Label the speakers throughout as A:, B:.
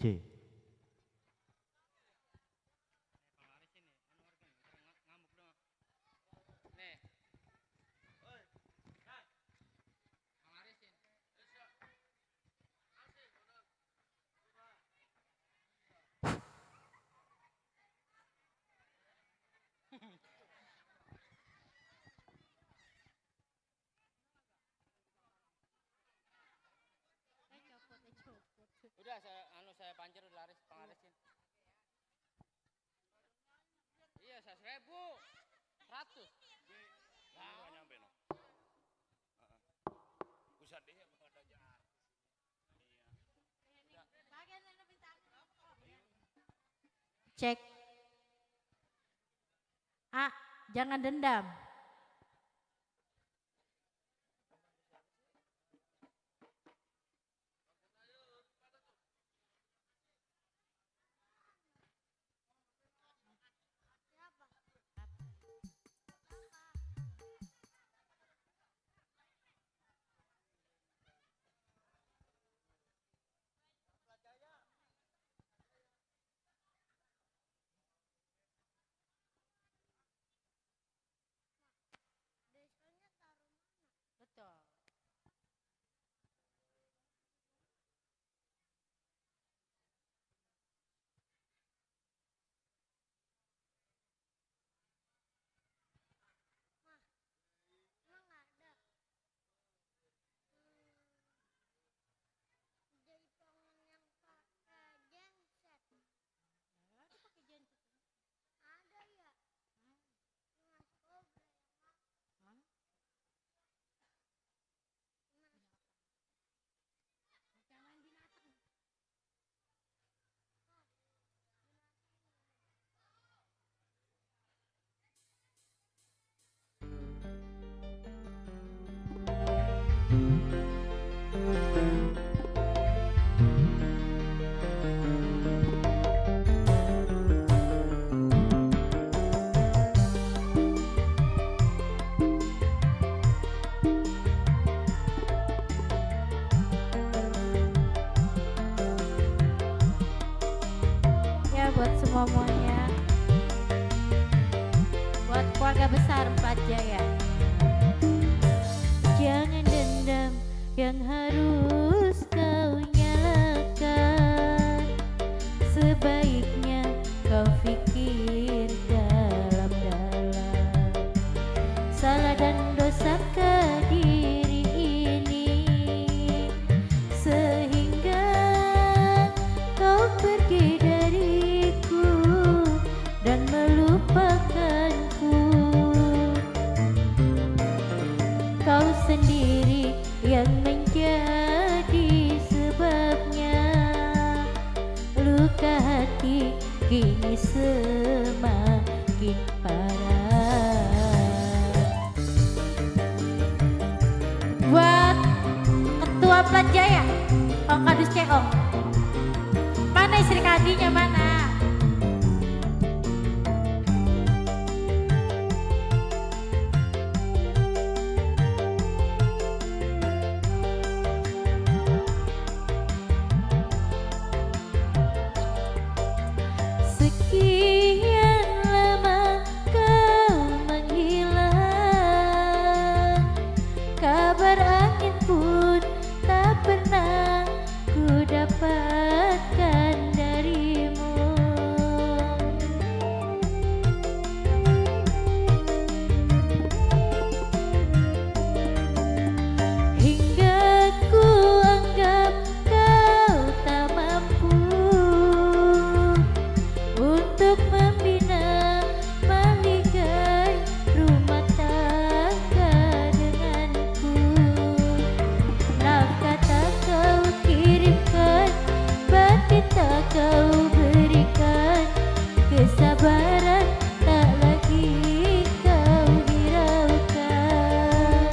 A: C.
B: Udah saya pancur laris pengarisin. Iya 1.000. 100.
C: Nah, nggak nyampe no. Pusat dia ada jarak.
D: Cek. A, jangan dendam. Betul. Ya buat semuanya. Buat keluarga besar Empat Jaya. Jangan dendam yang harus kau nyalakan. Sebaiknya kau pikir dalam-dalam. Salah dan dosa ke diri ini, sehingga kau pergi dariku dan melupakanku. Kau sendiri yang menjadi sebabnya. Luka hati kini semakin parah. Buat Ketua Plat Jaya, Om Kadus CO. Mana istri kadinya mana? Sekian lama kau menghilang, kabar angin pun tak pernah ku dapatkan darimu. Hingga ku anggap kau tak mampu untuk membina maligai rumah tangga denganku. Nafkah tak kau kirimkan, batin tak kau berikan, kesabaran tak lagi kau hiraukan.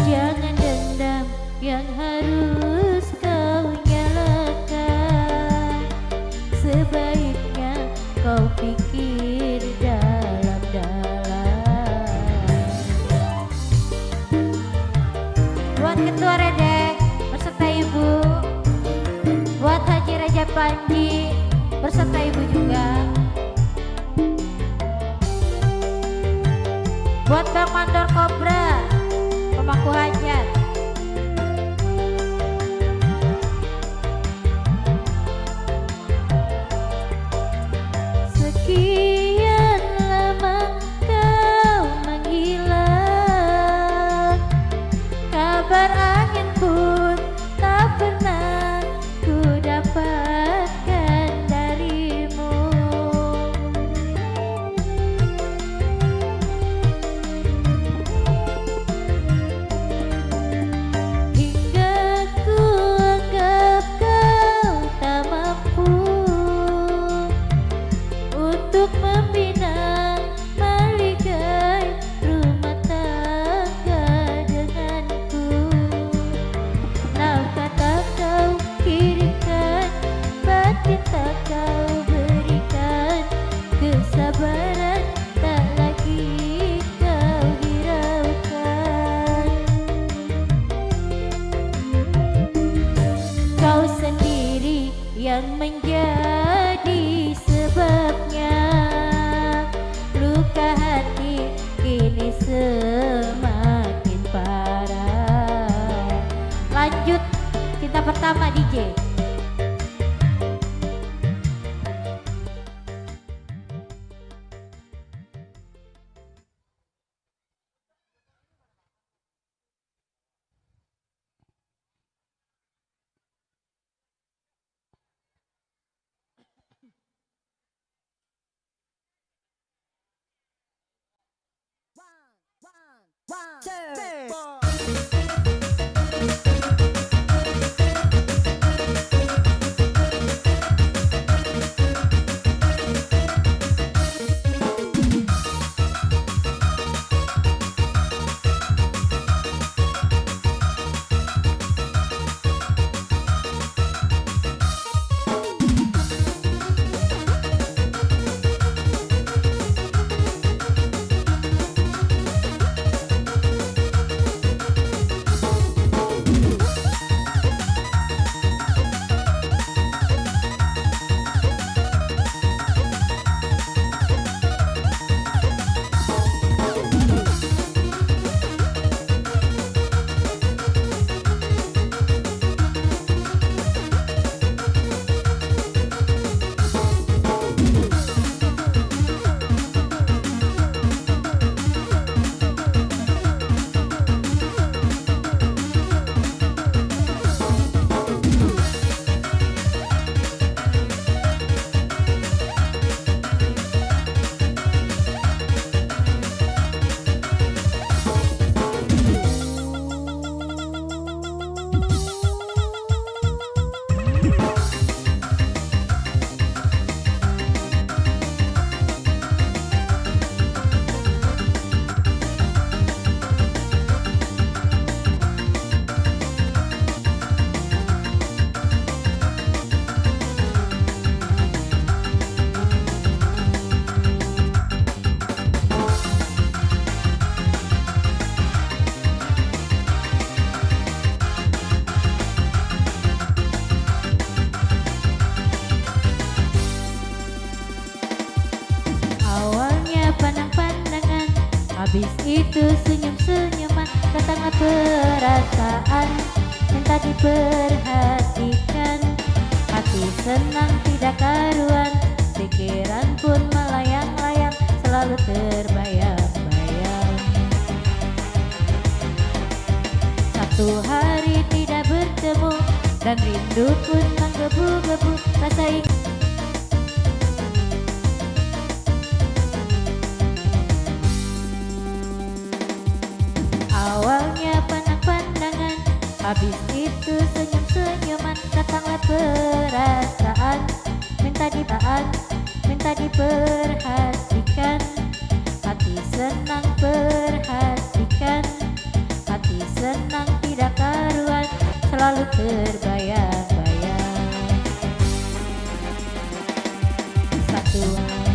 D: Jangan dendam yang harus kau nyalakan. Sebaiknya kau pikir dalam-dalam. Buat Ketua Rede beserta Dede Panji berserta ibu juga. Buat Bang Mandor Kobra pemangku hajat. Sekian lama kau menghilang, kabar angin pun tak pernah ku dapatkan darimu. Hingga ku anggap kau tak mampu untuk membina maligai rumah tangga denganku. Nafkah tak kau kirimkan, batin tak kau berikan, kesabaran tak lagi kau hiraukan. Kau sendiri yang menjadi sebabnya, luka hati kini semakin parah. Lanjut cinta pertama DJ. Habis itu senyum-senyuman, datanglah perasaan minta diperhatikan. Hati senang tidak karuan, pikiran pun melayang-layang, selalu terbayang-bayang. Satu hari tidak bertemu dan rindu pun menggebu-gebu, rasa ingin. Awalnya pandang-pandangan, habis itu senyum-senyuman, datanglah perasaan minta ditaat, minta diperhatikan. Hati senang perhatikan, hati senang tidak karuan, selalu terbayang-bayang. Satu hati.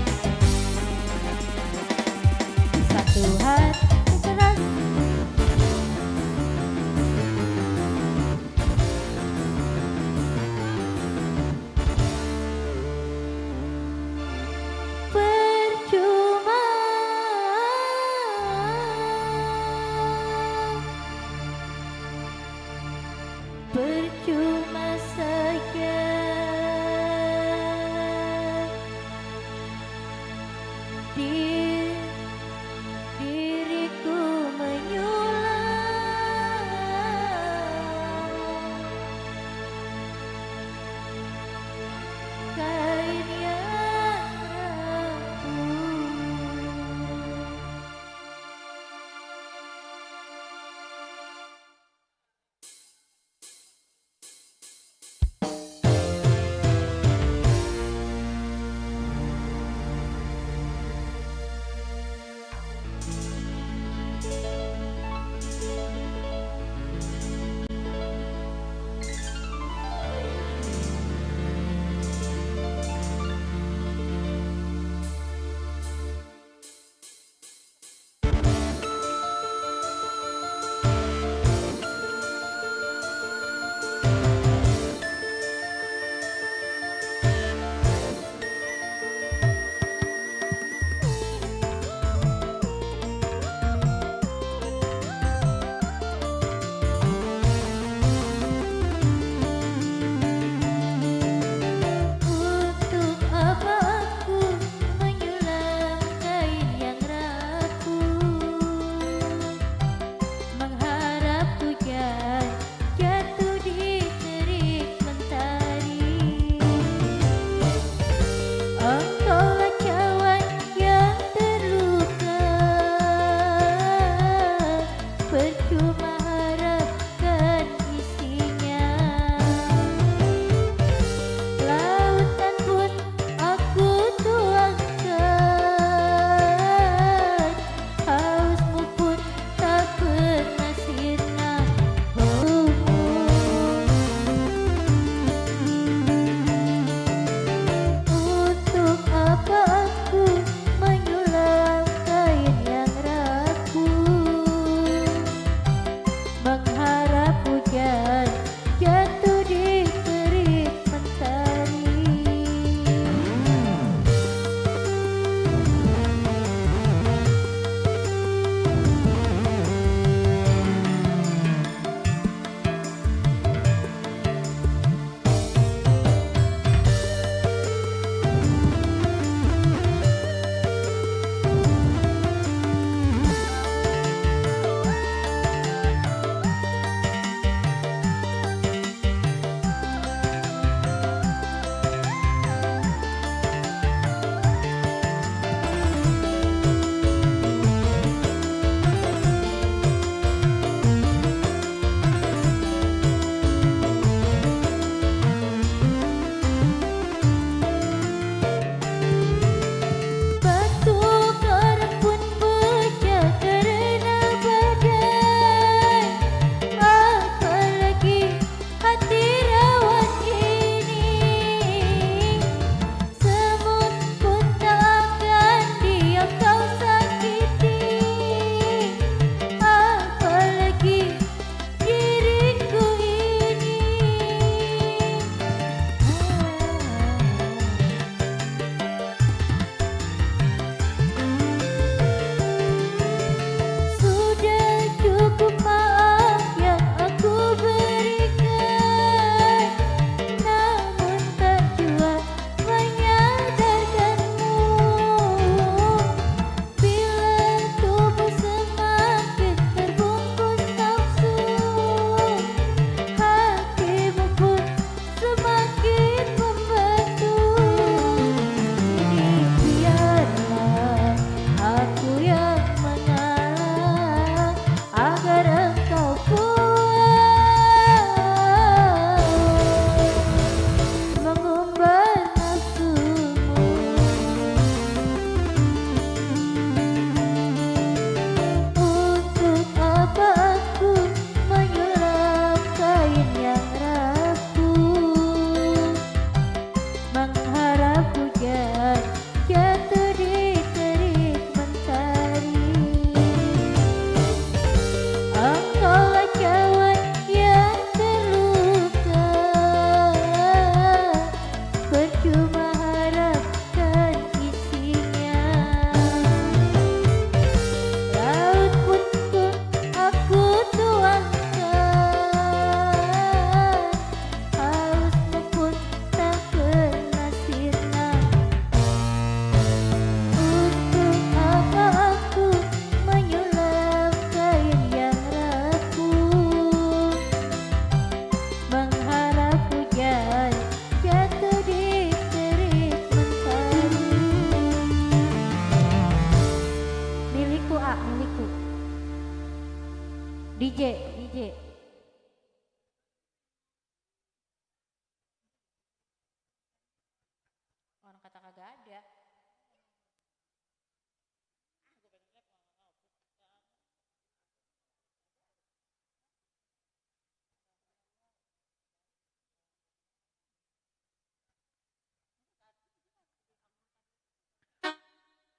D: Orang kata kagak ada.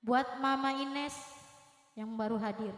D: Buat Mama Ines yang baru hadir.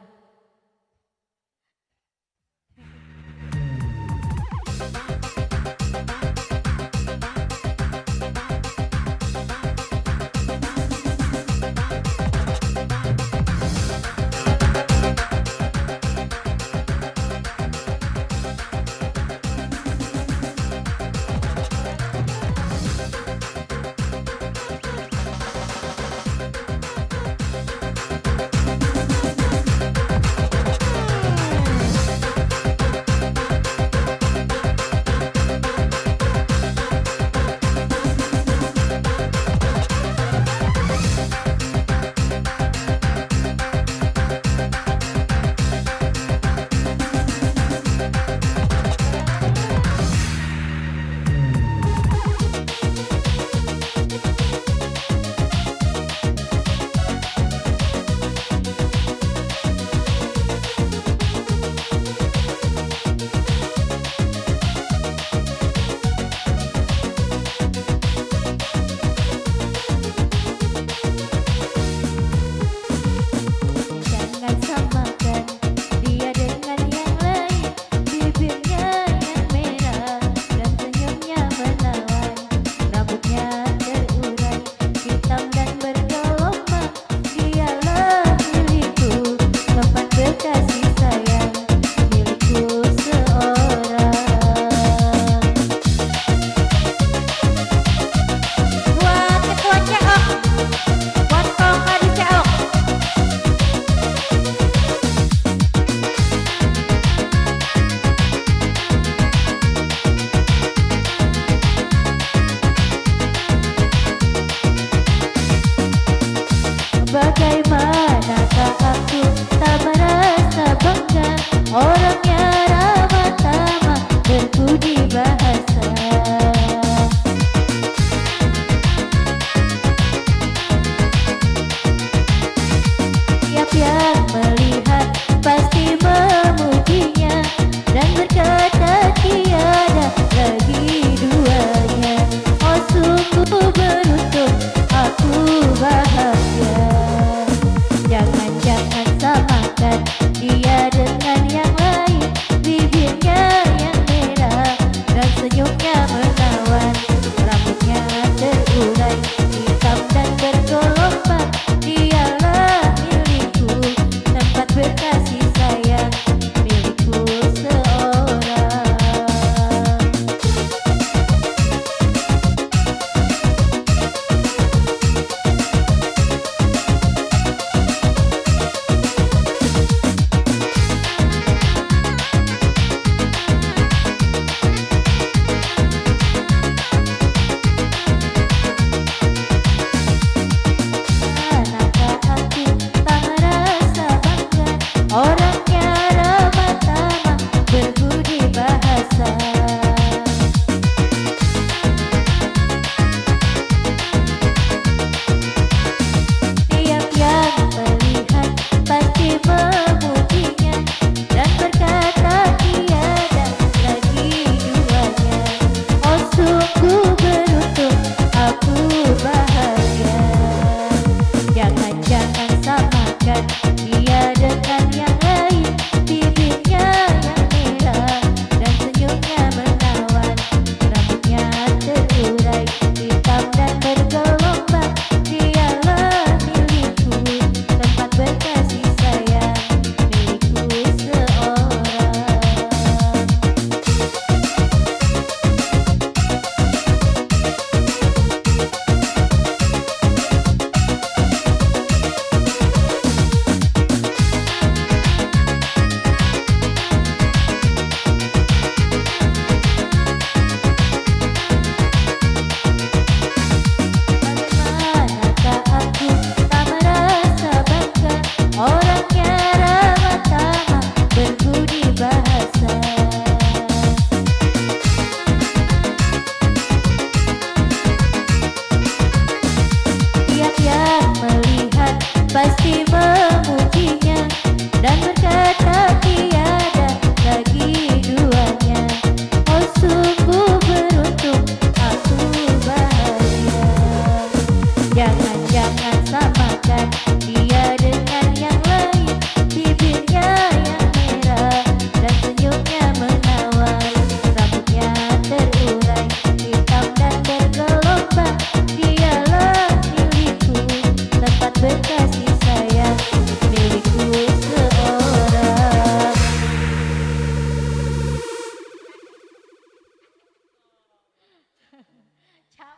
D: Cap.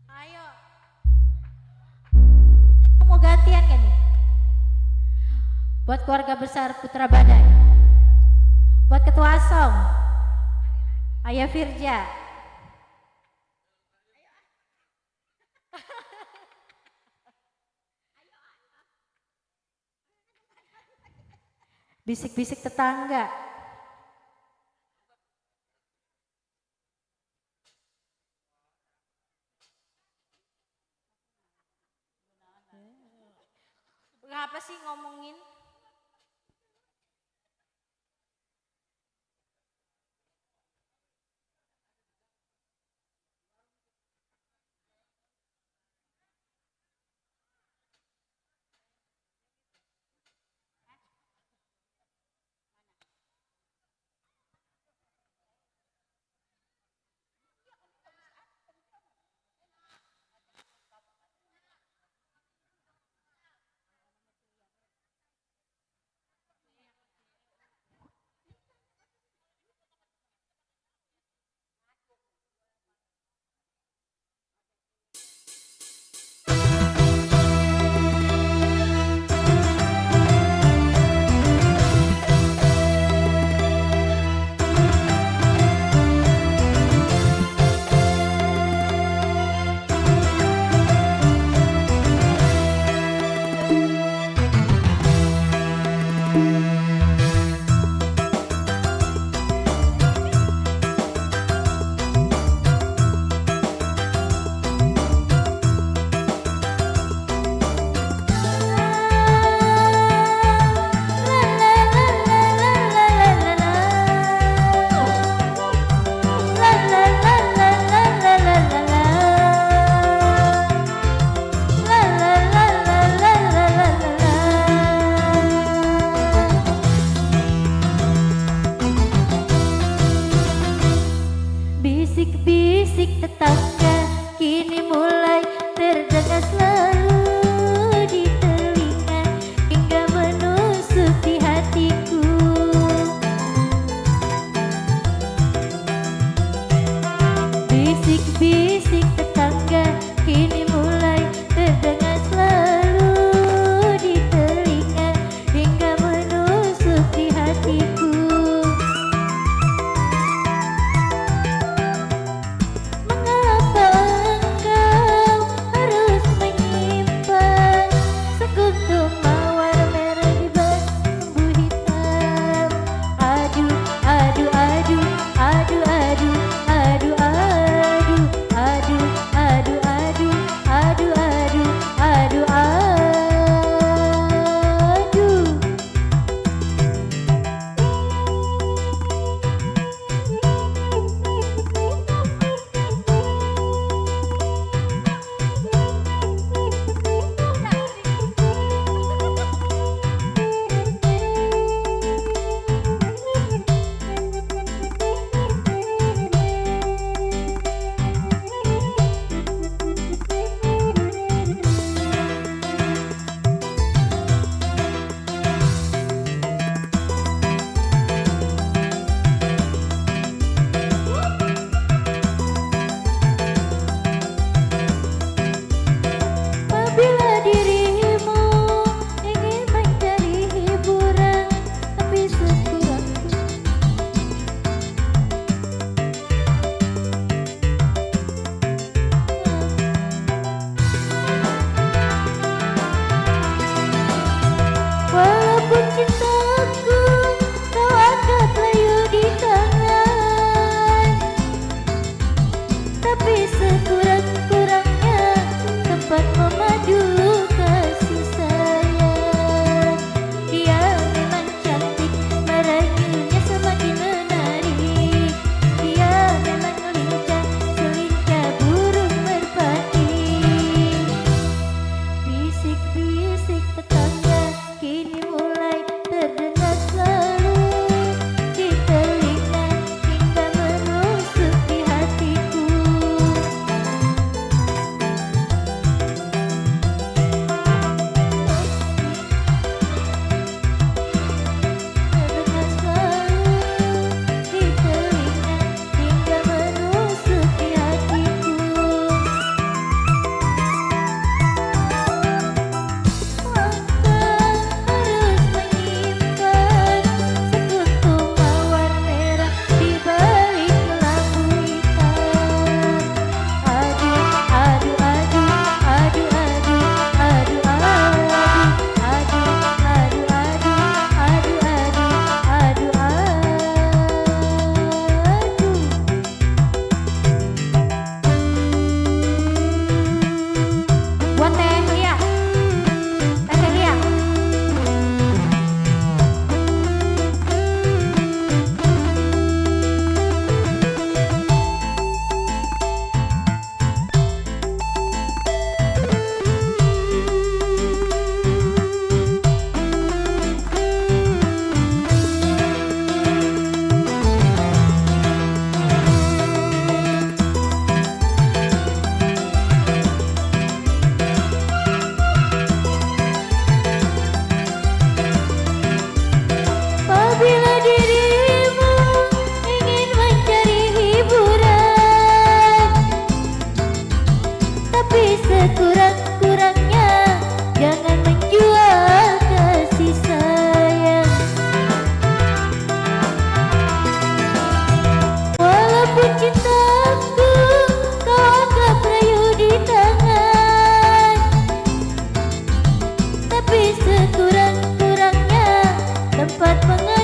D: Ayo. Mau gantian kan nih? Buat keluarga besar Putra Badai. Buat Ketua Asom. Ayah Firja. Bisik-bisik tetangga. Ngapa sih ngomongin?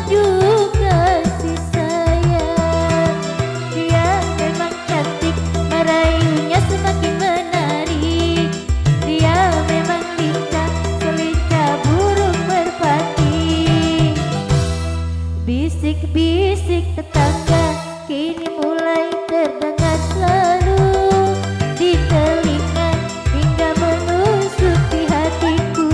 D: Aduh kasih sayang, dia memang cantik, merayunya semakin menarik. Dia memang lincah, selincah burung merpati. Bisik-bisik tetangga kini mulai terdengar selalu di telinga hingga menusuk di hatiku.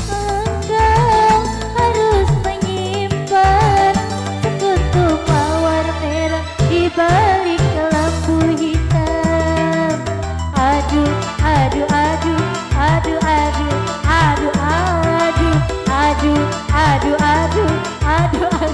D: Engkau harus menyimpan sekuntum mawar merah di balik lampu hitam. Aduh, aduh, aduh, aduh, aduh, aduh, aduh, aduh, aduh, aduh, aduh, aduh.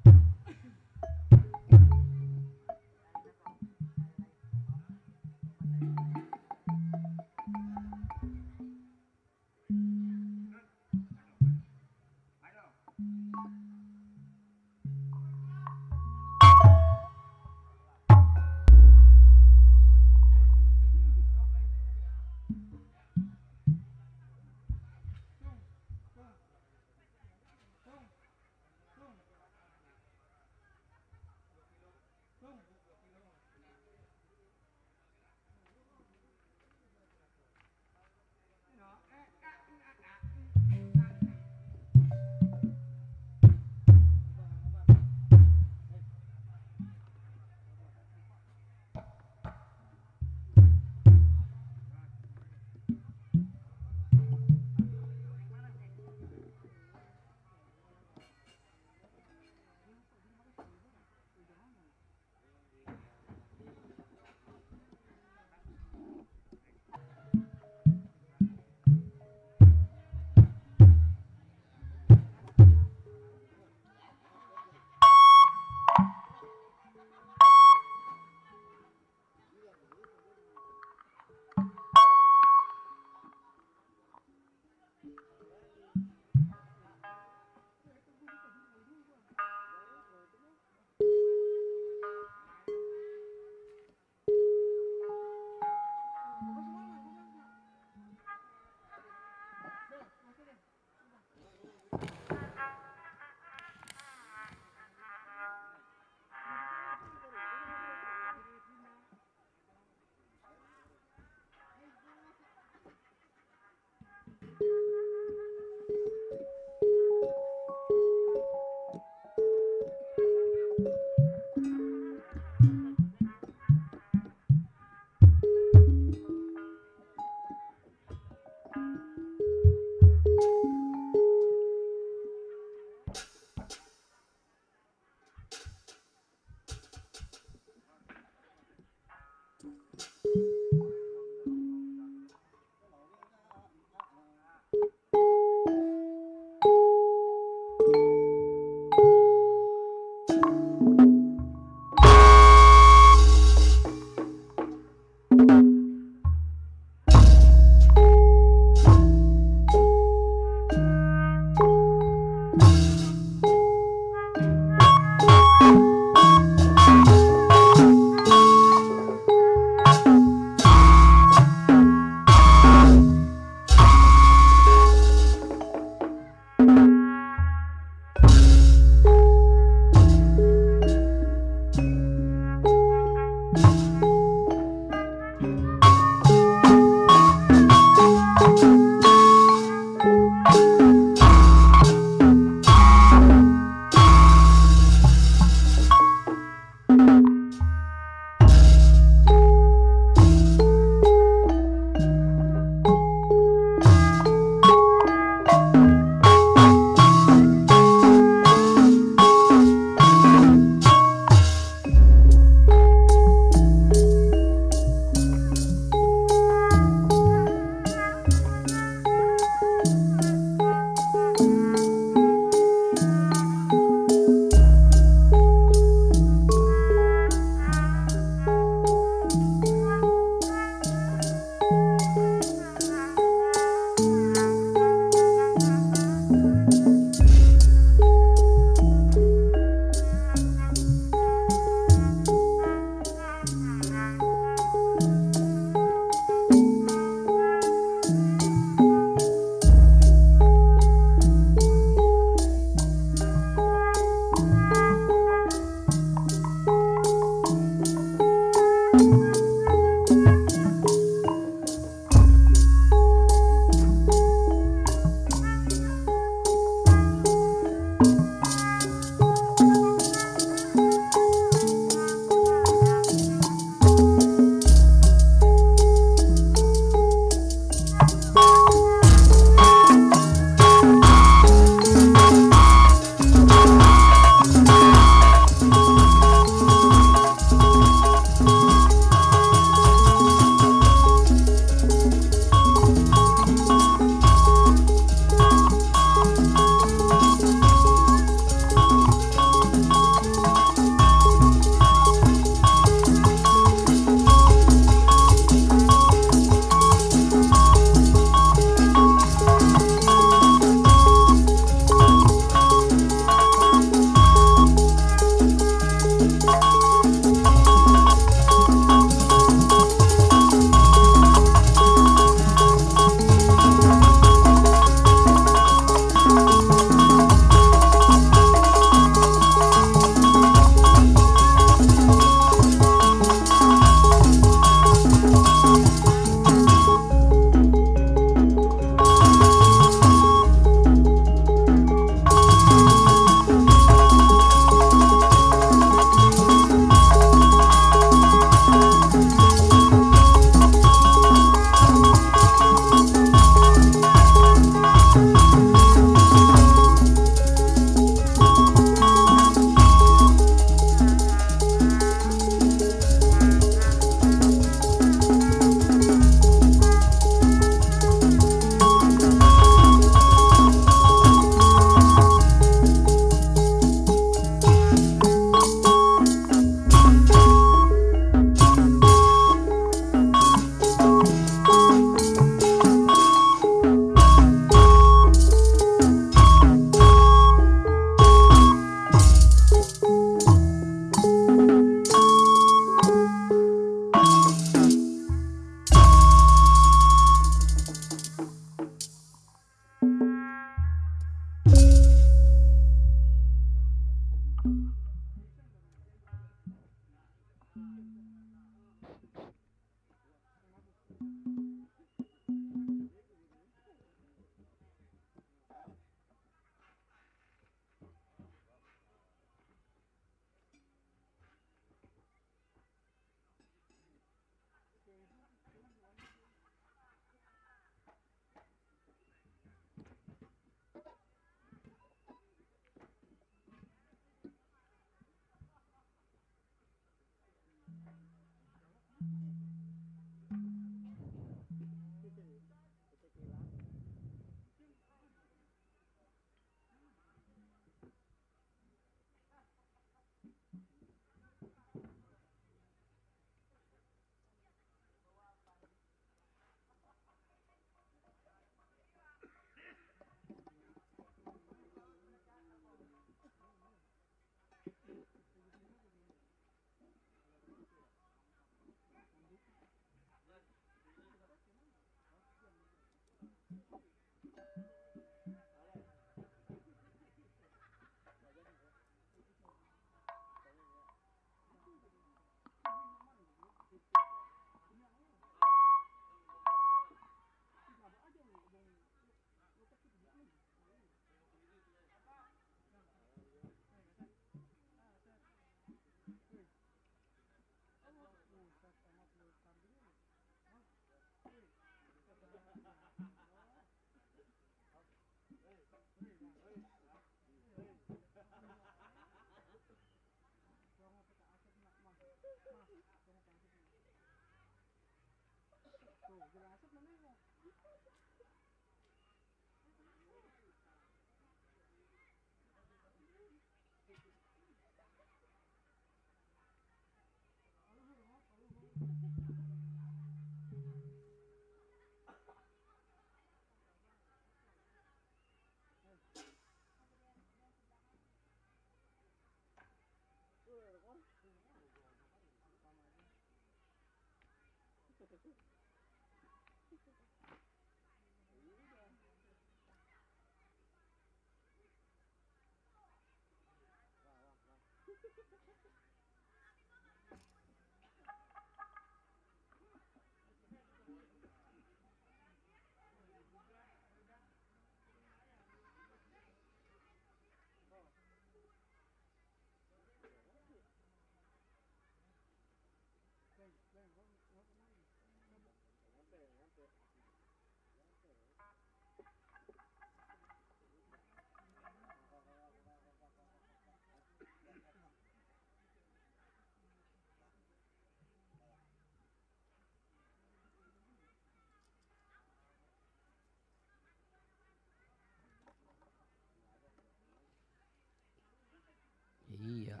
A: Iya.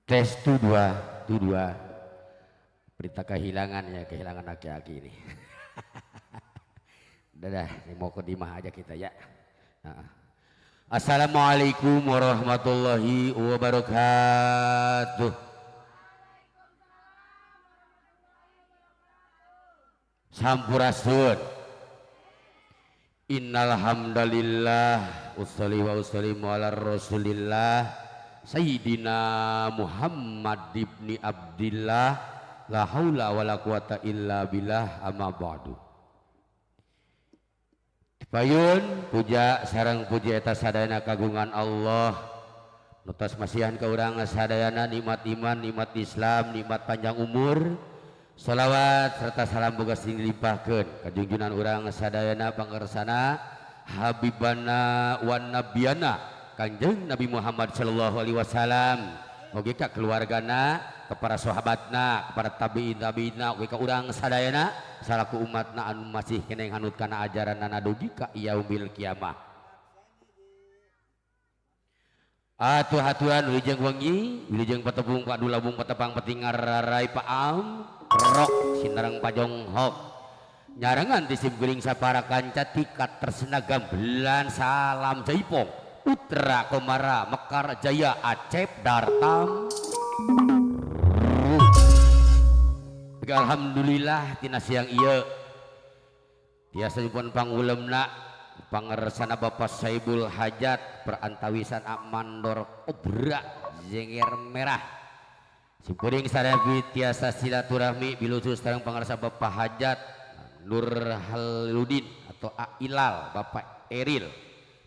A: Tes tu dua. Berita kehilangan ya, kehilangan aki-aki ini. Dadah, mau ke dimah aja kita ya. Nah. Assalamualaikum warahmatullahi wabarakatuh. Sampurasun. Innal hamdalillah usholli wa usallimu ala rasulillah Sayyidina Muhammad ibni Abdillah la haula wala quwata illa billah amma ba'du. Payun puja sareng puji eta sadayana kagungan Allah nutas masihan ka urang sadayana nikmat iman, nikmat Islam, nikmat panjang umur, Shalawat serta salam boga sing dilimpahkeun ka junjunan urang sadayana pangersana habibana wan nabiyana Kangjeng Nabi Muhammad sallallahu alaihi wasallam, oge ka keluargana, ka para sahabatna, kepada tabi'in oge ka urang sadayana salaku umatna anu masih keneh nganut kana ajaranna dugi ka yaumil kiamah. Atuh haturan wilujeng wengi, wilujeng patebung padulabung patepang petingar rarai paam rok sinareng pajong hok nyarangan tisim guring sapara kanca tikat tersena gambelan salam jaipong putra komara mekar jaya acep dartam. Alhamdulillah tina siang iya tiasa nyumpun pangulemna pangersana Bapak Saibul Hajat perantawisan Amandor Obra Jenger Merah Simpuring sarabi tiasa silaturahmi bilusus sareng pangarsa Bapak Hajat Nur Haludin atau Ailal Bapak Eril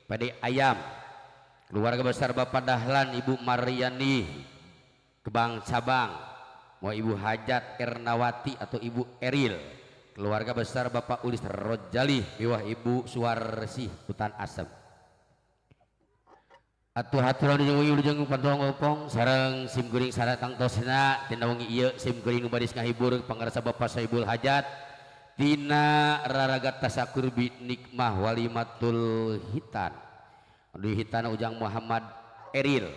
A: Pade Ayam keluarga besar Bapak Dahlan Ibu Maryani Kebang Cabang mau Ibu Hajat Ernawati atau Ibu Eril keluarga besar Bapak Ulis Rojali biwah Ibu Suwarsih Hutan Asem. Atuh haturan jeung pantong opong sareng sim geuring sadatang tosna tina wengi ieu sim geuring nu badis ngahibur pangarsa Bapak Saibul Hajat tina raragat tasakur bi nikmah walimatul hitan di hitan ujang Muhammad Eril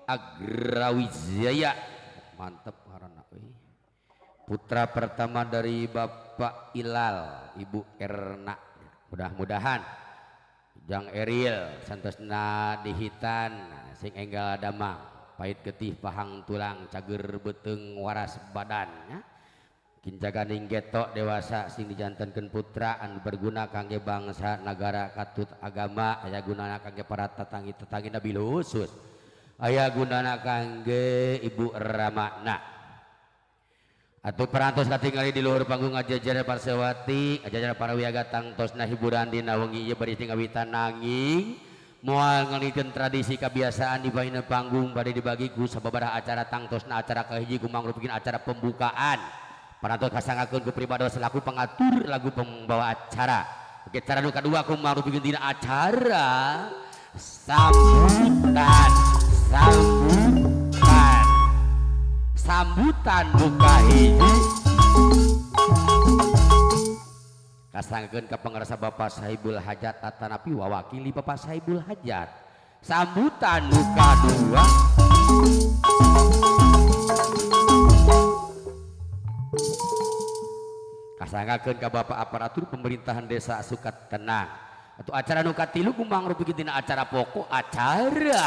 A: Agrawijaya mantep ngaranna euy putra pertama dari Bapak Ilal Ibu Erna mudah-mudahan Jang Eril santosna dihitan sing enggal damang pait getih pahang tulang cager beteng waras badannya kinjaganing getok dewasa sing dijantankeun putra anu berguna kangge bangsa nagara katut agama aya gunana kangge para tetanggi-tetanggi Nabi khusus aya gunana kangge Ibu Ramana atuh parantos katingali di luhur panggung ajajar Parsewati ajajar para wiaga tangtosna hiburan dina wengi ieu bari ngawitan nanging moal ngalikeun tradisi kebiasaan di baina panggung bade dibagi ku sababaraha acara tangtosna acara kahiji ku mangrupikeun acara pembukaan parantos kasangakeun ku pribadi selaku pengatur lagu pembawa acara oke cara nu kadua ku mangrupikeun dina acara sambutan buka hiji kasangkeun ka pangarsa Bapak Saibul Hajat tatanapi wawakili Bapak Saibul Hajat sambutan buka dua kasangkeun ka Bapak aparatur pemerintahan desa Sukat Tenang atau acara nu katilu kumpang rupikeun dina acara pokok acara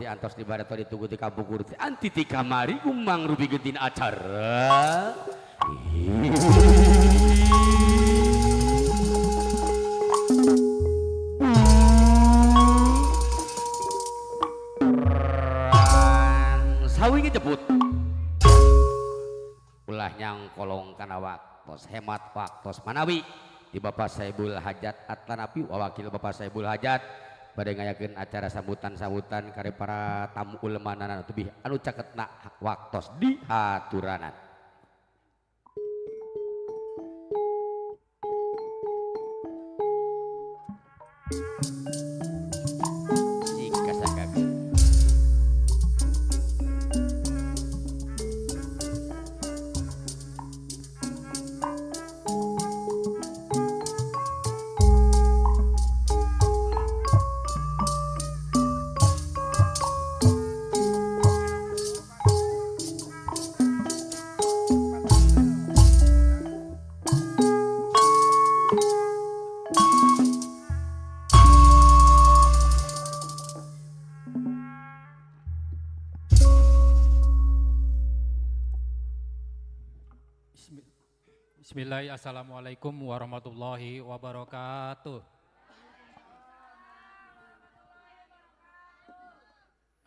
A: antos di barato ditunggu di kabukur anti ti kamari kumang rubi gentin acara sawi ngejebut ulah nyang kolong kana waktos hemat waktos manawi di Bapak Saibul Hajat atanapi wakil Bapak Saibul Hajat pada ngayakeun acara sambutan-sambutan kare para tamu ulemanana tebih anu caketna waktos di haturanan.
E: Bismillahirrahmanirrahim. Assalamualaikum warahmatullahi wabarakatuh.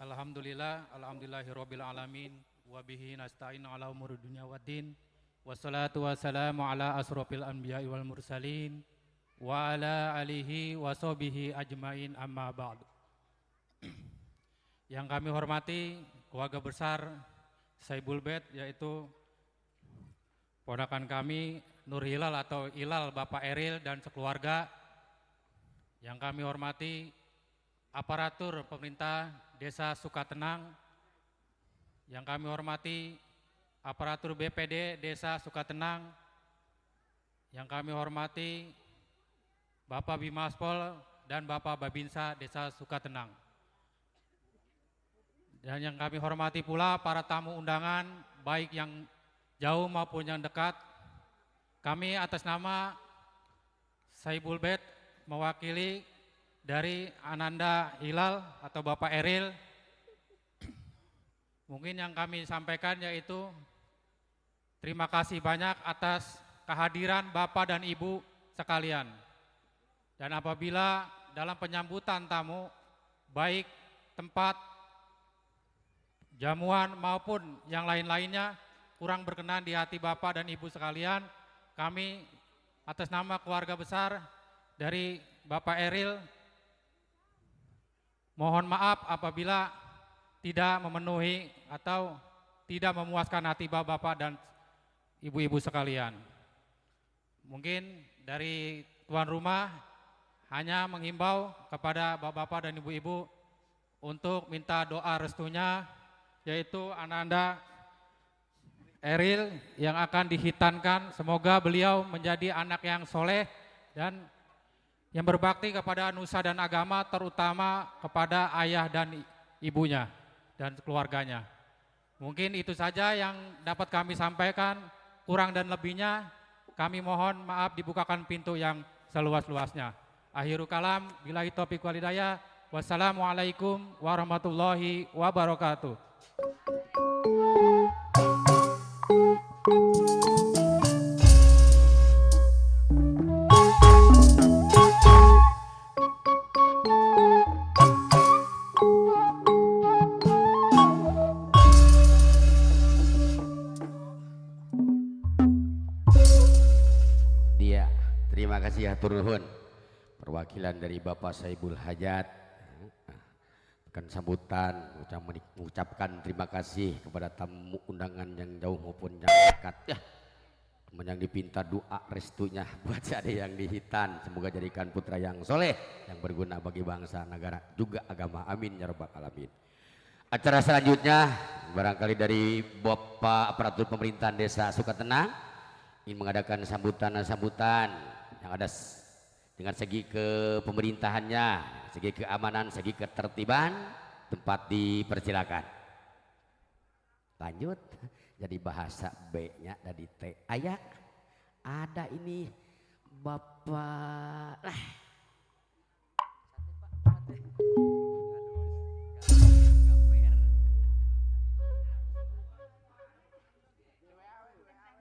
E: Alhamdulillah, alhamdulillahirabbil alamin wa bihi nasta'in ala umuri dunya waddin. Wassalatu wassalamu ala asrofil anbiya'i wal mursalin wa ala alihi wa sahbihi ajmain amma ba'd. Yang kami hormati keluarga besar Saibul Bait, yaitu ponakan kami Nur Hilal atau Ilal Bapak Eril dan sekeluarga. Yang kami hormati aparatur pemerintah Desa Sukatenang. Yang kami hormati aparatur BPD Desa Sukatenang. Yang kami hormati Bapak Bimaspol dan Bapak Babinsa Desa Sukatenang. Dan yang kami hormati pula para tamu undangan, baik yang jauh maupun yang dekat. Kami atas nama Saibul Bait mewakili dari Ananda Hilal atau Bapak Eril. Mungkin yang kami sampaikan yaitu terima kasih banyak atas kehadiran Bapak dan Ibu sekalian. Dan apabila dalam penyambutan tamu, baik tempat, jamuan maupun yang lain-lainnya kurang berkenan di hati Bapak dan Ibu sekalian, kami atas nama keluarga besar dari Bapak Eril mohon maaf apabila tidak memenuhi atau tidak memuaskan hati Bapak dan Ibu-ibu sekalian. Mungkin dari tuan rumah hanya menghimbau kepada Bapak dan Ibu-ibu untuk minta doa restunya, yaitu Ananda Eril yang akan dihitankan. Semoga beliau menjadi anak yang soleh dan yang berbakti kepada nusa dan agama, terutama kepada ayah dan ibunya dan keluarganya. Mungkin itu saja yang dapat kami sampaikan. Kurang dan lebihnya kami mohon maaf, dibukakan pintu yang seluas-luasnya. Akhirul kalam, billahi taufiq wal hidayah. Wassalamualaikum warahmatullahi wabarakatuh.
A: Dia, terima kasih ya turun. Perwakilan dari Bapak Saibul Hajat akan sambutan, mengucapkan terima kasih kepada tamu undangan yang jauh maupun yang dekat ya. Yang dipinta doa restunya buat ada yang dihitan, semoga jadikan putra yang soleh yang berguna bagi bangsa, negara, juga agama. Amin ya rabbal alamin. Acara selanjutnya barangkali dari Bapak aparatur pemerintahan Desa Sukatenang ingin mengadakan sambutan yang ada dengan segi kepemerintahannya, segi keamanan, segi ketertiban, tempat dipersilakan. Lanjut, jadi bahasa B-nya dari T. Ayah, ada ini Bapak lah.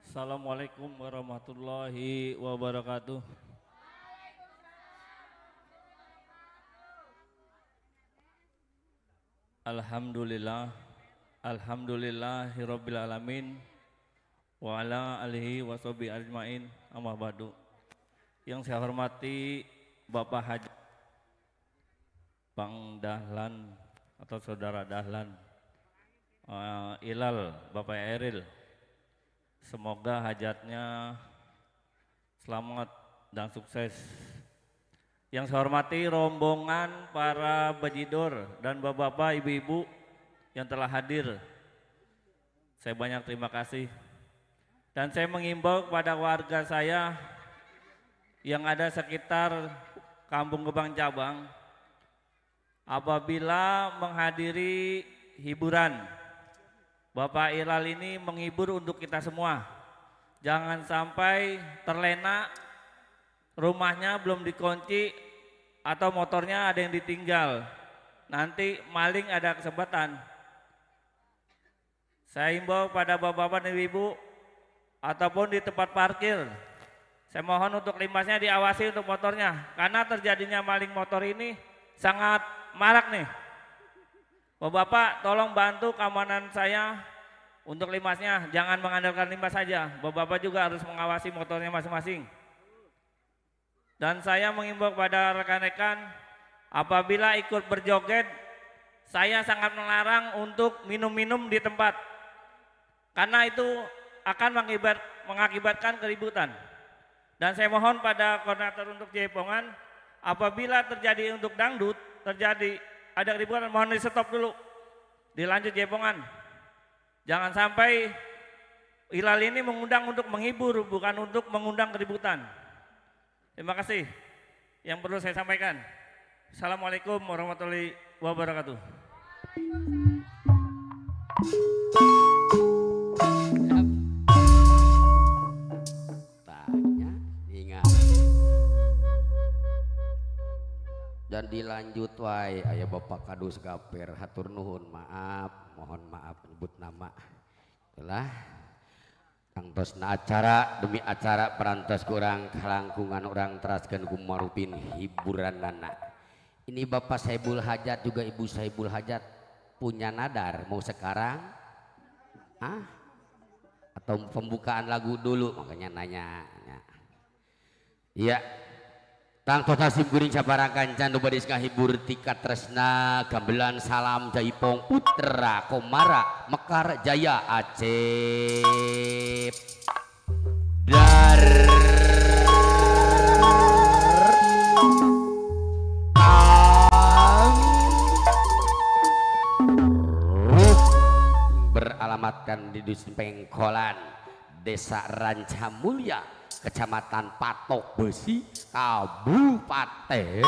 F: Assalamualaikum warahmatullahi wabarakatuh. Alhamdulillahirabbil alamin wa ala alihi wa sahbihi ajmain, amma ba'du. Yang saya hormati Bapak Haji Bang Dahlan atau Saudara Dahlan, Ilal Bapak Eril, semoga hajatnya selamat dan sukses. Yang saya hormati rombongan para bajidor dan bapak-bapak, ibu-ibu yang telah hadir, saya banyak terima kasih. Dan saya mengimbau kepada warga saya yang ada sekitar Kampung Gebang Cabang, apabila menghadiri hiburan, Bapak Ilal ini menghibur untuk kita semua. Jangan sampai terlena, rumahnya belum dikunci atau motornya ada yang ditinggal. Nanti maling ada kesempatan. Saya himbau pada bapak-bapak dan ibu ataupun di tempat parkir, saya mohon untuk limbasnya diawasi untuk motornya, karena terjadinya maling motor ini sangat marak nih. Bapak-bapak tolong bantu keamanan saya untuk limbasnya, jangan mengandalkan limbas saja. Bapak-bapak juga harus mengawasi motornya masing-masing. Dan saya mengimbau kepada rekan-rekan, apabila ikut berjoget, saya sangat melarang untuk minum-minum di tempat. Karena itu akan mengakibatkan keributan. Dan saya mohon pada koordinator untuk Jaipongan, apabila terjadi untuk dangdut, terjadi ada keributan, mohon di stop dulu. Dilanjut Jaipongan. Jangan sampai hilal ini mengundang untuk menghibur, bukan untuk mengundang keributan. Terima kasih yang perlu saya sampaikan. Assalamualaikum warahmatullahi wabarakatuh.
A: Tanya, ingat. Dan dilanjut wae aya Bapak Kadus Gaper hatur nuhun maaf, mohon maaf nyebut nama. Itulah kangtosna acara demi acara perantos kurang kalangkungan orang teraskeun kumarupin hiburan nana. Ini Bapak Saibul Hajat juga Ibu Saibul Hajat punya nadar mau sekarang atau pembukaan lagu dulu, makanya nanya. Iya, tangtos nasib kuring sabarakan can badis ngahibur tika tresna gamelan salam Jaipong Putra Komara Mekar Jaya Acep dar beralamatkan di Dusun Pengkolan, Desa Rancamulya, Kecamatan Patok Besi, Kabupaten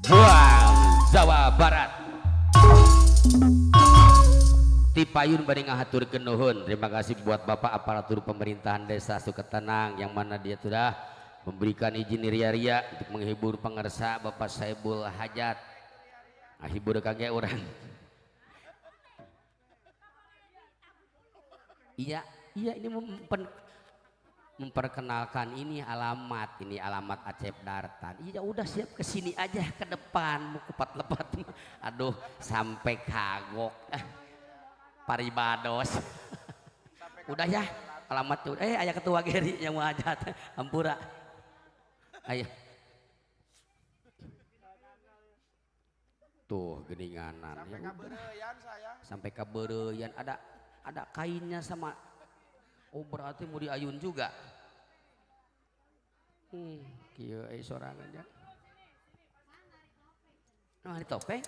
A: Subang, Jawa Barat. Tipayun bari ngahaturkeun nuhun. Terima kasih buat Bapak aparatur pemerintahan Desa Suketenang yang mana dia sudah memberikan izin ria-ria untuk menghibur pengersa Bapak Saibul Hajat. Hibur kage orang. Iya ini memperkenalkan ini alamat Acep Dartan. Iya udah siap kesini aja ke depan mau lepat. Aduh sampai kagok. Paribados. Udah ya alamatnya. Ayah ketua Geri yang mau hajat. Ampura. Ayo. Tuh geninganan. Sampai kabereyan saya. Sampai kabereyan ada kainnya sama. Oh berarti mau diayun juga. Kieu sorangan ya. Nah ini topeng.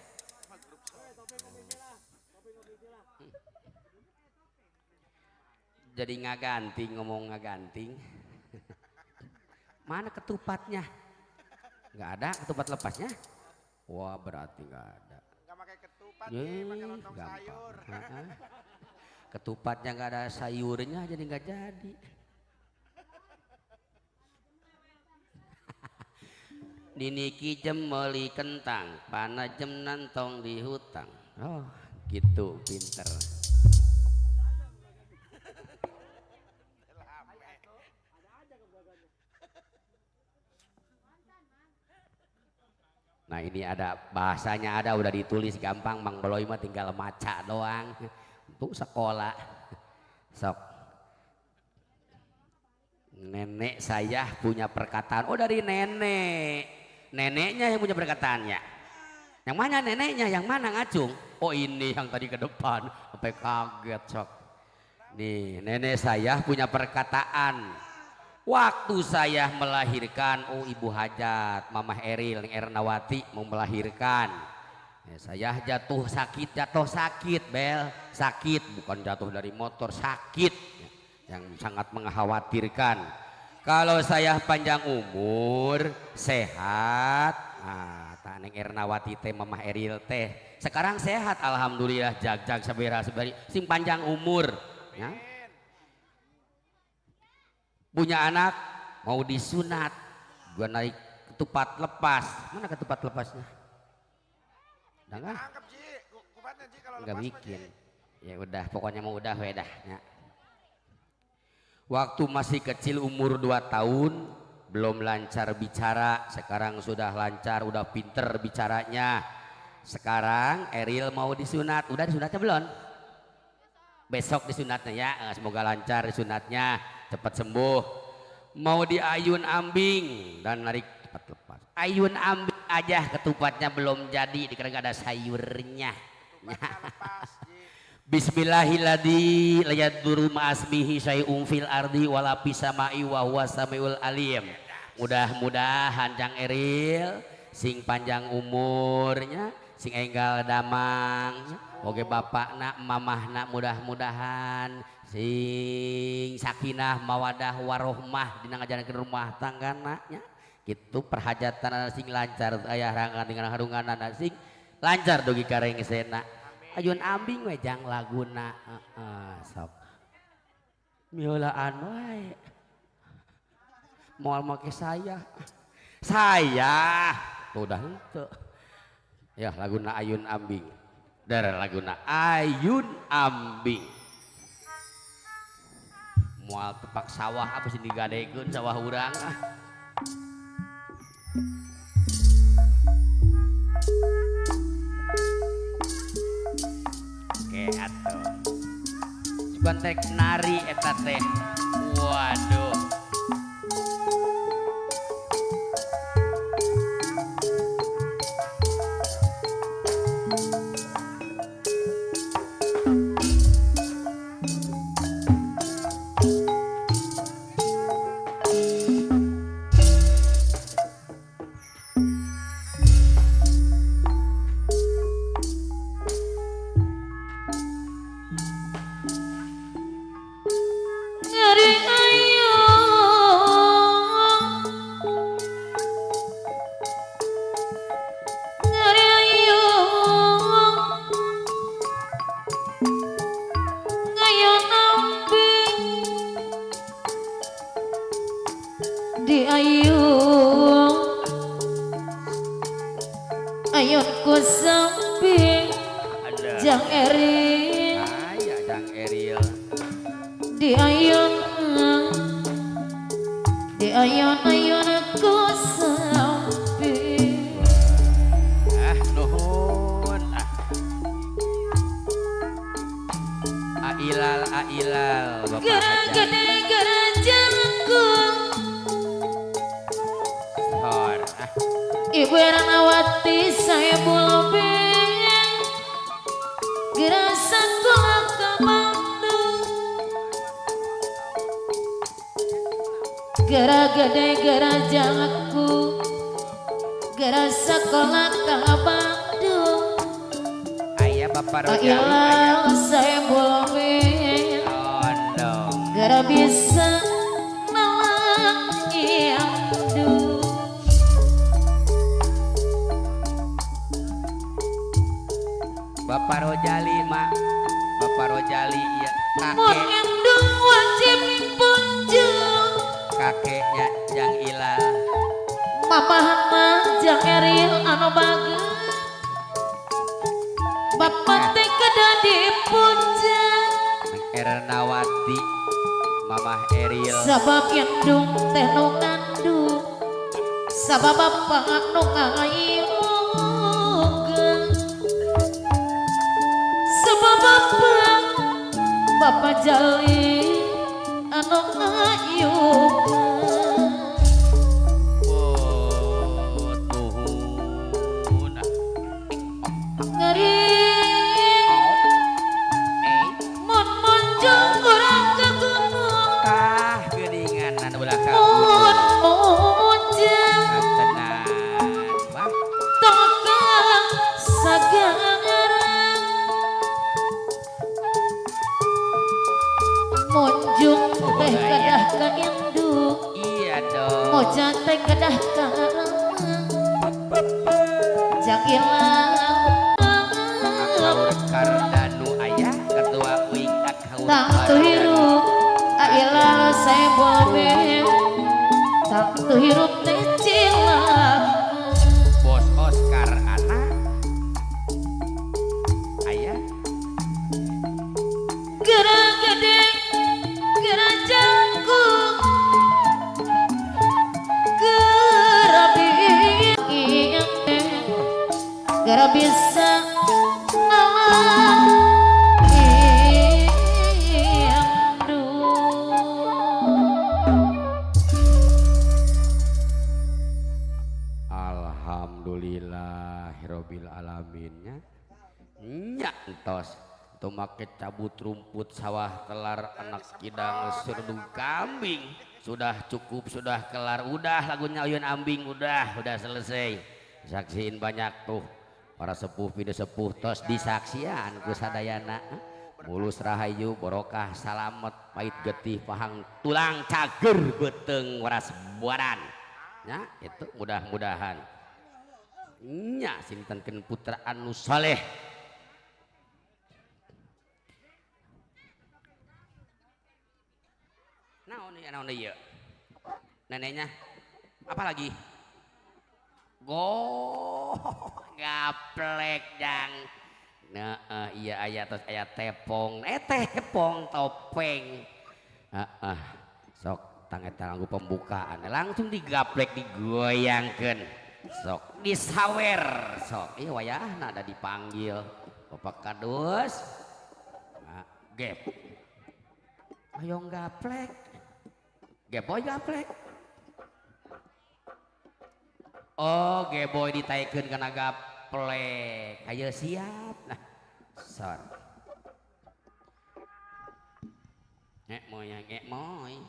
A: Jadi ngomong ngaganting. Mana ketupatnya? Nggak ada ketupat lepasnya? Wah berarti nggak ada. Nggak pakai ketupat, pakai lontong sayur. Ketupatnya nggak ada sayurnya jadi nggak jadi. Diniki jem meuli kentang, pana jem nantong di hutang. Oh gitu pinter. Nah ini ada bahasanya, ada udah ditulis gampang, Mang Beloy mah tinggal maca doang untuk sekolah. Sok nenek saya punya perkataan. Oh dari neneknya yang punya perkataannya. Yang mana neneknya, yang mana ngacung? Oh ini yang tadi ke depan sampai kaget sok. Nih nenek saya punya perkataan. Waktu saya melahirkan, oh Ibu Hajat, Mamah Eril, Ernawati mau melahirkan. Ya, saya jatuh sakit, Bel. Sakit, bukan jatuh dari motor, sakit. Ya, yang sangat mengkhawatirkan. Kalau saya panjang umur, sehat, Neng Ernawati teh, Mamah Eril teh. Sekarang sehat, alhamdulillah, jag sabera sing panjang umur. Ya. Punya anak mau disunat, gua naik ketupat lepas. Mana ketupat lepasnya? Udah nggak? Nggak bikin. Ya udah, pokoknya mau udah wedah. Ya. Waktu masih kecil umur 2 tahun belum lancar bicara, sekarang sudah lancar, udah pinter bicaranya. Sekarang Eril mau disunat, udah disunatnya belum? besok disunatnya ya. Semoga lancar disunatnya, cepat sembuh. Mau di ayun ambing dan narik cepat lepas. Ayun ambing aja, ketupatnya belum jadi dikarenakan ada sayurnya. Bismillahilladzi la yadurru ma'asmihi syai'un fil ardi wala fis sama'i wa huwa samiul alim. Mudah-mudahan Jang Eril sing panjang umurnya, sing enggal damang, oge bapakna mamahna mudah-mudahan sing sakinah mawadah warohmah dina ngajarankeun rumah tanggana nya. Kitu perhajatan sing lancar aya rangan dengan harunganana sing lancar dugi karengsena. Ayun ambing we jang laguna sok miolaan wae moal make saya udah henteu ya laguna ayun ambing dar laguna ayun ambing moal tepak sawah apa sih digadekeun sawah urang Oke atuh kontek nari eta teh waduh
D: di ayunku samping Jang Eril
A: aya Jang Eril
D: di ayunku samping
A: nuhun ailal Bapak
D: gara gede gara jangkung Ibu Ernawati saya bulbeng gerasa kolak ke Bandung gara gede gara jangku gerasa kolak ke Bandung
A: ayah Bapak Rojali
D: ayah saya bulbeng gara bisa
A: Bapak Rojali mak Bapak Rojali ya
D: kakek endung wajib punjung
A: kakeknya Jang Ilal
D: mamahna Jang Eril anu bagus bapak teh kedah dipunjang
A: Ernawati Mamah Eril
D: sabab endung teh nu ngandung sabab bapak nu ngayuh Bapak Jali anu ngayuh
A: tuhun
D: ngeri mun munjung urang ke gunung
A: tah geuninganan ulah ka
D: mun munjung
A: kantenan mah
D: toka sagara munjung teh kedah ka induk
A: iya dong
D: mojan teh kedah ka Jang Ilang
A: Akaur Kardanu ayah ketua uing Akaur
D: tang tu hirup ailah saya bobe tang tu hirup teh cilah
A: Bos Oscar anak ayah
D: gara gede gara jangkung gara gara bisa nalang
A: Alhamdulillahirabbil alaminnya. Nya entos tu make cabut rumput sawah kelar anak kidang serdung kambing sudah cukup sudah kelar udah lagunya Uyun Ambing udah selesai. Saksiin banyak tuh para sepuh pide sepuh tos disaksian ku sadayana mulus rahayu barokah salamet pait getih pahang tulang cager beteng waras buaran nya itu mudah-mudahan nya sintenkeun putra anu saleh. Naon ieu neneknya apa lagi gaplek jang nah iya aya tos aya tepong tepong topeng sok tang eta nganggo pembukaan langsung digaplek digoyangkeun sok disawer sok ieu wayahna ada dipanggil bapak kadus gep ayo gaplek geboy gaplek oh geboy ditaikeun kana gaplek ayo siap nah sor ngek moy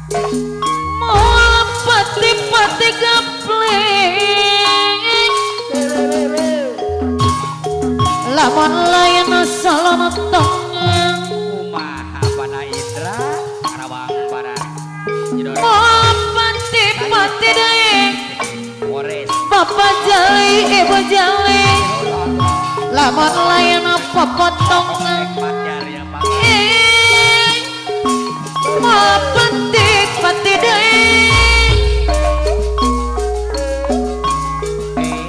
D: Mau pati-pati gapling lamun layan salon tongang
A: Kumaha Pana Indra Karawang Barat Jedor
D: mau pati-pati deui
A: Mores
D: Bapak Jali Ibu Jali lamun layan popotongan
A: Majar yang Bang
D: mau pati-pati deui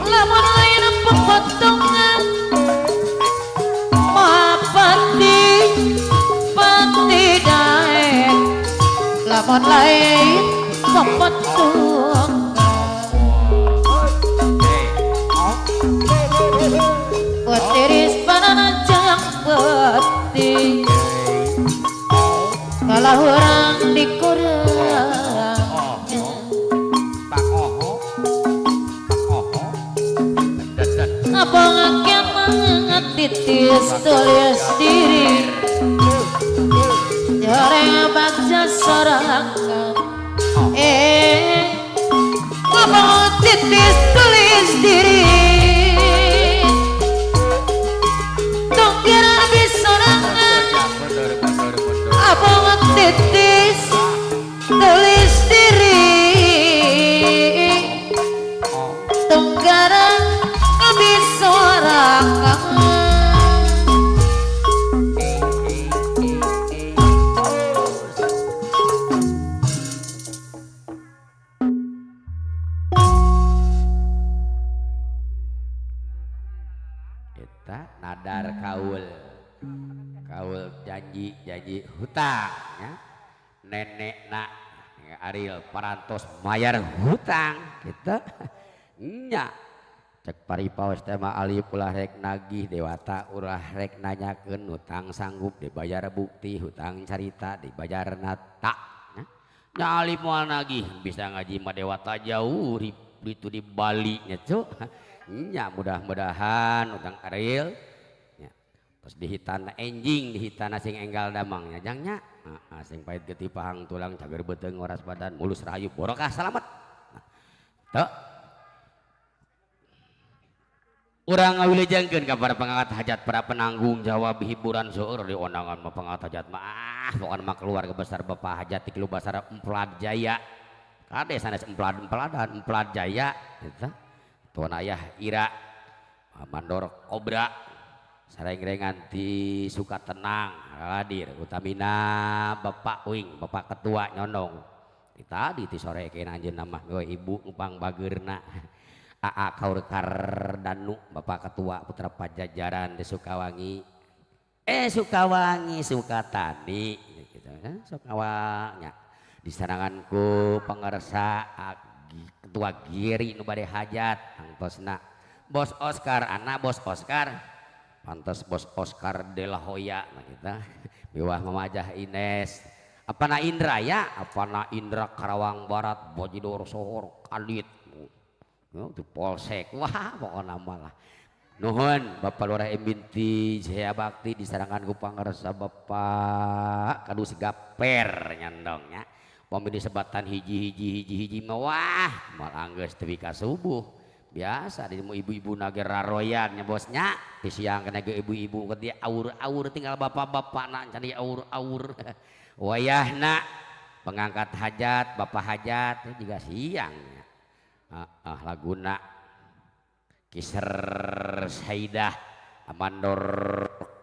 D: lamun layan popotongan mau pati-pati deui lamun lain popotongan Petiris panana jang peti kalau orang dikurang
A: Pak Oho
D: apa ngakian mangat titis tulis diri jarang baca sorangan apa titis tulis diri kira bisa sorangan apa titis tulis diri tunggaran bisa sorangan
A: Eta nadar kaul janji hutang ya. Nenek nak Ariel parantos mayar hutang kita nya cek paripaos tema alif ulah rek nagih dewata ulah rek nanyakeun hutang sanggup dibayar bukti hutang carita dibayar nata ya. Nya alif moal nagih bisa ngaji mah dewata jauh itu di Bali nya cuk nya mudah-mudahan utang Ariel ya. Terus dihitana enjing dihitana sing enggal damangnya jangnya sing pahit getih pahang tulang cager beteung ngoras badan mulus rayu barokah salamet tuh urang ngawilejengkeun ka para pangangkat hajat para penanggung jawab hiburan seueur di ondangan mah pangangkat hajat mah pokona mah keluarga besar Bapak Hajat di Kilu Basara Emplad Jaya kade sanes Emplad Jaya eta tuan ayah Ira mandor Kobra sareng-rengan ti suka tenang hadir utamina Bapak Wing Bapak Ketua Nyondong tadi ti sore keun anjeunna mah ibu ngupang bageurna AA Kaur Kardanu Bapak Ketua Putra Pajajaran di Sukawangi Sukatani gitu kan Sukawangi disaranganku pangarsa Ketua Giri nu bade hajat angtosna Bos Oscar anak Bos Oscar pantes Bos Oscar de la Hoya nah kita miwah mamajah Ines apana Indra ya apana Indra Karawang Barat Bojidor Sohor Kalit itu polsek wah pokoknya malah nuhun Bapak Lurah Binti Jaya Bakti disarangan ku pangarsa Bapak Kadus Gaper nyandongnya pami disebatan hiji mewah malah geus teu ka subuh biasa di ibu-ibu nagara royannya bosnya di siang kena ge ibu-ibu ke dia aur tinggal bapak-bapak nak cari aur wayahna pengangkat hajat Bapak Hajat juga siangnya laguna Kiser Saidah Amandor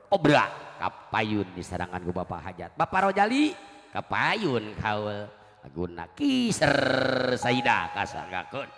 A: Kobra Kapayun disarangan ku Bapak Hajat Bapak Rojali Kapayun kaul laguna Kiser Saidah kasanggakeun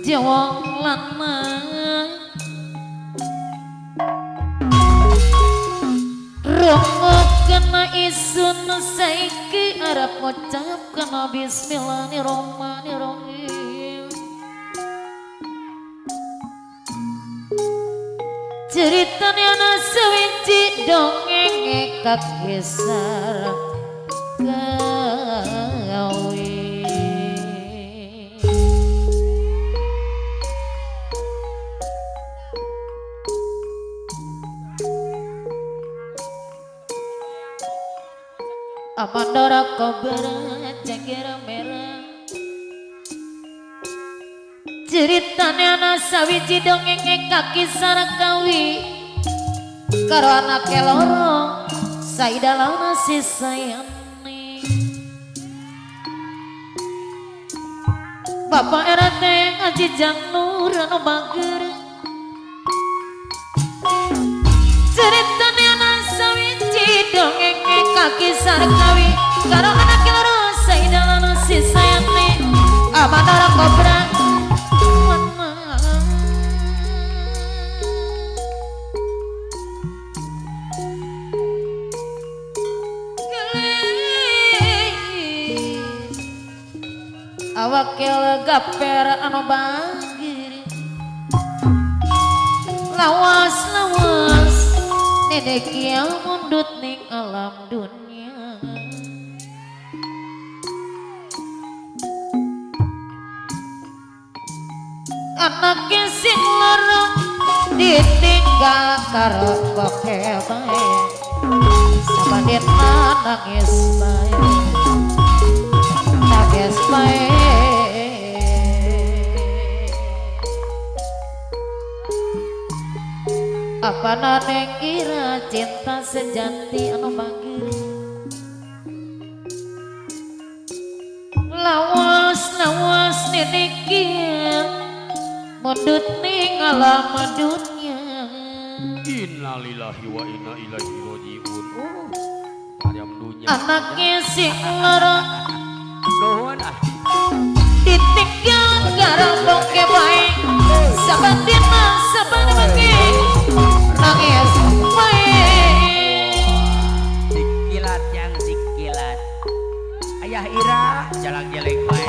D: jawang lanang romo kena isun saiki arep ngucap kena bismillahirrahmanirrahim ceritanya ana sawiji dongeng kakisar gawe Amandara kobra cengkira merah ceritanya ana sawiji dongeng kaki sarakawi karo anake loro saidalana si sayani Bapak RT Aji Janur anu mager ceritanya ana sawiji dongeng kaki sarakawi karo anake loro saidalana si sayani Amandara kobra awakil gaper anu bagir lawas-lawas nedek yang mundut ning alam dunia anaknya sing loro ditinggal karo boke bae sabadena nangis bae nangis bae apa neng kira cinta sejati anu manggil lawas-lawas ninikin mundut ning alam dunia
A: innalillahi wa inna ilaihi rajiun ayam dunya
D: anaknya sing loro
A: nuhun
D: ditinggal karo boke bae sabadina sabange nangis bae
A: sikilat yang sikilat ayah ira jalang-jaling bae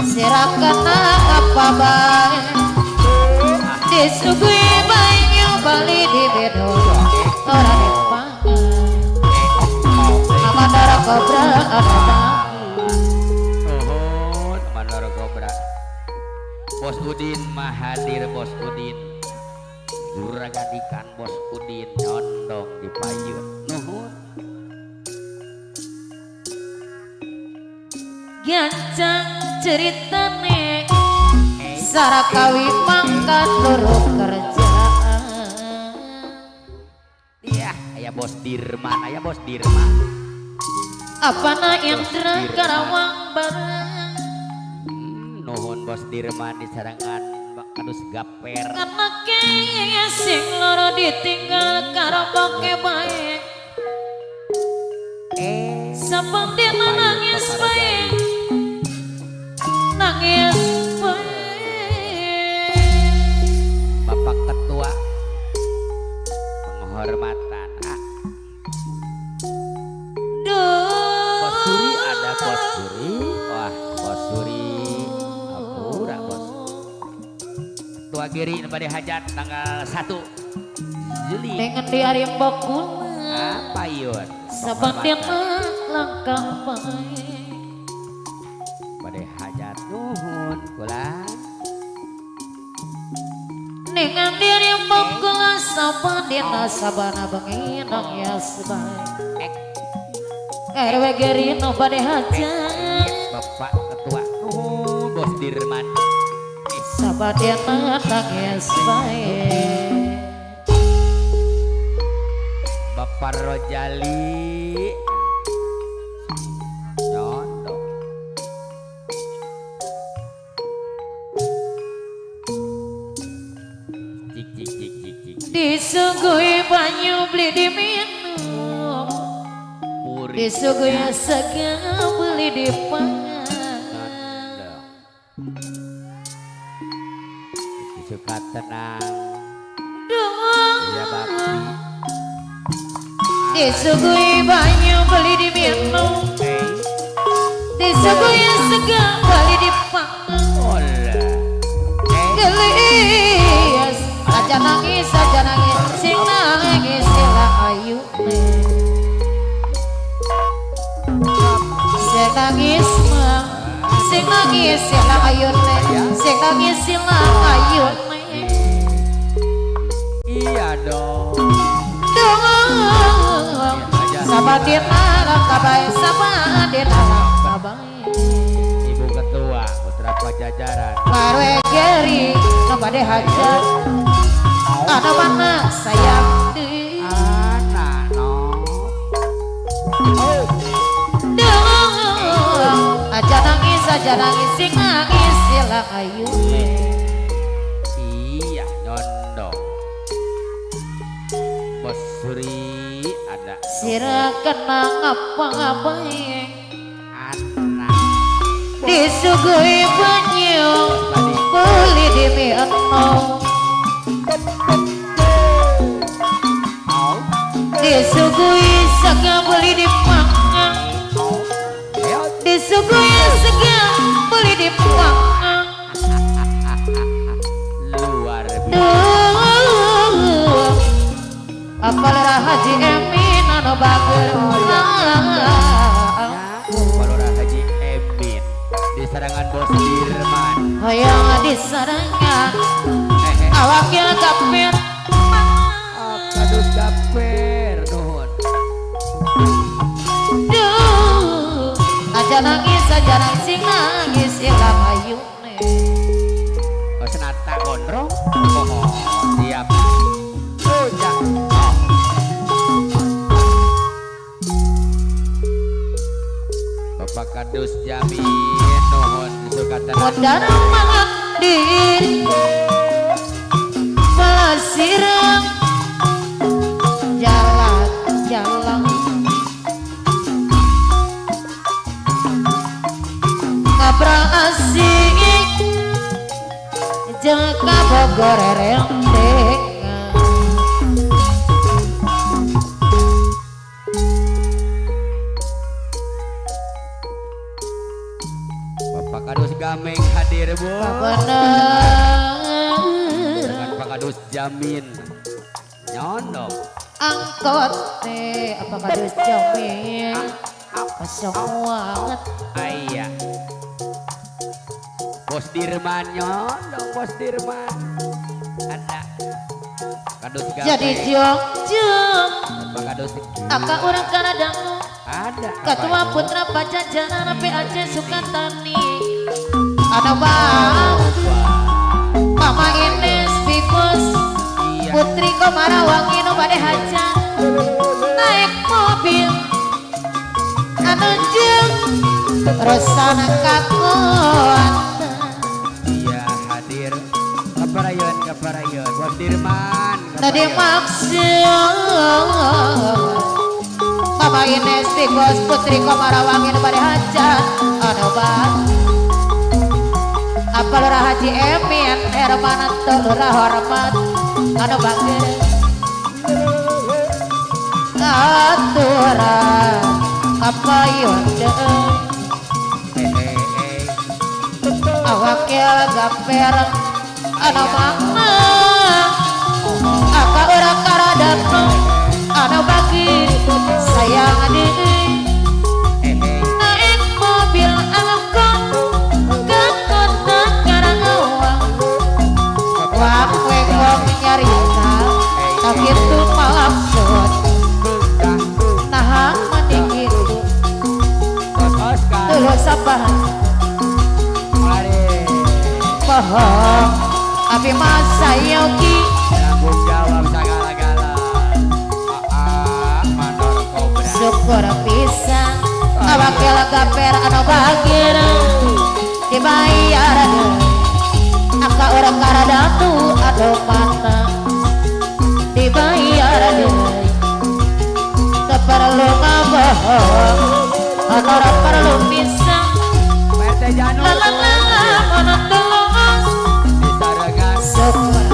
D: sirakana apa bae disugui banyu bali di bedo ora dipangan Amandara kobra ada
A: Amandara kobra Bos Udin mah hadir Bos Udin Juragadikan Bos Udin nyondong di payun nuhun
D: gancang ceritane sarakawi mangkat loro kerjaan
A: iya aya Bos Dirman aya Bos Dirman
D: apana Indra Karawang barang
A: nuhun Bos Dirman di sarangan kadus gaper
D: anake sing loro ditinggal karo boke bae sabandina nangis bae nangis bae
A: Bapak Ketua penghormatan Bos Suri ada Bos Suri wah Bos Suri apura Bos Tua Giri pada hajat tanggal 1 Juli
D: dengan di hari bakul
A: apa yun
D: sabandina langkah bae
A: pada hajat nuhun kula
D: dengan diri bakul sabandina sabana bengi nangis bae RW Gerino pada hajat
A: Bapak Ketua nuhun Bos Dirman
D: sabandina nangis bae
A: Bapak Rojali nyondong cik cik cik cik cik
D: disuguhi banyu beli diminum
A: puri
D: disuguhi sega beli dipangan
A: tenang.
D: Doang
A: Ya bakti.
D: disuguhi banyu beli diminum, disuguhi segar beli dipangan.
A: Olah.
D: Gelis aja nangis sing nangis sila ayu sing nangis mah sing nangis sila ayu sing nangis sila ayu
A: Iya dong.
D: dong sabadina kabai sabadina kabai
A: Ibu Ketua Putra Pajajaran.
D: Larwe geri no bade hajar ada mana sayang di
A: Anak no.
D: dong aja nangis sing nangis sila ayu
A: Iya nyondong. Bos Suri ada.
D: sira kena ngapa-ngapain
A: Anak.
D: disuguhi banyu beli di minum disuguhi segar beli dipangan disuguhi segar beli dipangan
A: Luar biasa.
D: duh apalera Haji Emin anu bager
A: Palora Haji Emin di serangan Bos Dirman.
D: hayang disarangan awaknya kapir
A: Aduh gaper nuhun.
D: duh aja nangis sing nangis silang ayu
A: Oh senata gondrong. Oh siap. Udah. Oh. Bapak Kadus Jamin nuhun sukatan.
D: modar mangat diri belasirang jalan ngabra asik jaka Bogor rendeng
A: Bapak Kadus Gameng hadir bu.
D: bener
A: Dengan Pak Kadus Jamin nyondong.
D: angkot apa kadus jamin kosong banget
A: Ayah. Bos Dirman nyondong Bos Dirman. Ada. Kadus Gameng.
D: jadi jong
A: Bapak Kadus
D: aka orang Kanadamu
A: ada.
D: ketua putra Pajajaran PAC Sukatani ada bang Mama Ines Bibus
A: Iya.
D: Putri Komarawangi no bade hajar naik mobil anu jeung Rosana kakuan
A: Iya hadir. Keparayon Bos Dirman.
D: tadi maksud Mama Ines Bibus Putri Komarawangi no bade hajar anu bang apa lurah Haji Emin Hermana lurah hormat anu bager aturan kapayun deui awakil gaper anu mangna aka urang karadatu anu bagi sayang deui naik mobil angkot ke kota Karawang wak nyarita tak itu maksud nah mending itu
A: Bos Oscar.
D: tulus sabar
A: Mari.
D: bohong abi masa yogi
A: Tanggung jawab segala-gala. Mandor Kobra.
D: syukur pisan awakil gaper anu bagir dibayar deui aka urang karadatu adu mata dibayar deui teu perlu ngabohong anu perlu pisan
A: PRT Janu.
D: lalala mana tulus
A: Di sarangan
D: syukur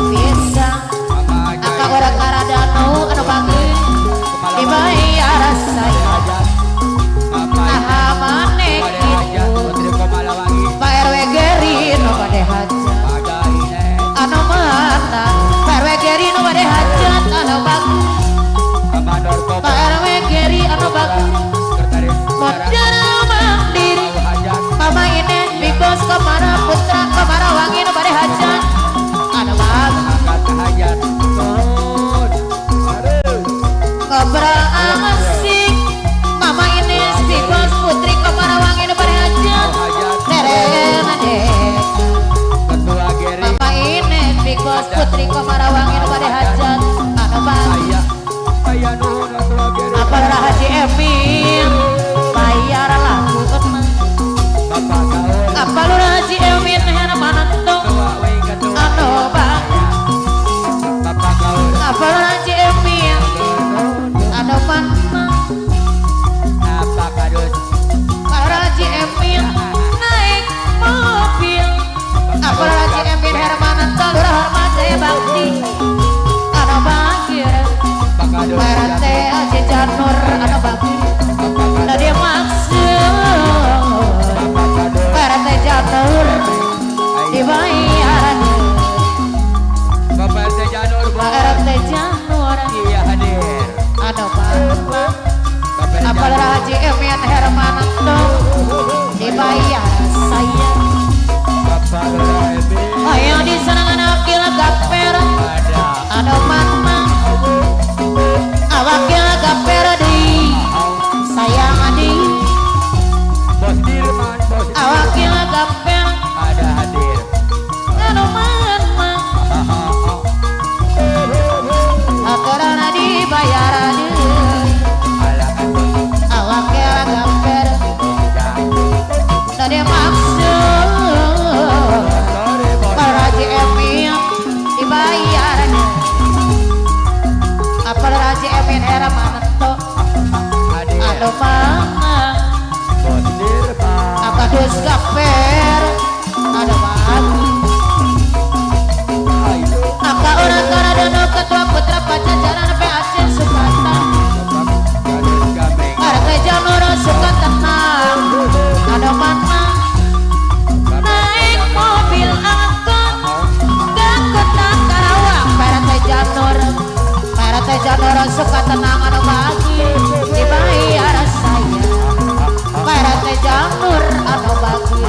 D: Janur anu bagi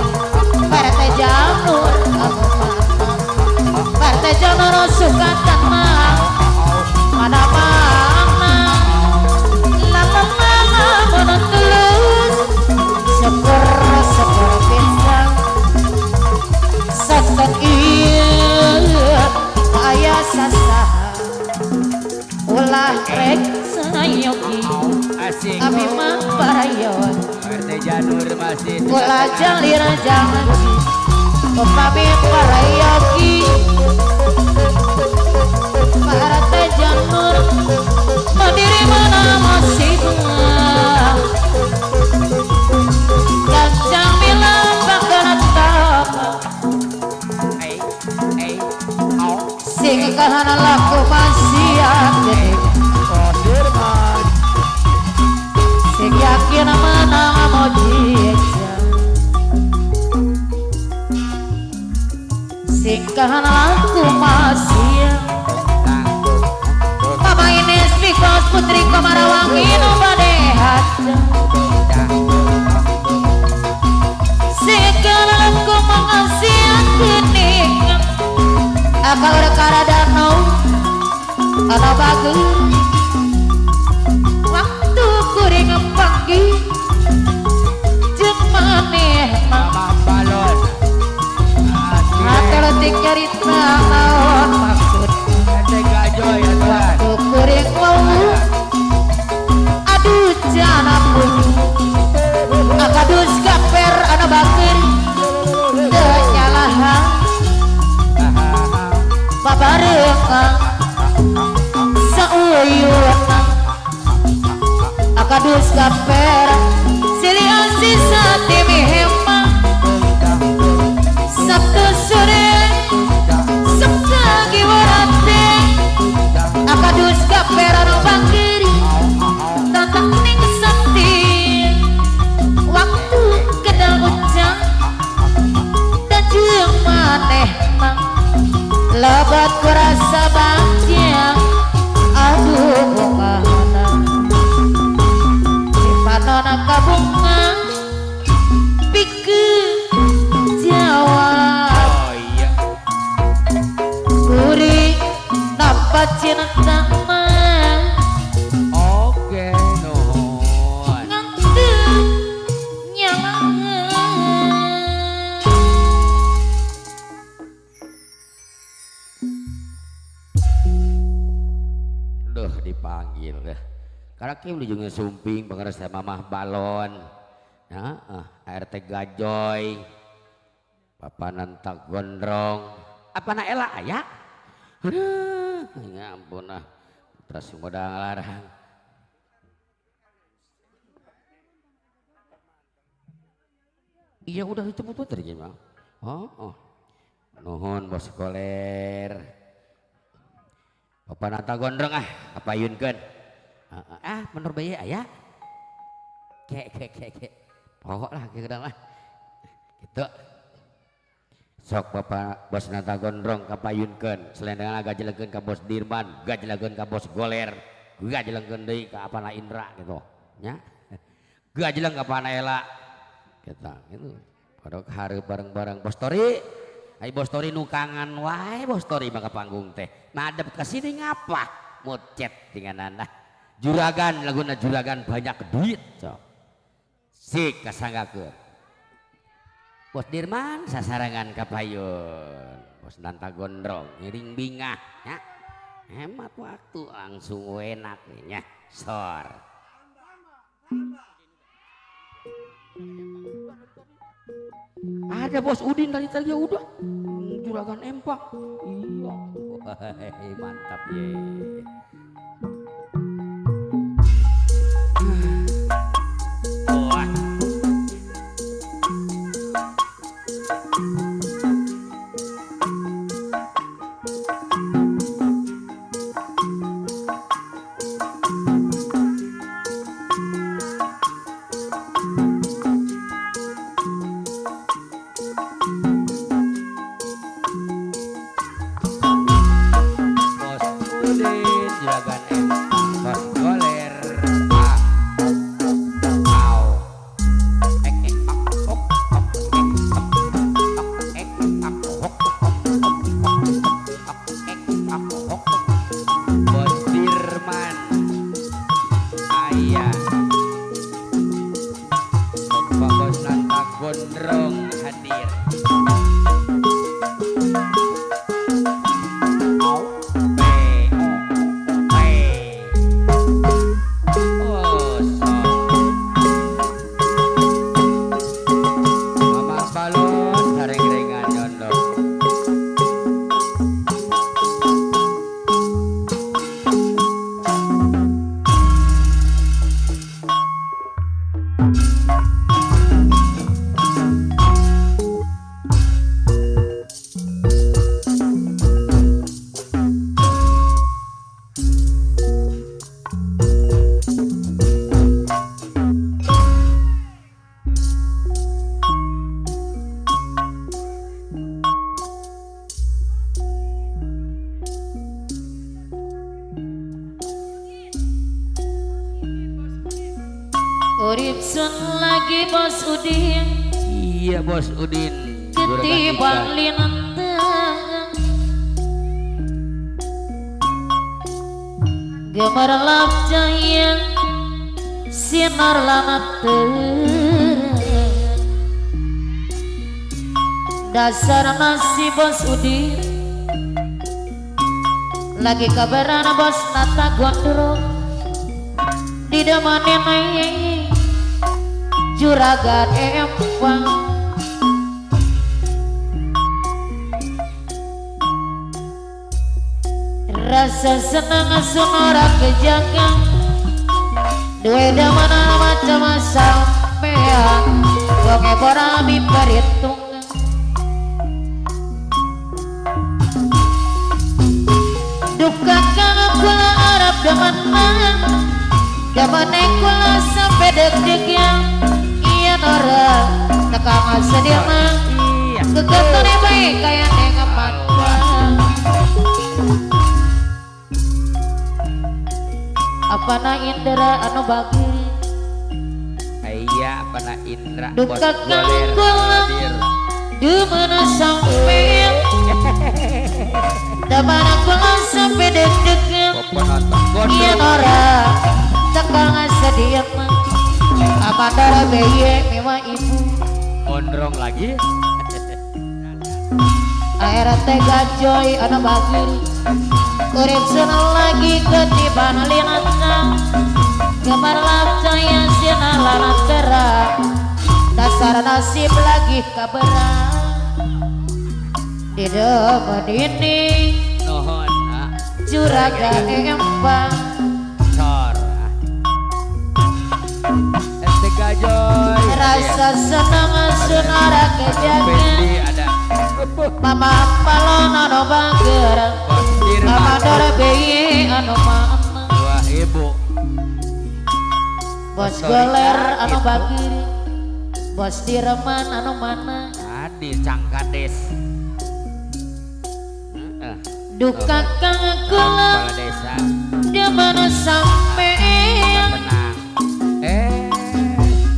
D: PRT Janur anu mantap PRT Janur suka tenang mana mana lama-lama menentulus syukur pisang sasak iya ayah sasaha ulah rek sayogi
A: Asik.
D: kami mah parayon
A: RT Janur masih.
D: ulah jalira jangan kami parayogi PRT Janur mandiri mana masih dan Jamila bakal sing kahana laku masih ada
A: Dirman.
D: sing yakin menang mau jejak sing kahana laku masih Mama ini Spikos Putri Komarawangi nu bade haja sing kahana laku mengasih kening akal rekara danau ana bagus waktu kuring pagi jeung maneh
A: Mama balon.
D: atletik cerita naon maksud
A: RT Gajoy ya Tuhan.
D: waktu kuring wau aduh jana pun akadus gaper ana bakir teu nyalahan babareng sauyuna akadus gaper silian sisa timi hema sabtu sore sabta giwarate akadus gaper anu bakiri tatang ning sakti waktu kedal ujang dan jeung maneh mang lebat kurasa bagja aduh bungana sipanona kabunga pikeun jawab
A: Oh iya.
D: kuring nampak cinta mah
A: Oke, nuhun.
D: nganteu nyaman
A: Duh dipanggil deh. Karena kim di ujungnya sumping pengeres teh mamah balon. Ya, ART Gajoy. Papanan tak gondrong. Apa na ela aya? Aduh, ya ampun ah. Terus modal larang. Iya udah ditebut tadi gimana? Oh. Nuhun bos koler. Bapak nata gondrong kapayunkeun. Menurut bayi aya. Kek. Pokok lah kita mah. Gitu. Sok bapak bos nata gondrong kapayunkeun. Selain dengan gajelekeun ka bos Dirman, gajelekeun ka bos Goler, gajelekeun deui ka apana Indra gitu. Nya. Gajeleng ka apana Ela. Kita gitu. Padahal hareup bareng-bareng bos Tori. Hai bos Tori nukangan wae bos Tori maka panggung teh. Madep ke sini ngapa? Mucet dengan anda. Juragan laguna juragan banyak duit. So. Sik kasanggakeun. Bos Dirman sasarangan kapayun. Bos Nanta Gondrong ngiring bingah ya. Hemat waktu langsung enak nya. Sor. Ada bos Udin tadi udah juragan empak. Iya. Mantap ye. Wah.
D: Urip sun lagi Bos Udin
A: Iya Bos Udin.
D: ketimbang linentang gemerlap cahaya sinar lanat dasar nasi Bos Udin lagi kabaran Bos Nata Gondoro di demanin juragan empang rasa senang sonora kejagang dua damana macam sampean wonge borami perhitung duka kang kula Arab damanan damane kula sampai deg-degan iya nora tekang sedirna kegatone baik kaya nengemat apana Indra anu bagiri
A: Iya apana Indra Bos
D: duka kang
A: Goler
D: kula
A: hadir.
D: dimana sampean damana kula sampai deg-degan
A: Penonton
D: iya
A: gondrong
D: nora tekang sedirna Amandara beye mewah ibu
A: gondrong lagi.
D: air teh gajoy anu bagiri urip seneng lagi ketiban linatna gemerlap cahaya sinar lanat gerak dasar nasib lagi kaberat di depan ini
A: Nuhun
D: juragan empang
A: cor Gajoy
D: rasa seneng sunara kejaga
A: Pendi ada
D: mama palon anu bager
A: Bos Dirman
D: Amandara beye anu mana
A: Wah ibu
D: Bos Goler anu bagiri Bos Dirman anu mana
A: Hadir Cangkades
D: duka kang kula
A: Kepala desa
D: dimana sampean
A: tenang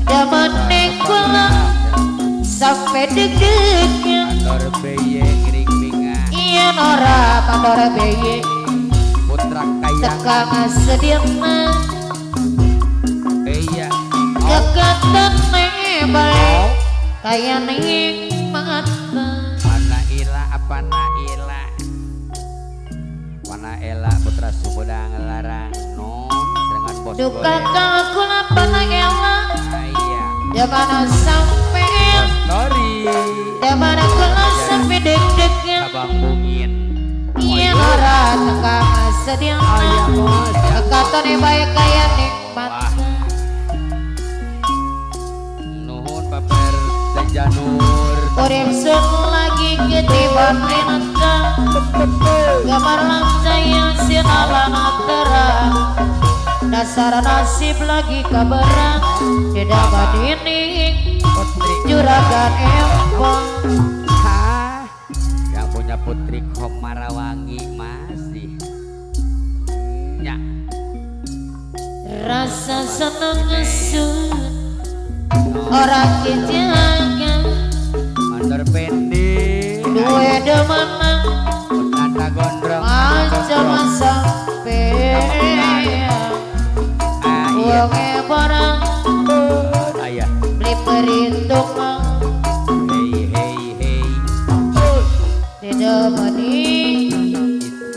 D: damane kula sampai deg-degan
A: Mandor beye ngiring binga
D: iya nora Mandara beye
A: putra kayangan
D: tekang sedirna
A: iya
D: kekatan baik kaya nikmat
A: mana ila apa naila mana ela putra Sumedang larang no dengan Bos
D: duka
A: Goler
D: kang kula pana elang
A: iya
D: damana sampean
A: Story
D: damana kula sampai deg-degan
A: Abang Bungin
D: iya nora tekang sedirna
A: Bos
D: kekatan baik kaya nikmat
A: Wah. Nuhun paper Teh Janur
D: urip sun lagi ketiban linatna gemerlap cahaya sinar lanat terang dasar nasib lagi kaberat di dapat ini
A: Putri
D: juragan empang
A: yang punya Putri Komarawangi masih nya
D: rasa seneng ngesun orang kejaga
A: Mandor Pendi
D: dua demenang
A: Nata Gondrong
D: macam sampean
A: iya
D: wonge barang
A: ayah
D: beli perhitungan
A: hey
D: di demeni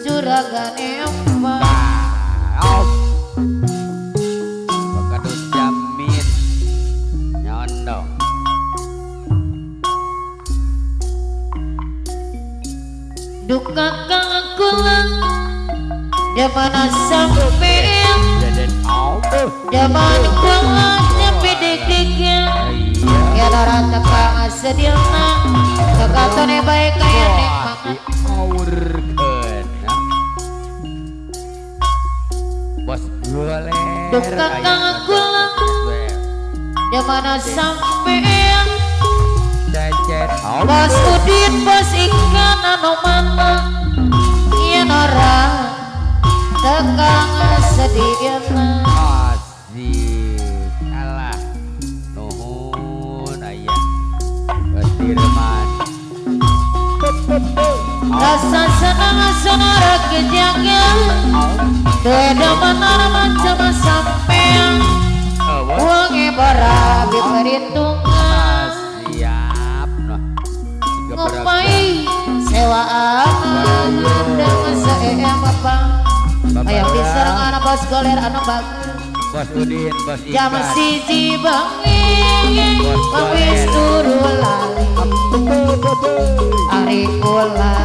D: juragan empang
A: Baos Bakadus Jamin Nyondong
D: duka kang kula damana sampean
A: Jaden Auto
D: damana kula sampai deg-degan Mandara teka sedilna kakatone baik kaya nek mangan
A: diaurkeun ya. Bos goler
D: duka kang kula di mana sampean
A: cecet
D: Bos Udin bos ikan anu mana yen ora tekang sedihna
A: asik alah nuhun aya Firman
D: rasa senang sonora kejaga beda benar macam sampean uangnya barabi perhitungan
A: siap noh
D: ngopai sewaan dengan seem apa ayam diserang anak bos goler anu bagus
A: Bos Udin bos
D: jam
A: ikan
D: siji bengi kawis turu lali ari kula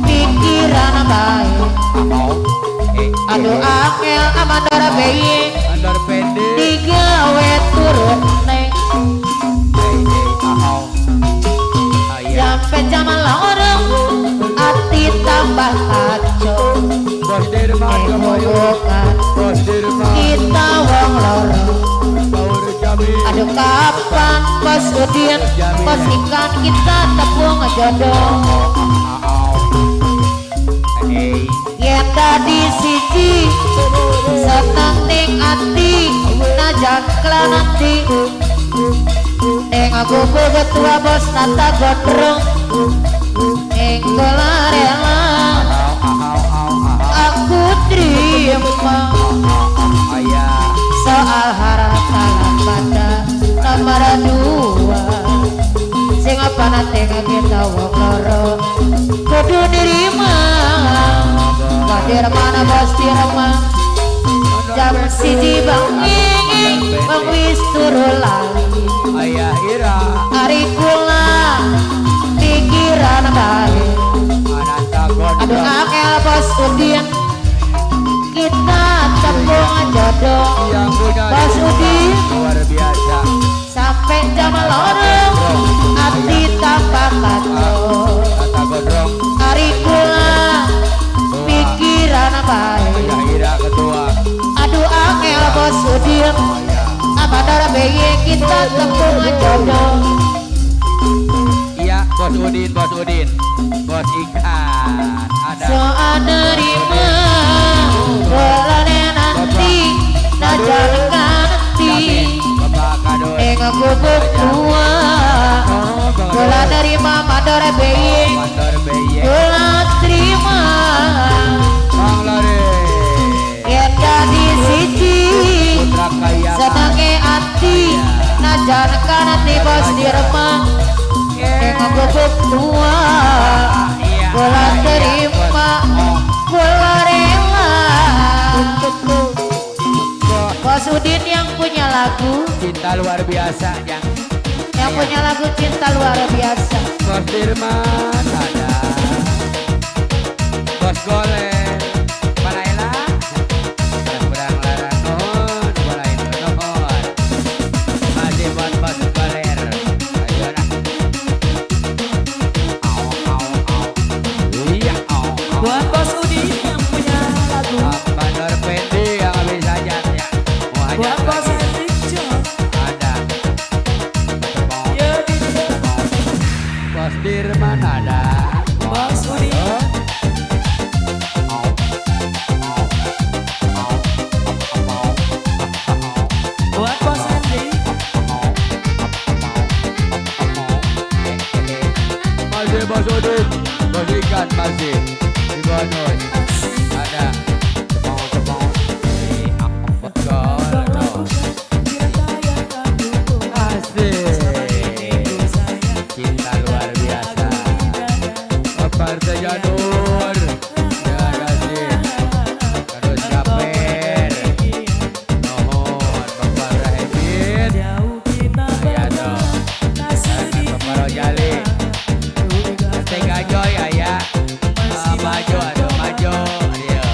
D: pikiran baik aduh angel amandara bayi
A: andor pede
D: digawe turun neng sampai zaman lorong hati tambah kacau
A: Bos Dirman
D: bukan
A: Bos Dirman
D: kita wong lorong
A: Baur Jamil
D: aduh kapan bos Udin bos ikan kita tepung jodoh yang tadi siji seneng ning ati najan nanti neng aku ketua bos nata godrong neng rela aku terima soal harta pada nomor 2 sing apa nanti kita wong loro kudu nerima kadir mana bos direma jam siji bengi bang wis turu lali
A: ayah Ira
D: ari kula pikiran baik
A: Ananta
D: aduh
A: Gondrong
D: angel bos Udin kita tepung jodoh
A: yang punya
D: Bos Udin
A: luar biasa
D: sampai jam lorong hati tambah kacau
A: Ananta Gondrong
D: ari kula pikiran baik
A: ayah Ira ketua
D: aduh angel bos Udin abadara bayi kita tepung jodoh
A: iya Bos Udin bos ikan ada
D: so nerima boleh nanti najan nanti
A: Bapak Kadon
D: neng aku berdua bola nerima madara bayi
A: Mandor Beye
D: bola terima
A: Bang Lare
D: yang jadi siji
A: Putra Kaya
D: senenge hati najan nanti bos direma neng aku berdua bola terima bola rela Bos Udin yang punya lagu
A: cinta luar biasa
D: yang punya lagu cinta luar biasa
A: Bos Dirman ada Bos Goler Palaila Berang lara non Palain non masih buat Bos Goler ayo nah iya
D: buat Bos Udin yang punya lagu
A: Bandar Pendi yang habis aja ya mau aja
D: buat Bos
A: lagi.
D: Hendrik John
A: Ada Bos Dirman ada
D: Bos Udin buat Bos Hendrik
A: masih Bos Udin Bos ikan masih di bonus ada Bos Goler asik cinta luar biasa Partai Janur ya kasih terus Gaper mohon Bapak Rahimit ya dong Bapak Rojali Tega Joy ya maju aduh maju dia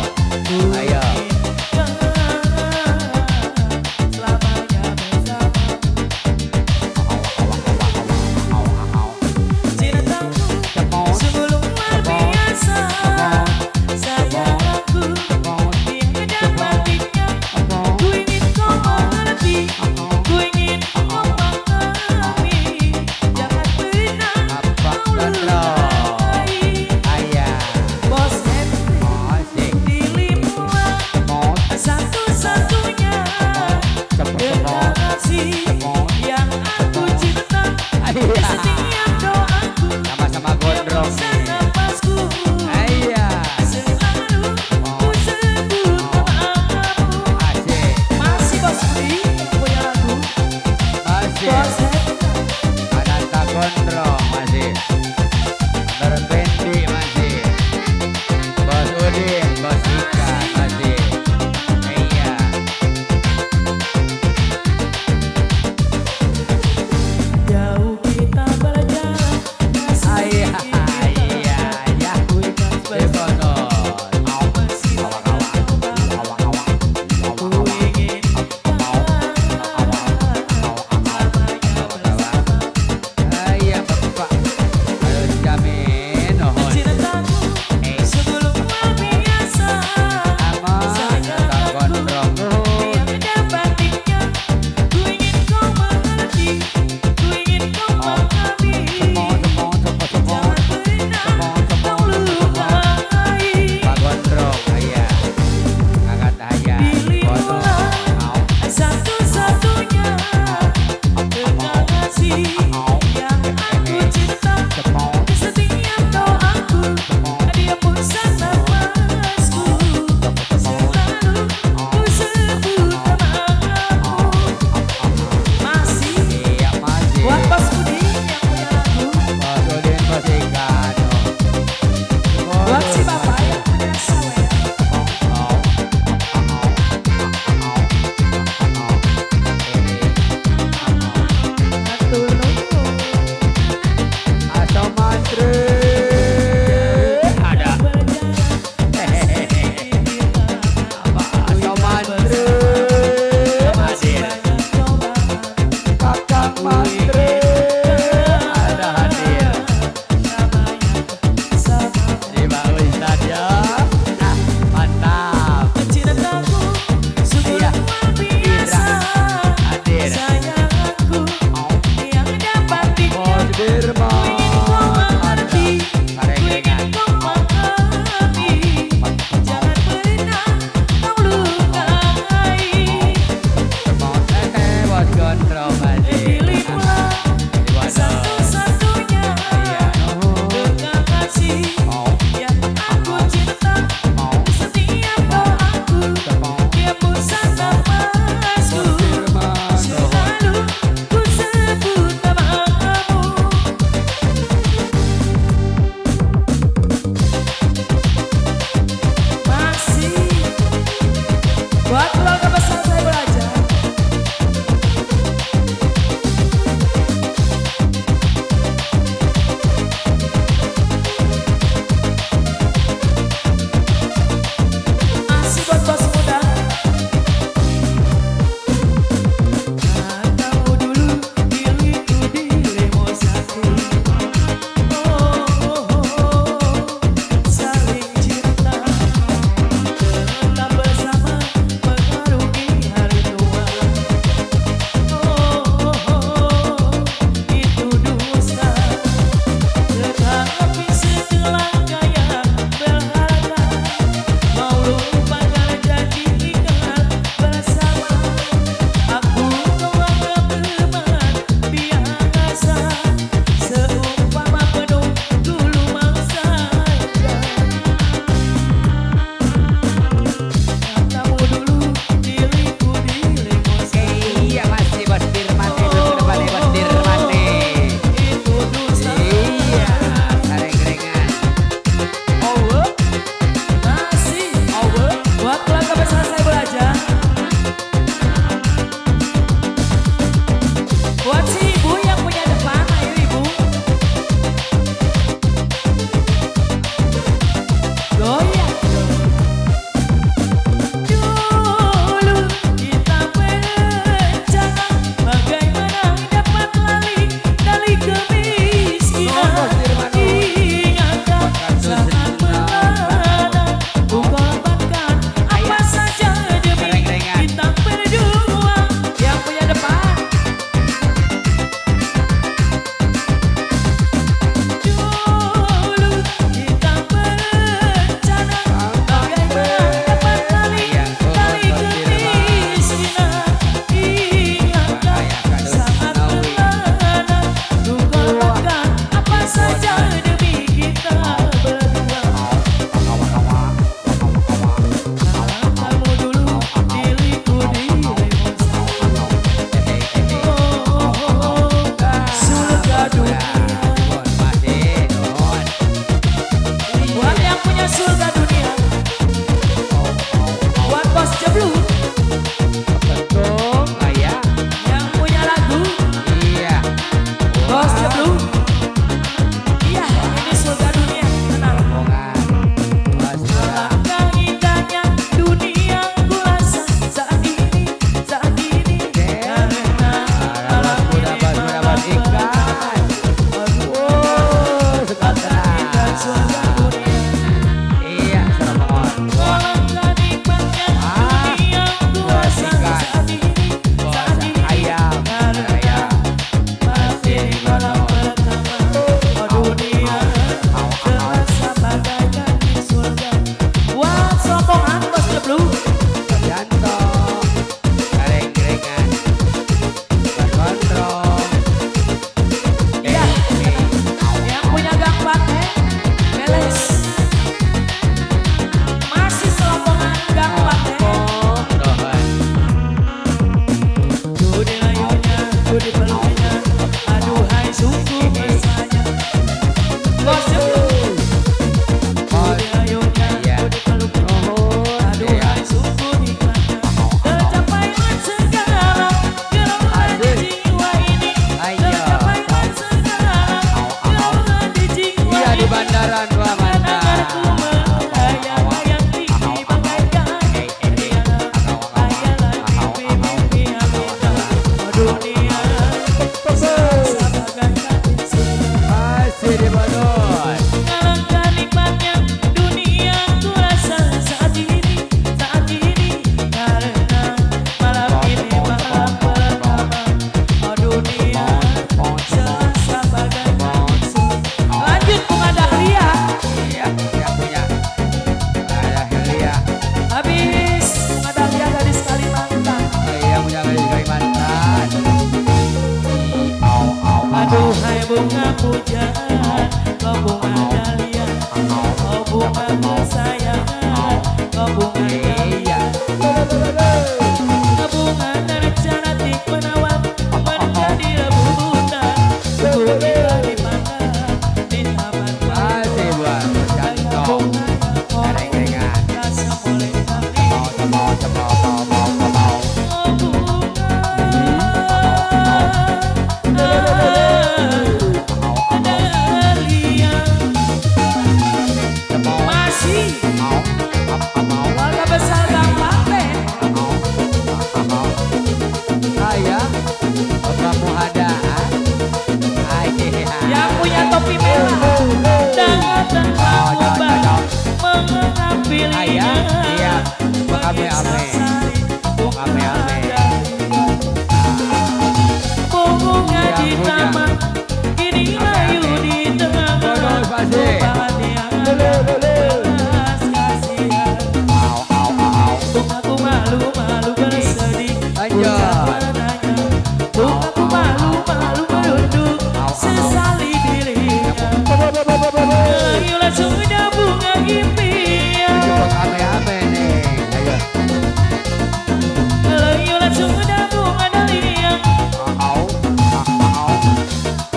A: Iya, ame-ame. Ame-ame.
F: Bunga
A: Iya,
F: di
A: punya.
F: taman, kini layu di tengah
A: Terus, Pasti.
F: belas kasihan.
A: Au, au, au.
F: Bungaku malu-malu bersedih.
A: Lanjut.
F: Bungaku malu-malu merunduk sesali dirinya. Ayolah sudah bunga impian.
A: Coba ame-ame nih. Ayo.
F: Ayolah sudah bunga dahlia.
A: Au, au.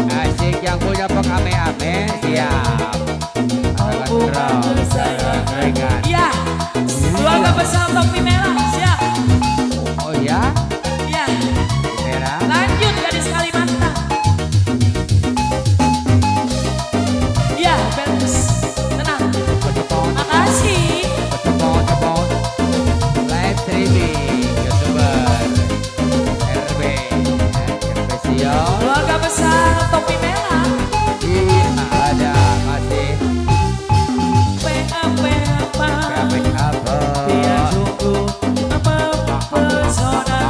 A: Asik yang punya pengame-ame siap.
F: Bunga kesayangan.
A: Ringan.
F: Iya, keluarga besar topi merah siap.
A: Oh ya,
F: Iya,
A: merah.
F: lanjut gadis Kalimantan. Iya, beres. Tenang. Makasih.
A: Cepot. Live streaming YouTuber RB siap.
F: Keluarga besar topi merah.
A: Iya ada masih
F: Apa dia
A: apa?
F: sungguh mempesona.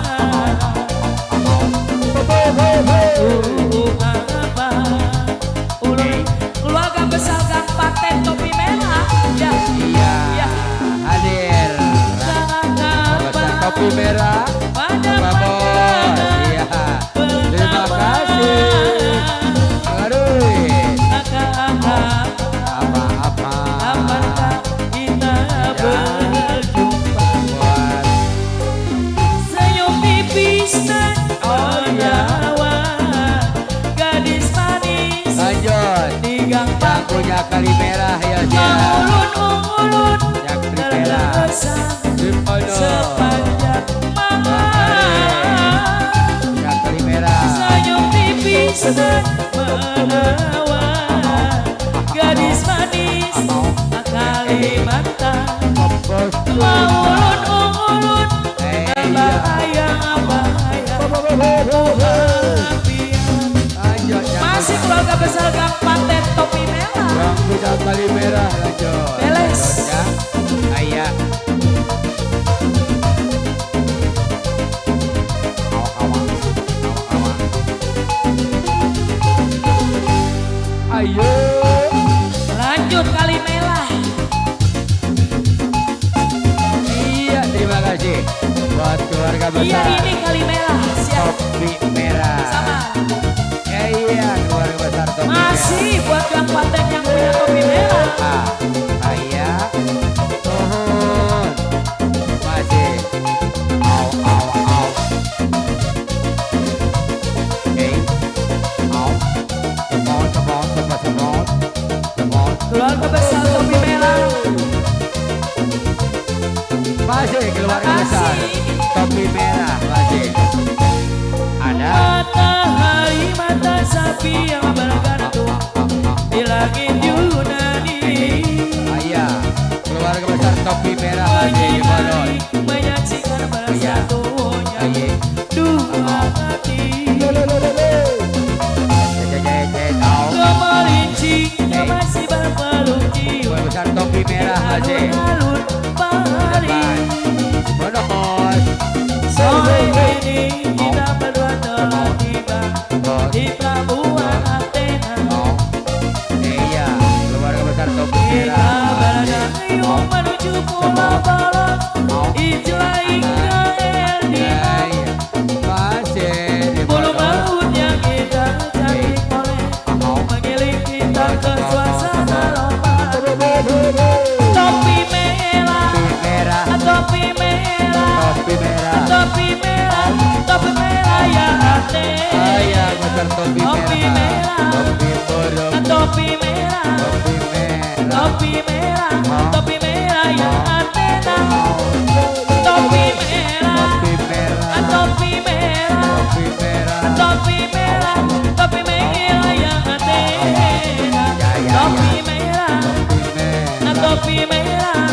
F: Apa keluarga besar Gang Paten topi merah. Ya,
A: Iya
F: ya.
A: hadir.
F: Sangat
A: Besar topi merah.
F: pada
A: Pak Bos. Iya. Terima kasih. Aduh. Apa-apa.
F: Kapankah kita berjumpa?
A: Buat
F: Senyum tipis dan menawan, gadis manis
A: lanjut.
F: di gang
A: Yang
F: Paten.
A: punya kali merah ya siap.
F: Ulun
A: Yang kali merah.
F: terkesan
A: Simpono.
F: sepanjang malam.
A: Yang kali merah.
F: Senyum tipis dan menawan, gadis manis Kalimantan.
A: Bos.
F: Ulun
A: Iya.
F: bahaya
A: Lanjut. Yang
F: masih keluarga besar Gang Paten topi merah.
A: Yang punya kali merah lanjut.
F: Beles.
A: Lanjut ya. Ayah. Ayo.
F: Lanjut kali merah.
A: Iya, terima kasih buat keluarga besar.
F: Iya ini kali merah. Siap.
A: Topi merah.
F: Sama.
A: Iya, keluarga besar topi
F: Masih buat Gang Paten yang punya topi merah.
A: merah. Saya tuhun. Masih. Au, au, au. Oke. Au. Semot.
F: Keluarga besar topi merah.
A: Masih keluarga besar
F: Makasih.
A: topi merah. Masih. Ada.
F: Matahari mata sapi yang bergantung di langit Yunani.
A: Ayah, keluarga besar topi merah masih di Balon.
F: Menyaksikan bersatunya
A: Ayah.
F: dua hati.
A: Tahu.
F: Gemerincing yang masih berpeluk jiwa.
A: Keluarga besar topi merah masih.
F: Alun-alun pari.
A: Bonus.
F: Sore ini kita berdua telah tiba di pelabuhan Athena.
A: Oh. Iya, keluarga besar topi
F: Kita
A: merah.
F: berdayung menuju Pulau Balon. Itulah Israel di
A: Iya, masih di
F: bulu
A: Balon.
F: laut yang kita cantik oleh mengiling kita ke suasana lomba. Topi merah,
A: Topi merah.
F: topi merah,
A: Topi merah.
F: topi merah, topi merah ya Athena.
A: Ayah, besar topi
F: Topi
A: merah.
F: merah.
A: Topi burung.
F: Topi merah,
A: Topi merah.
F: topi merah, topi merah ya Athena. Topi merah,
A: Topi merah.
F: topi merah,
A: Topi merah.
F: topi merah, topi merah ya Athena. Topi merah,
A: Topi merah.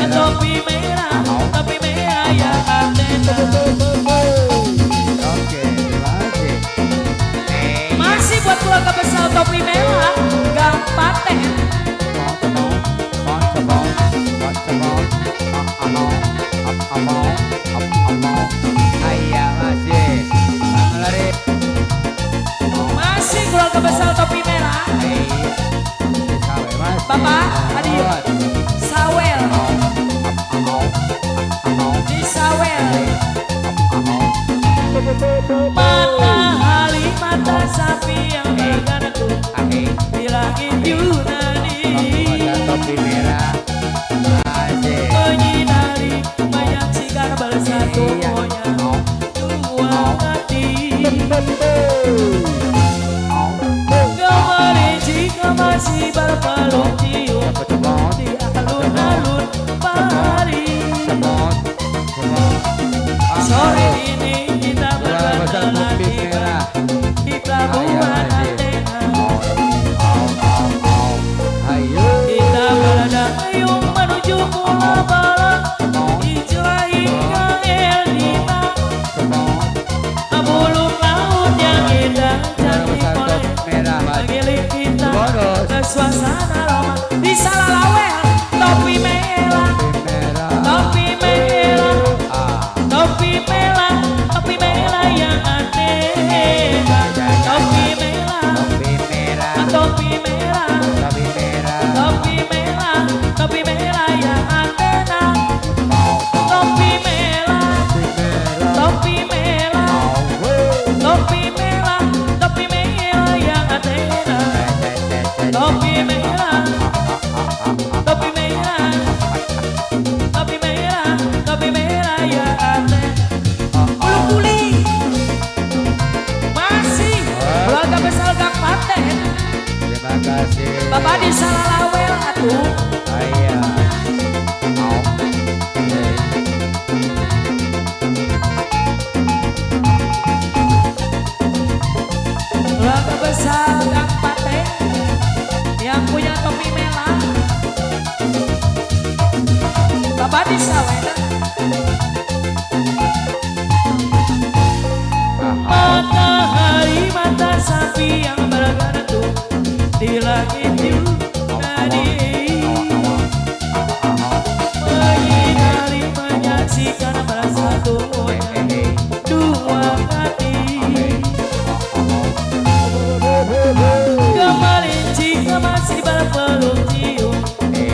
F: topi merah, topi merah ya Athena.
A: Oke, terima kasih.
F: Masih buat keluarga besar topi merah, Gang Paten.
A: Come on. Ayah masih lari.
D: Masih keluarga besar topi merah. Bapak, adik, sawel, di sawel. Matahari mata sapi yang bergantung di langit Yunani.
A: Topi merah masih
D: Menyinari, menyaksikan bersatunya dua hati. Gemericik masih berpeluk cium di alun-alun pari. Sore ini kita berkenalan di pelabuhan Athena. Kita berdayung menuju Pulau Balang di Celahika Elina. Bulung laut yang indah cantik oleh mengiling kita ke suasana roman di Salalawel. Topi merah, topi merah, topi merah, topi merah yang aneh. Topi merah, topi merah, topi merah, topi merah yang aneh. Topi merah, topi merah, topi merah, topi merah yang Athena. Topi merah, topi merah, topi merah, topi merah yang Athena. Bulu kuling masih keluarga besar Gang Paten.
A: Terima kasih.
D: Bapak di Salalawel atuh.
A: Ayah.
D: Keluarga besar Gang Paten yang punya topi merah. Bapak di Sawena. Matahari mata sapi yang bergantung di langit Yunani. Menyinari menyaksikan bersatunya dua hati. Gemerincing masih berpeluk cium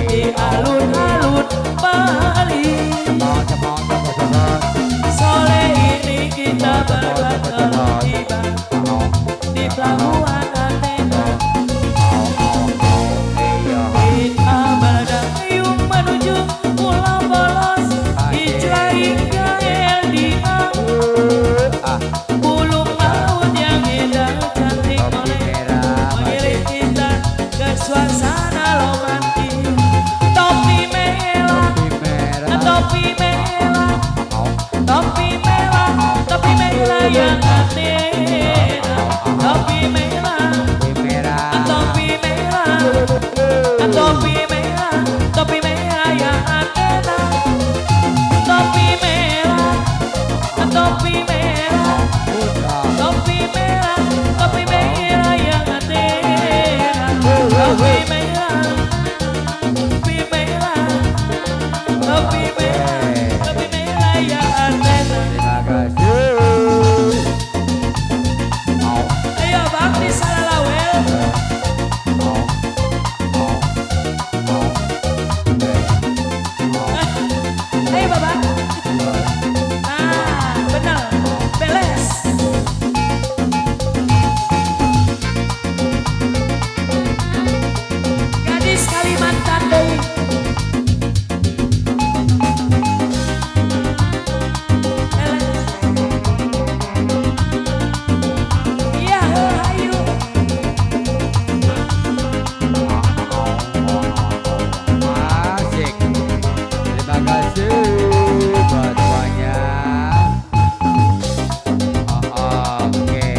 D: di alun-alun Bali. Sore ini kita berdua tiba di pelabuhan Athena. Kita berdayung menuju Pulau Bolos di Celahika Elina. Bulung laut yang indah cantik oleh mengiring kita ke suasana romantis. Topi merah, topi merah, topi merah, topi merah yang aneh. Topi merah, topi merah, topi merah, topi merah yang aneh. Topi merah, topi merah, topi merah, topi merah yang aneh. Topi merah, topi merah, topi merah, topi merah yang aneh.
A: Terima kasih.
D: Ayo bang di Salalawel. Ayo bapak. Nah benar, beles. Gadis Kalimantan Dewi. Iya, ayo.
A: Asik. Terima kasih buat semuanya. Oke.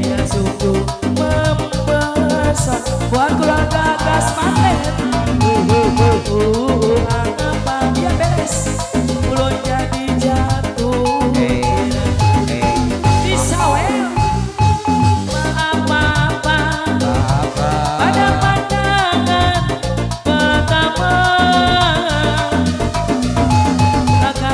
D: Dia sungguh membesar buat keluarga Gas Paten. Apa dia beres? Ulun jadi jatuh. Di Sawel. Apa-apa pada pandangan pertama. Raka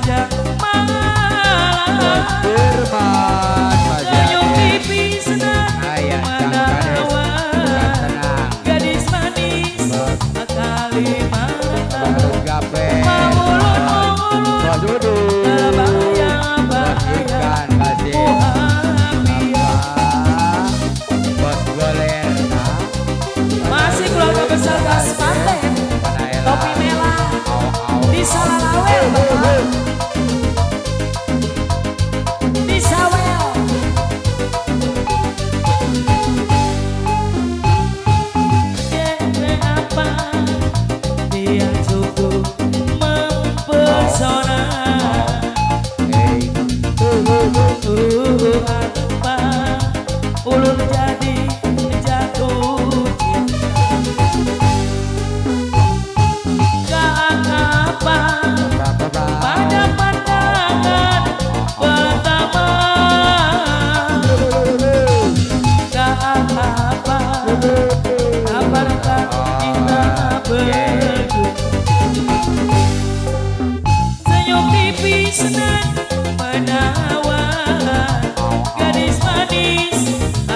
F: sepanjang malam
A: Firman
F: senyum
A: Majadi
F: tipis senang
A: ayah Kades
F: menawan
A: tenang
F: gadis manis Kalimantan
A: baru gape
F: mengulur-ulur
A: bos Dudu bos ikan kasih bos goler
F: masih keluarga besar gas panten topi merah di Salalawel di Sawel genre apa yang sungguh mempesona apa ulun jadi jatuh gak apa pada pandangan pertama gak apa apakah kita berdua senyum tipis senang menawan gadis manis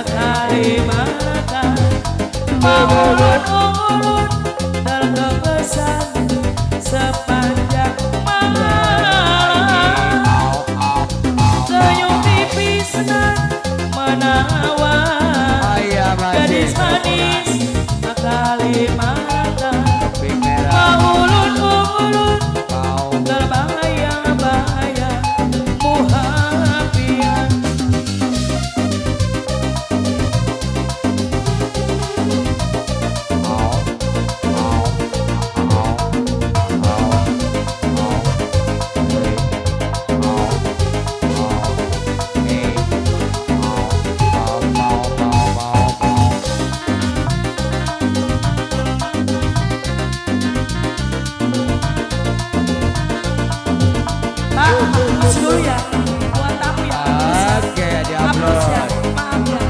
F: Kalimantan mengulur-ulur terkesan sepanjang malam senyum tipis senang menawan gadis manis Kalimantan mengulur-ulur terbayang-bayang muhafian Pak, masih dulu ya buat tamu ya
A: oke
F: hapus ya
A: diupload
F: maaf ya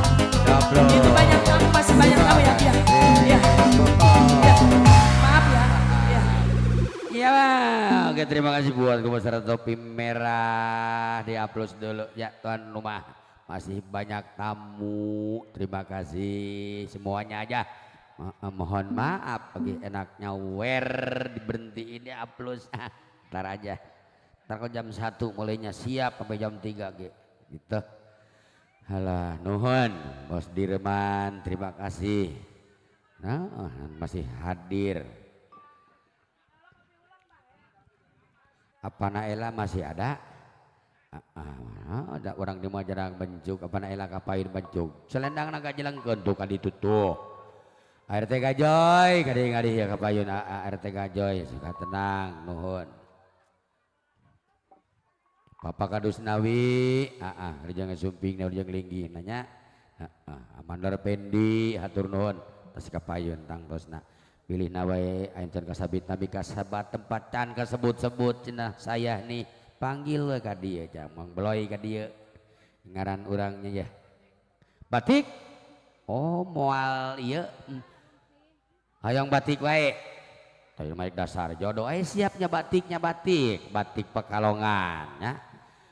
A: diupload
F: itu banyak tamu masih banyak tamu ya iya iya iya maaf ya iya
A: iya bang oke terima kasih buat kebesaran topi merah diupload dulu ya tuan rumah masih banyak tamu terima kasih semuanya aja mohon maaf bagi enaknya diberhentiin ya upload ntar aja ntar kalau jam 1 mulainya siap sampai jam 3 gitu. Halah nuhun Bos Dirman terima kasih. Nah masih hadir. Apa Naela masih ada? Ada orang di jarang bencuk. Apa Naela kapain bencuk? Selendang naga jelengkeun tuh kadi tutup. ART Gajoy kadi ya kapayun ART Gajoy suka tenang nuhun. Papa Kadus Nawi, Rijang Sumping, Rijang Linggi, nanya, Amandar Pendi, hatur nuhun, tas kapayun tang tosna, pilih nawai, ancen kasabit nabi kasabat tempatan kasebut-sebut cina saya nih panggil we ka dieu jamang beloy ka dieu, ngaran urangnya ya, batik, oh moal iya, hayang batik wae. Tapi maik dasar jodoh siapnya batiknya batik Pekalongan ya.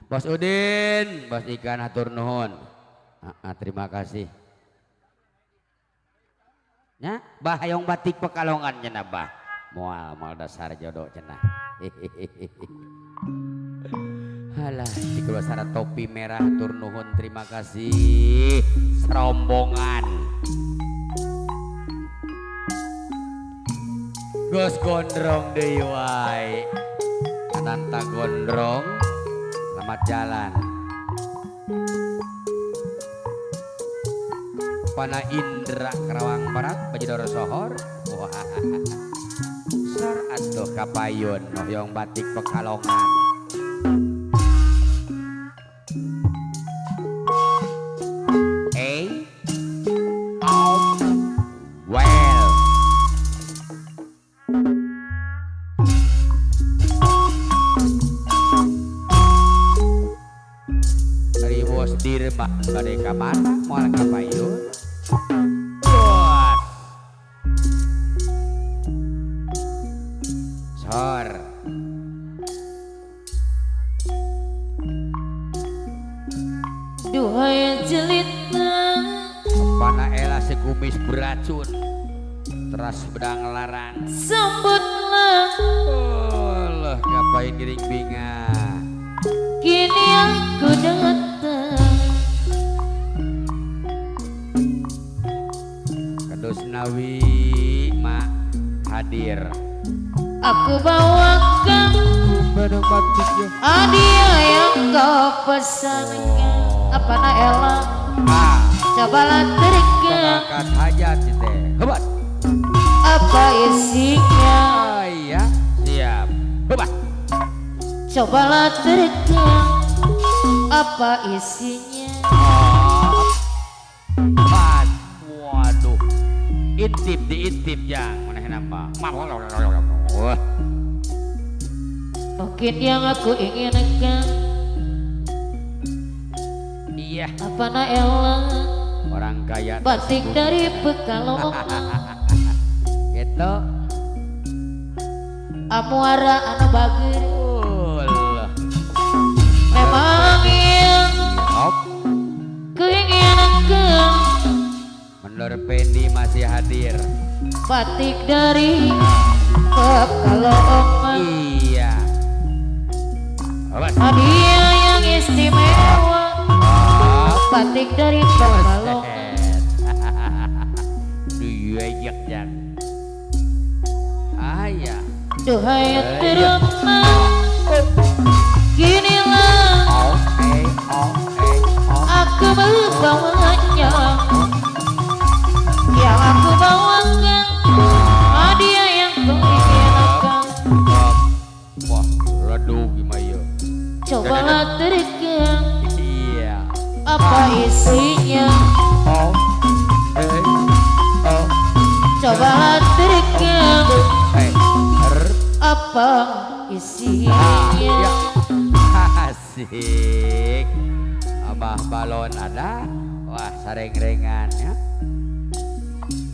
A: Bos Udin, Bos Ikan hatur nuhun. Terima kasih. Ya, bah hayong batik Pekalongan cenah bah. Moal dasar jodoh cenah. Halah, di keluar topi merah hatur nuhun terima kasih. Serombongan. Gos gondrong deui wae. Ananta gondrong. Selamat jalan. Pana Indra Karawang Barat Bajidor Sohor. Wah. Sar atuh kapayun noyong batik Pekalongan. Well. Dari Bos Dirma dari kamana moal kapayun. Bos. Sor.
D: duhai jelita
A: Pana ela sekumis beracun teras bedang larang
D: sambutlah
A: Allah ngapain giring binga
D: kini aku datang
A: kados nawi mak hadir
D: aku bawakan hadiah yang kau pesankan apa na Ella cobalah terika
A: angkat hajat teh hebat
D: apa isinya
A: iya siap hebat
D: cobalah terika apa isinya
A: Pas, waduh intip diintip jang mana nama wah
D: mungkin yang aku inginkan
A: iya
D: apa na Ella
A: orang kaya
D: batik dari Pekalongan
A: gitu
D: amuara anu bager
A: Allah
D: memang yang
A: hop
D: keinginkan
A: menurut Pendi masih hadir
D: batik dari Pekalongan
A: iya hebat
D: hadiah yang istimewa
A: hop
D: batik dari Pekalongan
A: duyek jang ayah
D: duhai terima kinilah
A: oke
D: aku membawanya yang aku bawakan hadiah yang kau inginkan
A: wah redup gimana
D: cobalah terika
A: iya
D: apa isinya cobalah terika apa isinya
A: asik abah balon ada wah sareng-rengan ya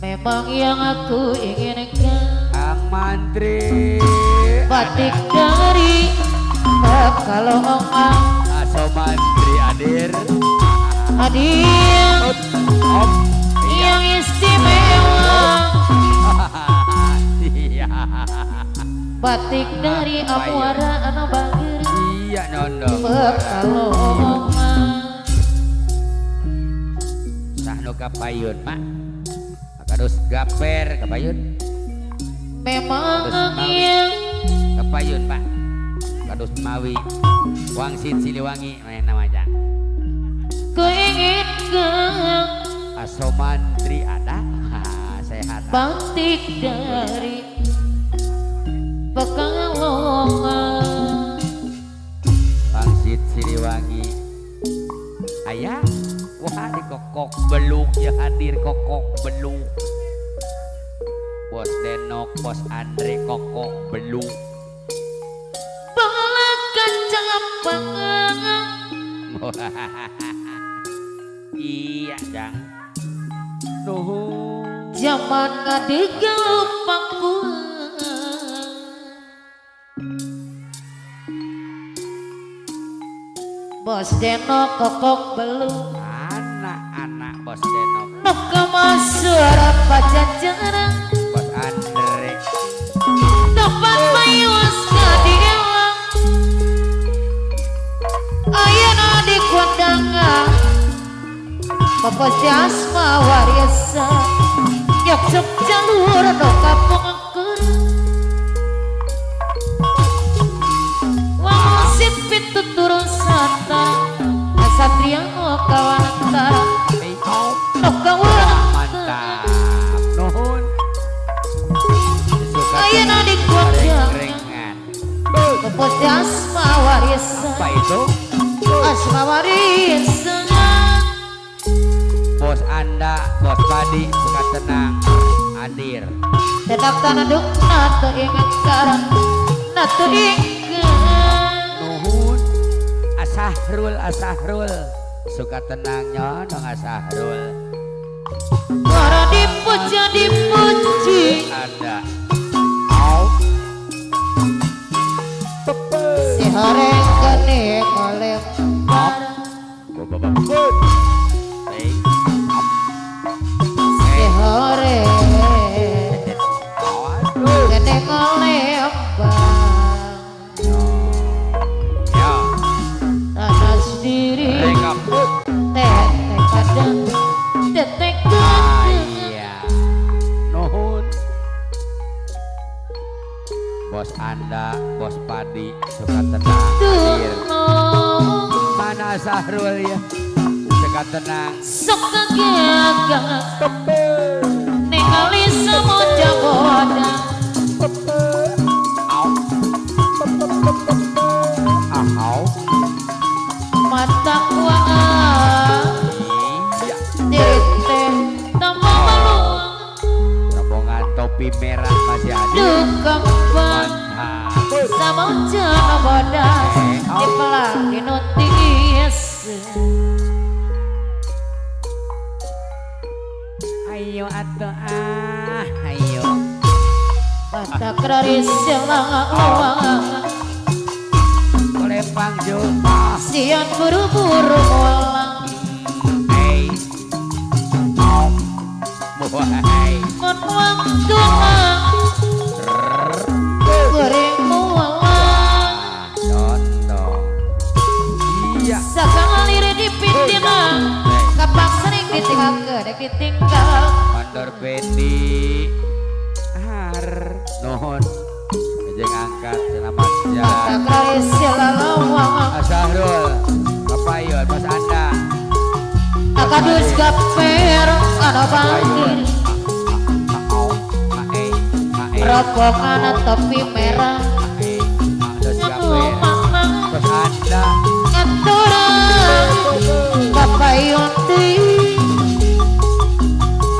D: memang yang aku inginkan
A: Kang Mantri
D: batik dari Pekalongan
A: aso Mantri hadir
D: hadiah yang istimewa
A: iya
D: batik dari amuara anu bager
A: iya nondong
D: Pekalongan
A: sahnu kapayun mak kados gaper kapayun
D: memang yang
A: kapayun pak kados mawi wangsit siliwangi mana namanya
D: kuinginkan
A: aso Mantri ada sehat
D: batik dari Pekalongan
A: wangsit siliwangi ayah wah di kokok beluk ya hadir kokok beluk bos Denok bos Andre kokok beluk
D: balakan capangan
A: iya jang nuhun
D: zaman ngadigalupak bos Denok kokok belum
A: anak-anak bos Denok
D: nok kemasura pajajaran
A: bos Andre
D: dapat mayus kadilang ayana di kondangan Bapak si asma wariasa yak sok jalur no kapung angker wang sipit tuturun santa asatria no kawan antara no kawan
A: mantap nuhun
D: ayana di kondangan
A: ringan
D: Bapak si asma wariasa
A: apa itu
D: asma wariasa
A: bos Anda bos Padi suka tenang hadir
D: tenang tanah duk nato ingat sekarang nato ingat
A: nuhun asahrul suka tenangnya dong asahrul
D: para dipuji
A: ada
D: si horeng kening oleh para
A: Bapak pun. Hey,
D: Sehore
A: aduh.
D: gede ngelembang
A: Ya,
D: tanah sendiri
A: rekap.
D: tetek kadang detek
A: Ah,
D: kadang
A: iya. Nuhun. Bos Anda, bos Padi, suka tenang hadir.
D: Duno
A: Mana Sahrul ya? Suka tenang.
D: sok kegagas ningali samoja boda
A: Au. Ahau.
D: mata kuaan
A: Iya.
D: diri teh tambah maluang
A: Rombongan topi merah masih ada.
D: dukang bang
A: Mantap.
D: samoja boda dipelah dinotis
A: Ayo atuh ayo.
D: mata keraris selang
A: Lempang jumpa.
D: sian buru-buru mulang
A: Hey. Au. Muhai.
D: mun waktu goreng mulang
A: Contoh. Iya.
D: sakali di pintina kapak sering ditinggal kedek ditinggal
A: Mandor Bendi. Har. Nuhun. Ejeng angkat selamat
D: mata
A: jalan.
D: keraris selalawang
A: Sahrul. Papayun Mas Anda.
D: akadus gaper ada bangkir
A: Au. Mae. Mae.
D: rombongan topi merah
A: Mae. Dos
D: aduh
A: gaper.
D: mama
A: Mas Anda.
D: ngaturang kapayun di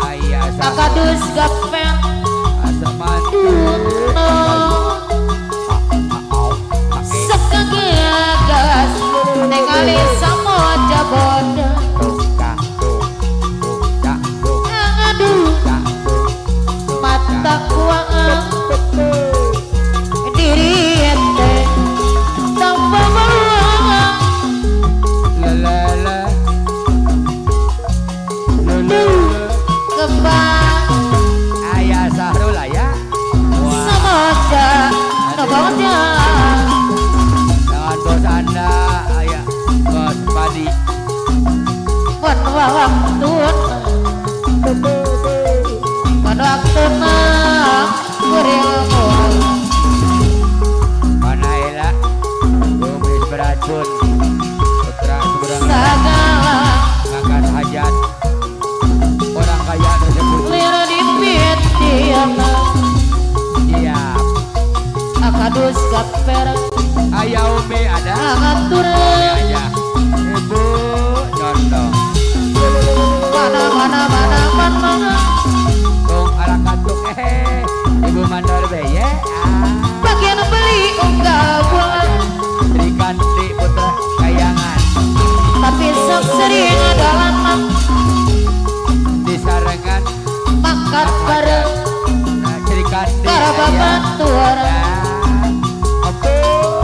A: Ayah Sahrul.
D: akadus gaper
A: Asaman.
D: duno
A: Au. Mae.
D: sekagiagas ningali samoja boda
A: Tukang. Tukang.
D: aduh mata kuang diri ente tanpa maluang
A: Lelele. Lelele.
D: kembang
A: Ayah Sahrul ayah. Wah.
D: samoja noboja
A: Dengan bos Anda ayah. Bos Padi.
D: mun waktu kuril mulang
A: Mana Ela. Kumis beracun. Putra seberang
D: sagala
A: ngangkat hajat. Orang kaya tersebut.
D: lir di pintiana
A: Siap.
D: akadus gaper
A: Ayah Umi ada.
D: ngaturang
A: Ayah. Ibu contoh.
D: mana
A: Tung ala katuk Ibu mandor beye.
D: bagian beli unggah bulan
A: Berikan di putra kayangan.
D: tapi sok sering adalah
A: Di sarengan.
D: makat bareng
A: Berikan di
D: karo babatuan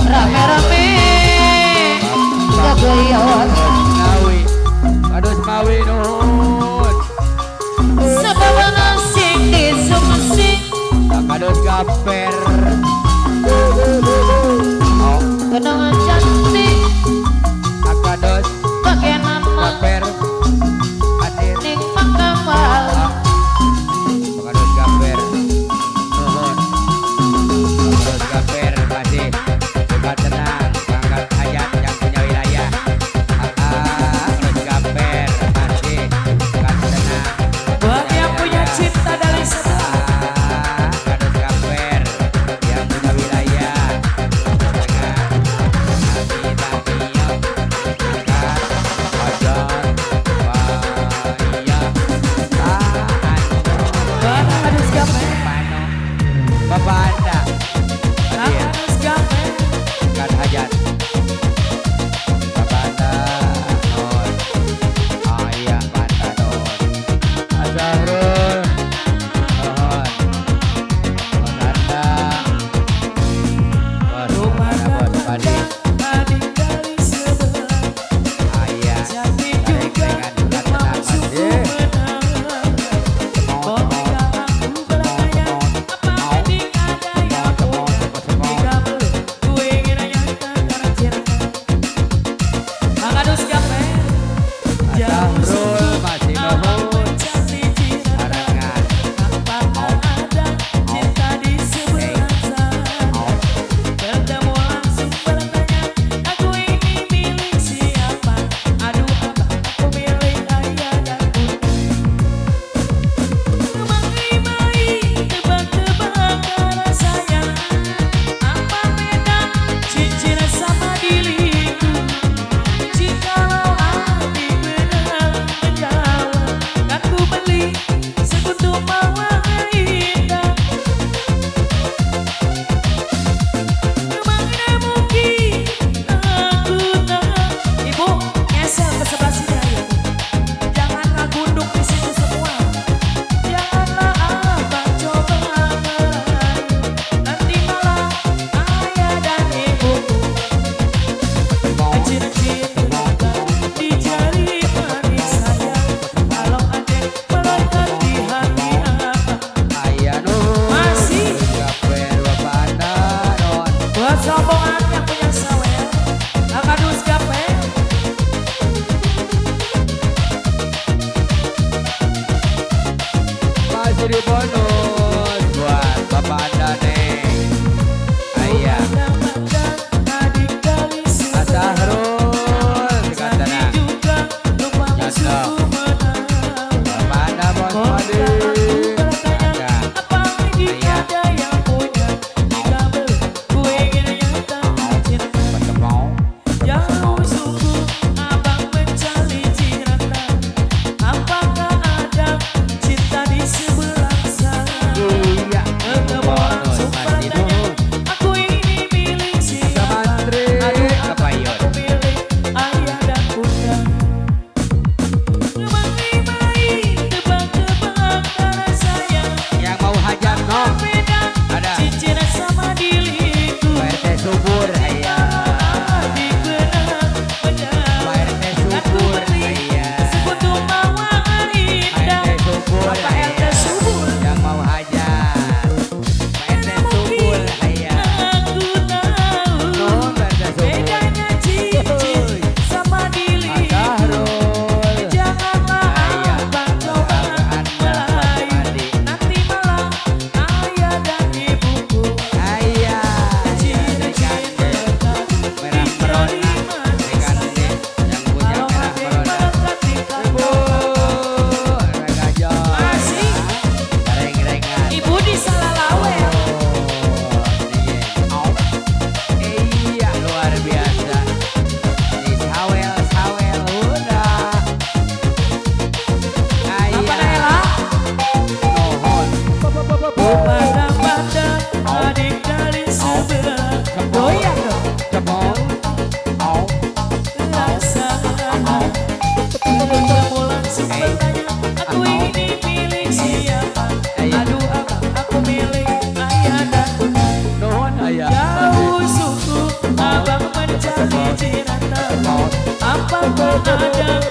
D: rame-rame gagayawan
A: Mawi. Aduh Mawi nuhun.
D: sababana sing disungsing
A: Kadus gaper. Oh,
D: kenangan cantik
A: kadus
D: bagian nama
A: gaper. Hadir.
D: ning pangkamal
A: Kadus gaper. Nuhun. Kadus gaper masih suka tenang. Angkat hajat yang punya wilayah. Kadus gaper masih suka tenang.
G: Buat yang punya cipta dari sebelah
A: Kadus gaper yang punya wilayah. Dengan hati tamiyo angkat ojon waya
G: Buat harus gape
A: pano Bapak Anda hadir
G: harus gape
A: angkat hajat. Bapak Anda non. Oh iya Bapak non. Azharul mohon. Bos Anda. Bos Anda, Bos Padi.
G: adik dari sebelah
A: Ayah.
G: jadi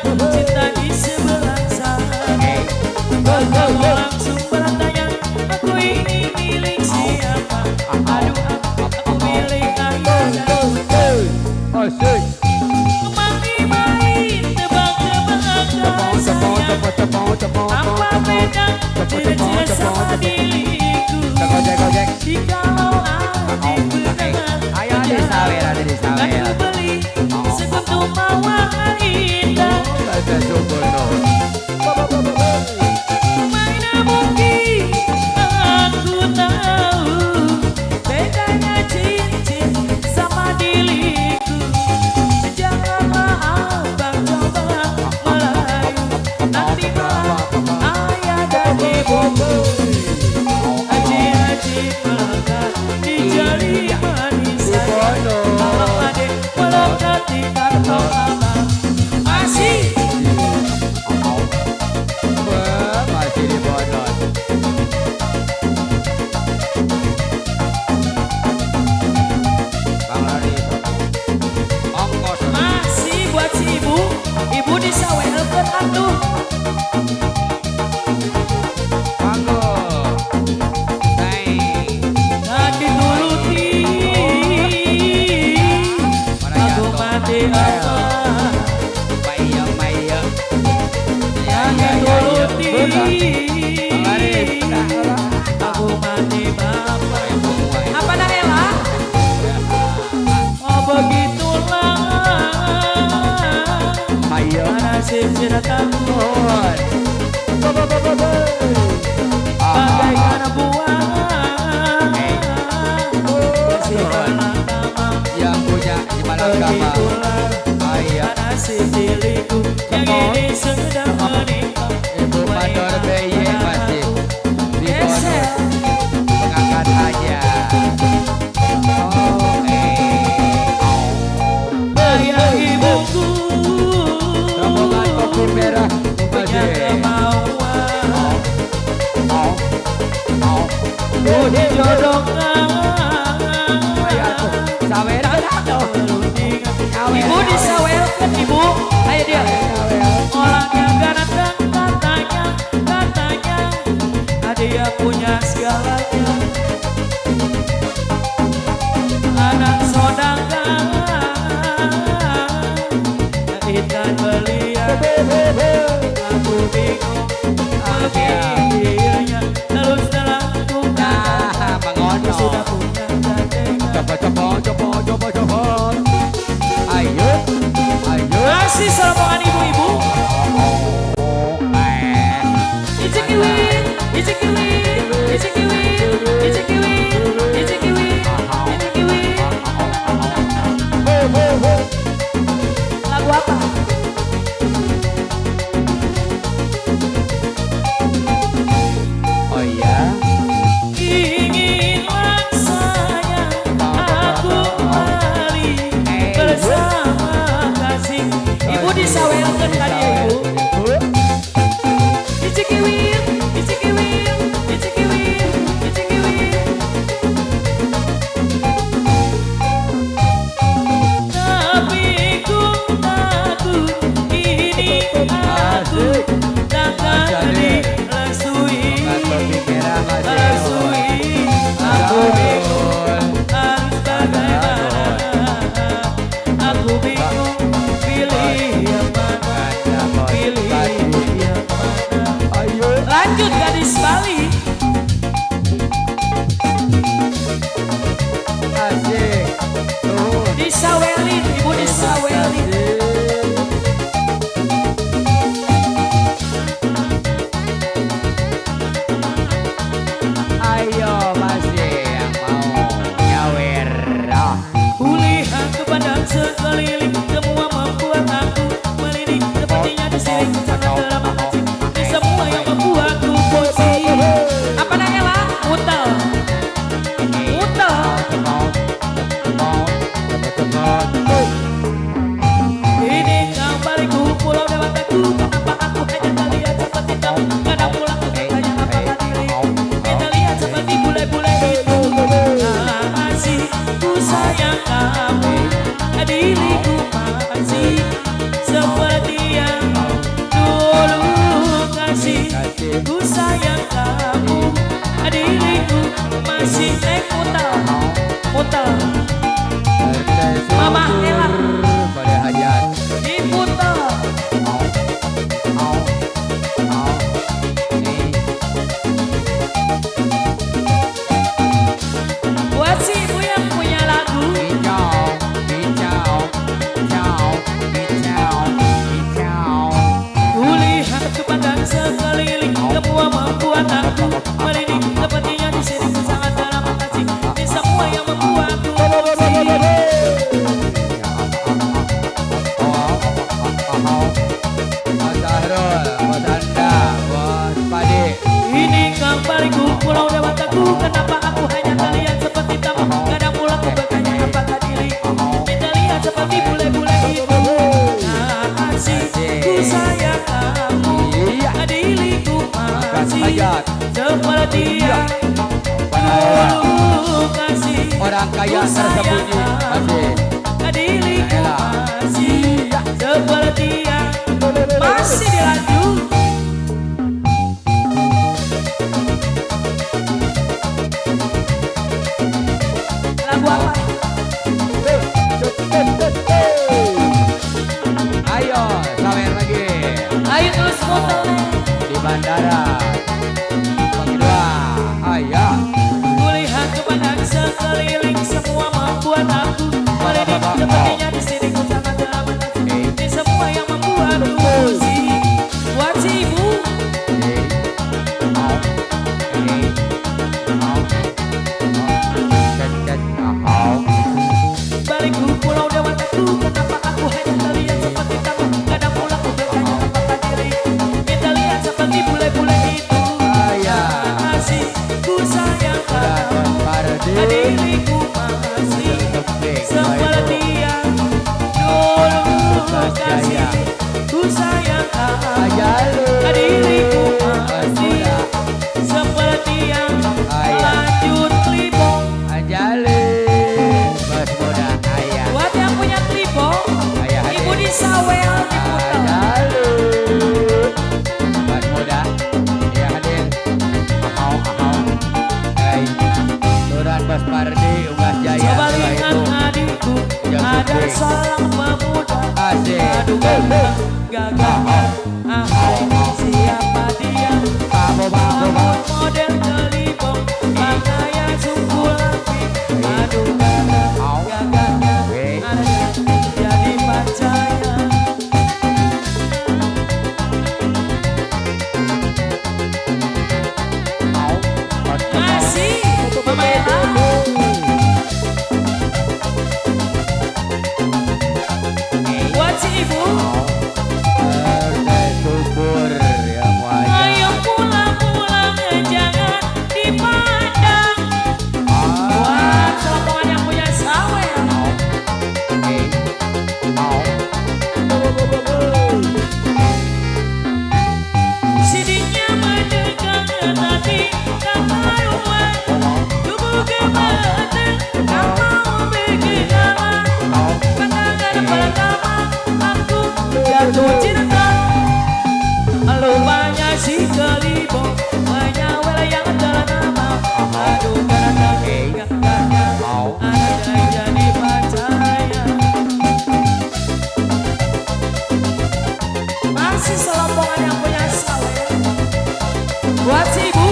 G: cinta di sebelah sana. Kamu langsung bertanya, aku ini milik siapa? Aduh, aku milik ayah dan bunda. Main tebak-tebakan sayang, apa beda cerita sama diriku? Jikalau adikku dengar aku beli sekuntum mawar indah. Mana mungkin aku tahu bedanya cincin sama diriku. Janganlah abang coba melayu, nanti malah ayah dan ibuku haji-haji melekat di jari manis saya. Kalau adik melekat di kantong abang masih.
A: Masih di bodot. Bang Laris. Ongkos.
G: Masih buat si ibu, ibu disawelkeun atuh.
A: Manggo. Naik.
G: Nah dituruti, aku mati apa?
A: Maya.
G: Yang dituruti, aku mati apa? Apa dah Ella? Oh begitulah
A: Maya.
G: nasib cintaku. Bagaikan buah masih lama.
A: Yang punya di Malakama.
G: Begitulah
A: Maya.
G: nasib diriku yang ini sedang menikah.
A: Ibu Mandor BY masih di
G: Geser.
A: bodot. Mengangkat aja.
G: Ayah ibuku
A: Rombongan kopi merah
G: punya
A: masih.
G: kemauan ku dijodohkan. Ibu disawelkan ibu, ayo dia. Orang yang ganteng katanya dia punya segalanya. Anak saudagar ikan belian, aku bingung akhirnya terus dalam
A: Nah,
G: aku sudah
A: mengono.
G: punya gandengan.
A: Coba. Ayo.
G: Masih sambungan ibu-ibu. Ijikiwin, ijikiwin, ijikiwin, ijikiwin, ijikiwin, ijikiwin. Lagu apa?
A: Oh iya.
G: Inginlah sayang aku kembali bersama kasih. Ibu disawel Dulu kasih
A: Orang kaya
G: ku sayang
A: tersembunyi.
G: kamu.
A: Asik.
G: Diriku
A: Elah.
G: masih seperti yang masih dilanjut. Lagu apa?
A: Ayo, sawer lagi
G: Ayo terus foto.
A: di bandara. Bagi dua, ayah.
G: Kulihat kepandang sekeliling semua membuat aku merinding. Sepertinya di sini ku sangat aman. Ini semua yang membuatku pusing. Buat si ibu balikku pulau dewataku. Kenapa aku hanya terlihat seperti kamu? Kadang pula ku bertanya apakah diri kita lihat seperti bule-bule itu. Masih ku sayang kamu. Diriku masih seperti yang dulu kasih. Ku sayang kamu. Diriku masih seperti yang lanjut klipong. Buat yang punya klipong, ibu di sawel diputar.
A: Bos Pardi, Unggah Jaya.
G: Coba
A: setelah
G: lihat
A: itu.
G: adikku,
A: Yang
G: ada
A: penting.
G: seorang pemuda.
A: Asik.
G: Aduh gagah, gagah. Siapa dia? Rambut model kelipong, pakaian suku lapi. Aduh gagah, gagahnya ada jadi pacarnya. Masih Mama buat si ibu.
A: Subur yang wajah.
G: Ayo pulang-pulang jangan dipandang. Buat selompongan yang punya sawel. Sidinya mendekat tadi tak karuan. Tubuh gemeter tak mau bergerak. Pandangan pertama aku jatuh cinta. Lupanya si kelibong menyawel yang ternama. Aduh karena gagahnya ada yang jadi pacarnya. Masih selompongan yang punya sawel. Buat si ibu.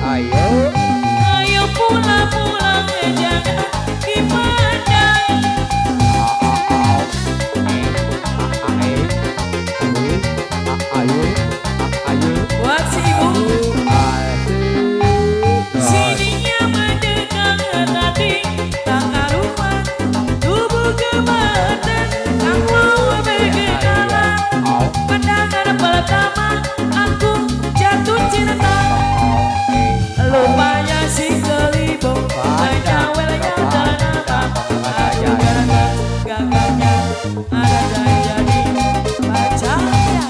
A: Ayo.
G: Ayo pulang-pulang jangan dipandang. Buat si ibu. Sininya mendekat tadi tak karuan. Tubuh gemeter tak mau bergerak. Pandangan pertama aku jatuh cinta. Lupanya si kelibong menyawel yang ternama. Aduh gagahnya ada yang jadi pacarnya.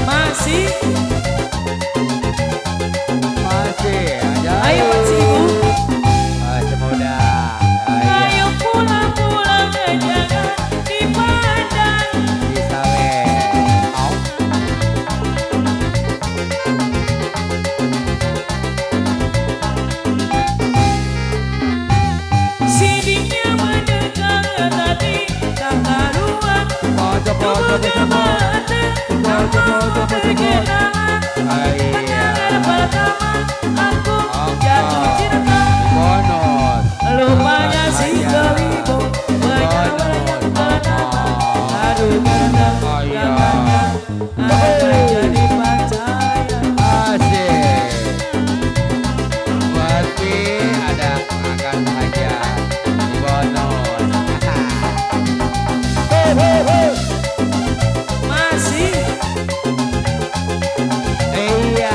G: Masih ayo buat si ibu. Ayo pulang-pulang jangan dipandang. Sidinya mendekat tadi tak karuan. Tubuh gemeter tak mau bergerak. Pandangan pertama aku jatuh cinta. Lupanya si kelibong menyawel yang ternama. Aduh gagahnya ada yang jadi pacarnya. Masih
A: Iya.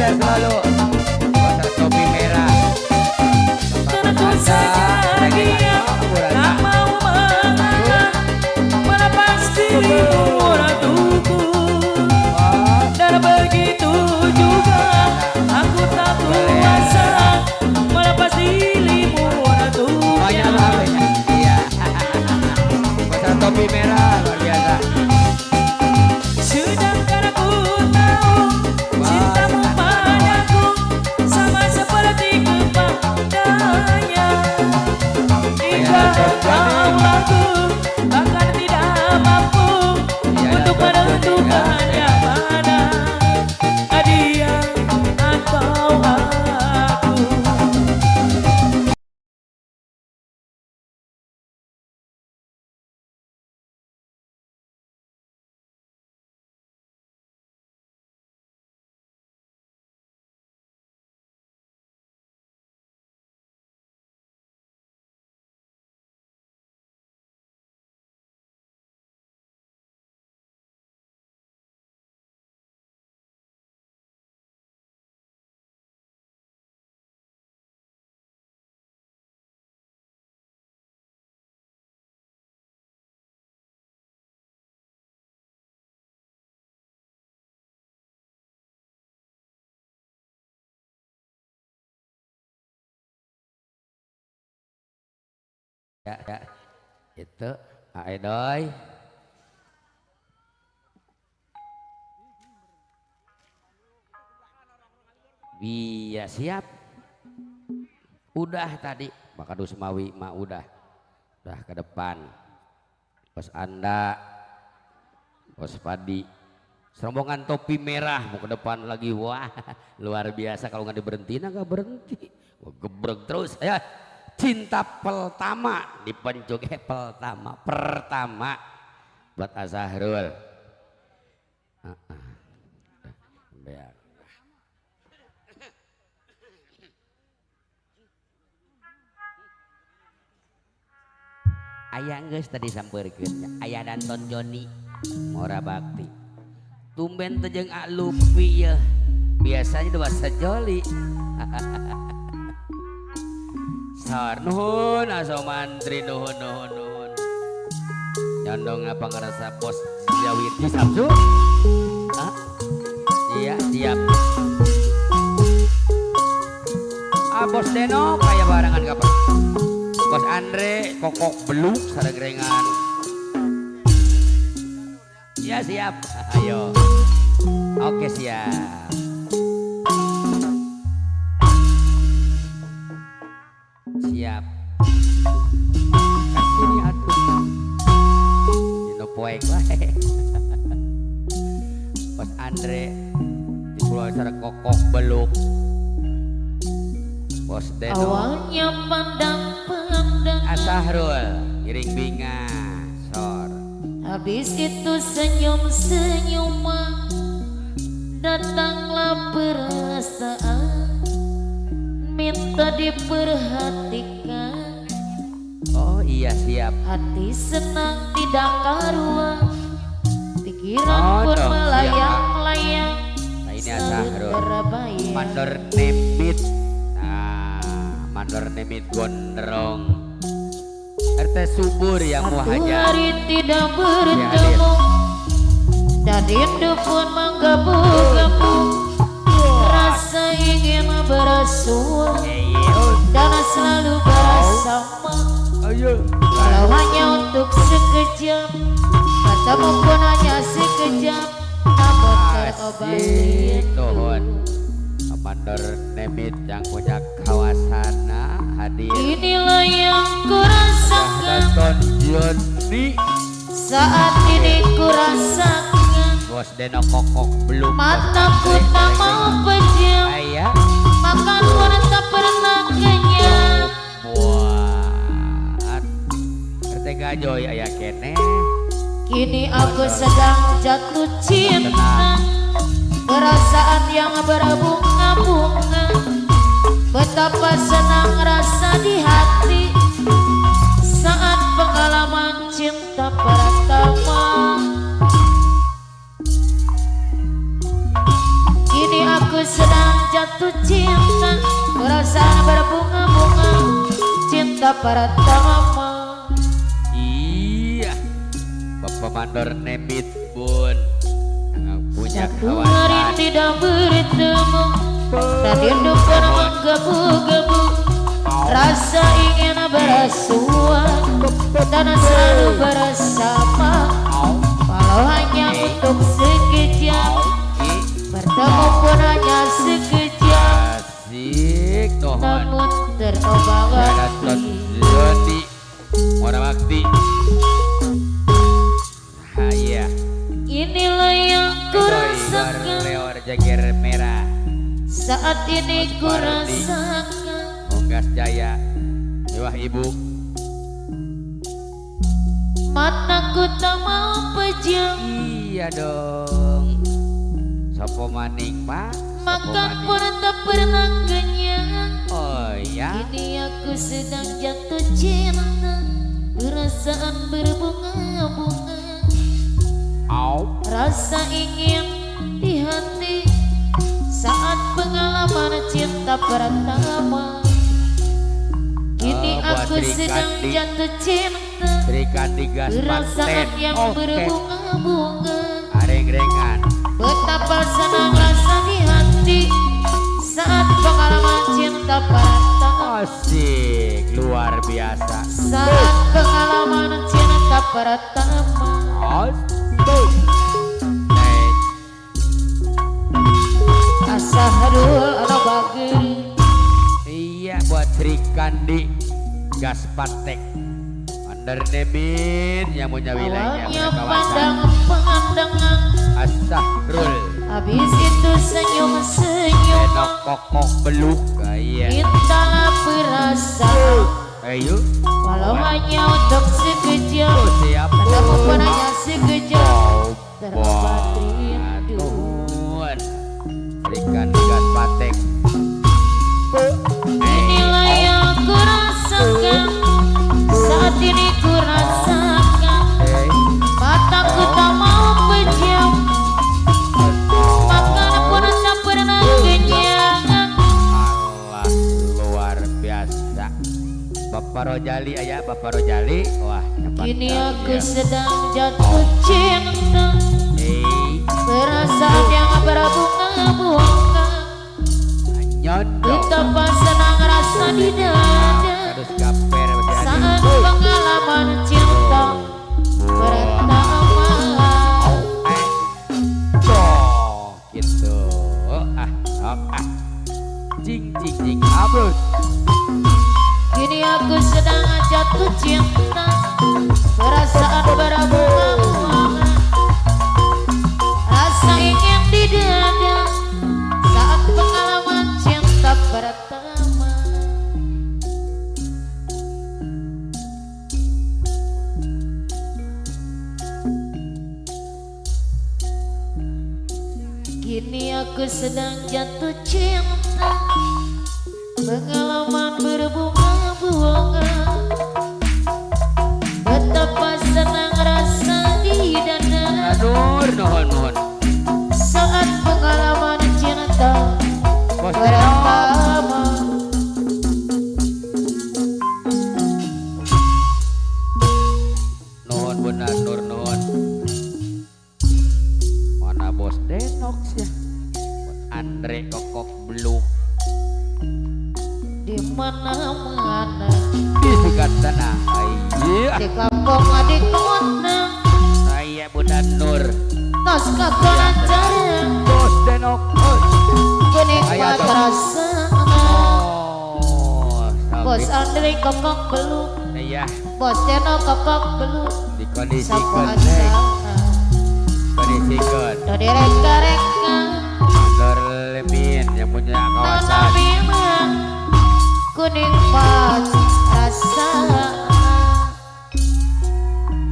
A: sehat selalu. Pasar topi merah.
G: Karena ku saja dia tak mau mengalah, melepas dirimu ratuku. Dan begitu juga aku tak kuasa melepas dirimu ratuku.
A: Banyak banget. Iya. Pasar topi merah luar biasa.
G: Sedangkan aku tahu cintamu padaku sama seperti kepadanya. Hingga kau laku bahkan tidak mampu untuk menentukan yang mana dia atau aku.
A: Ya, itu Aedoy. Iya siap. Udah tadi Maka Dusmawi mah udah ke depan. Bos Anda, Bos Padi, serombongan topi merah mau ke depan lagi. Wah luar biasa, kalau nggak diberhentiin nggak berhenti. Wah, gebrek terus ya. Cinta pertama di pencuk pertama buat Azahrul. Biar. Ayah geus tadi sampeurkeun Ayah Danton Joni Mora Bakti. Tumben teu jeung Lupi ya. Biasanya dua sejoli. Sar nuhun aso mantri nuhun. Nyondong apa ngerasa pos Jawir di Samsu? Iya siap. Bos Deno kayak barangan kapan? Bos Andre kokok beluk saragrengan. Ya siap. Ayo. Oke siap. Siap. Kasini atuh. Dino poek wae. Bos Andre di pulau sareng kokok beluk. Bos Deno.
D: Awalnya pandang
A: Azahrul iring binga sor.
D: habis itu senyum-senyuman, datanglah perasaan minta diperhatikan.
A: Oh iya siap.
D: Hati senang tidak karuan, pikiran pun
A: dong,
D: melayang-layang.
A: Nah ini Azahrul
D: terbayang.
A: mandor nemit. Mandor nemit gondrong RT subur yang
D: Satu
A: muhajir.
D: hari tidak bertemu dan rindu pun menggabung-gabung. Rasa ingin bersua dan selalu bersama. Kalau hanya untuk sekejap, ketemu pun hanya sekejap, namun terobati.
A: Nuhun Mandor nemit yang punya kawasan hadir.
D: Inilah yang kurasakan,
A: Danton Joni
D: saat ini kurasakan.
A: Bos Deno kokok belum.
D: Mataku tak mau pejam,
A: Ayah
D: makan pun tak pernah kenyang.
A: buat RT Gajoy ayah kene.
D: Kini aku sedang jatuh cinta, perasaan yang berbunga-bunga. Betapa senang rasa di hati saat pengalaman cinta pertama. Kini aku sedang cinta pertama.
A: Iya, Bapak Mandor Nemit Bun yang punya
D: Satu hari
A: kawasan.
D: tidak bertemu dan rindu pun menggebu-gebu. Rasa ingin berasuhan dan selalu bersama, walau hanya untuk sekejap, bertemu pun hanya sekejap,
A: Asik Tuhan.
D: namun terobati.
A: Joni Mora Bakti. Iya.
D: Inilah yang ku rasakan,
A: Leor Jager Merah.
D: saat ini ku rasakan.
A: Onggas Jaya. Wah Ibu.
D: Mataku tak mau pejam,
A: Iya dong. Sopo maning Pak. Sopo
D: makan
A: maning.
D: pun tak pernah kenyang.
A: Oh ya.
D: Kini aku sedang jatuh cinta, perasaan berbunga-bunga, rasa ingin di hati saat pengalaman cinta pertama. Kini
A: buat
D: aku
A: Sri
D: sedang
A: Kandi.
D: jatuh cinta,
A: Berikan di gas
D: perasaan
A: paten.
D: yang
A: Oke.
D: berbunga-bunga.
A: Areng-rengan.
D: Betapa senang rasa di hati saat pengalaman cinta pertama.
A: Asik. Luar biasa.
D: Saat pengalaman cinta pertama.
A: Asik.
D: Asahrul ana bageri.
A: Iya buat Sri Kandi gas patek. Mandor Nemit yang punya wilayahnya
D: Awalnya
A: punya kawasan.
D: pandangan,
A: Asahrul.
D: habis itu senyum-senyum.
A: Enok kokok beluk. Iya.
D: Intalah perasaan,
A: Ayo.
D: walau hanya untuk sekejap,
A: Oh, siap.
D: ketemu pun hanya sekejap, terobat rindu.
A: Tuhan. Berikan gas patek.
D: Inilah yang ku rasakan, saat ini ku rasakan. Mataku tak mau pejam, makan pun tak pernah kenyang.
A: Allah luar biasa. Bapak Rojali ayah Bapak Rojali. Wah, cepat
D: Kini
A: kali
D: aku
A: ya.
D: sedang jatuh cinta, perasaan yang berbunga-bunga.
A: Nyondo.
D: Betapa senang rasa di dada
A: Harus gaper
D: saat pengalaman cinta pertama.
A: Gitu. Jing jing jing abrus.
D: Kini aku sedang jatuh cinta, perasaan berbunga-bunga, rasa ingin di dada saat pengalaman cinta pertama. Kini aku sedang jatuh cinta, pengalaman berbunga-bunga, betapa senang rasa di dada
A: Nur nuhun nuhun.
D: saat pengalaman cinta
A: Bos
D: pertama.
A: nuhun benar Nur nuhun. Mana bos Denox ya? Andre kokok beluk.
D: Di mana-mana,
A: Di dekat sana. Iya.
D: di kampung di kota,
A: Saya Bunda Nur.
D: tos kakolan jarang,
A: Bos Denok.
D: kenikmat
A: Ayo,
D: rasa. Bos Andre kokok belum,
A: Iya.
D: bos Teno kokok belum,
A: Dikondisikan
D: sapu
A: nek.
D: asa,
A: Kondisikan.
D: do direka-reka,
A: Mandor Lemin yang punya
D: nona
A: kawasan.
D: bima, kenikmat rasa.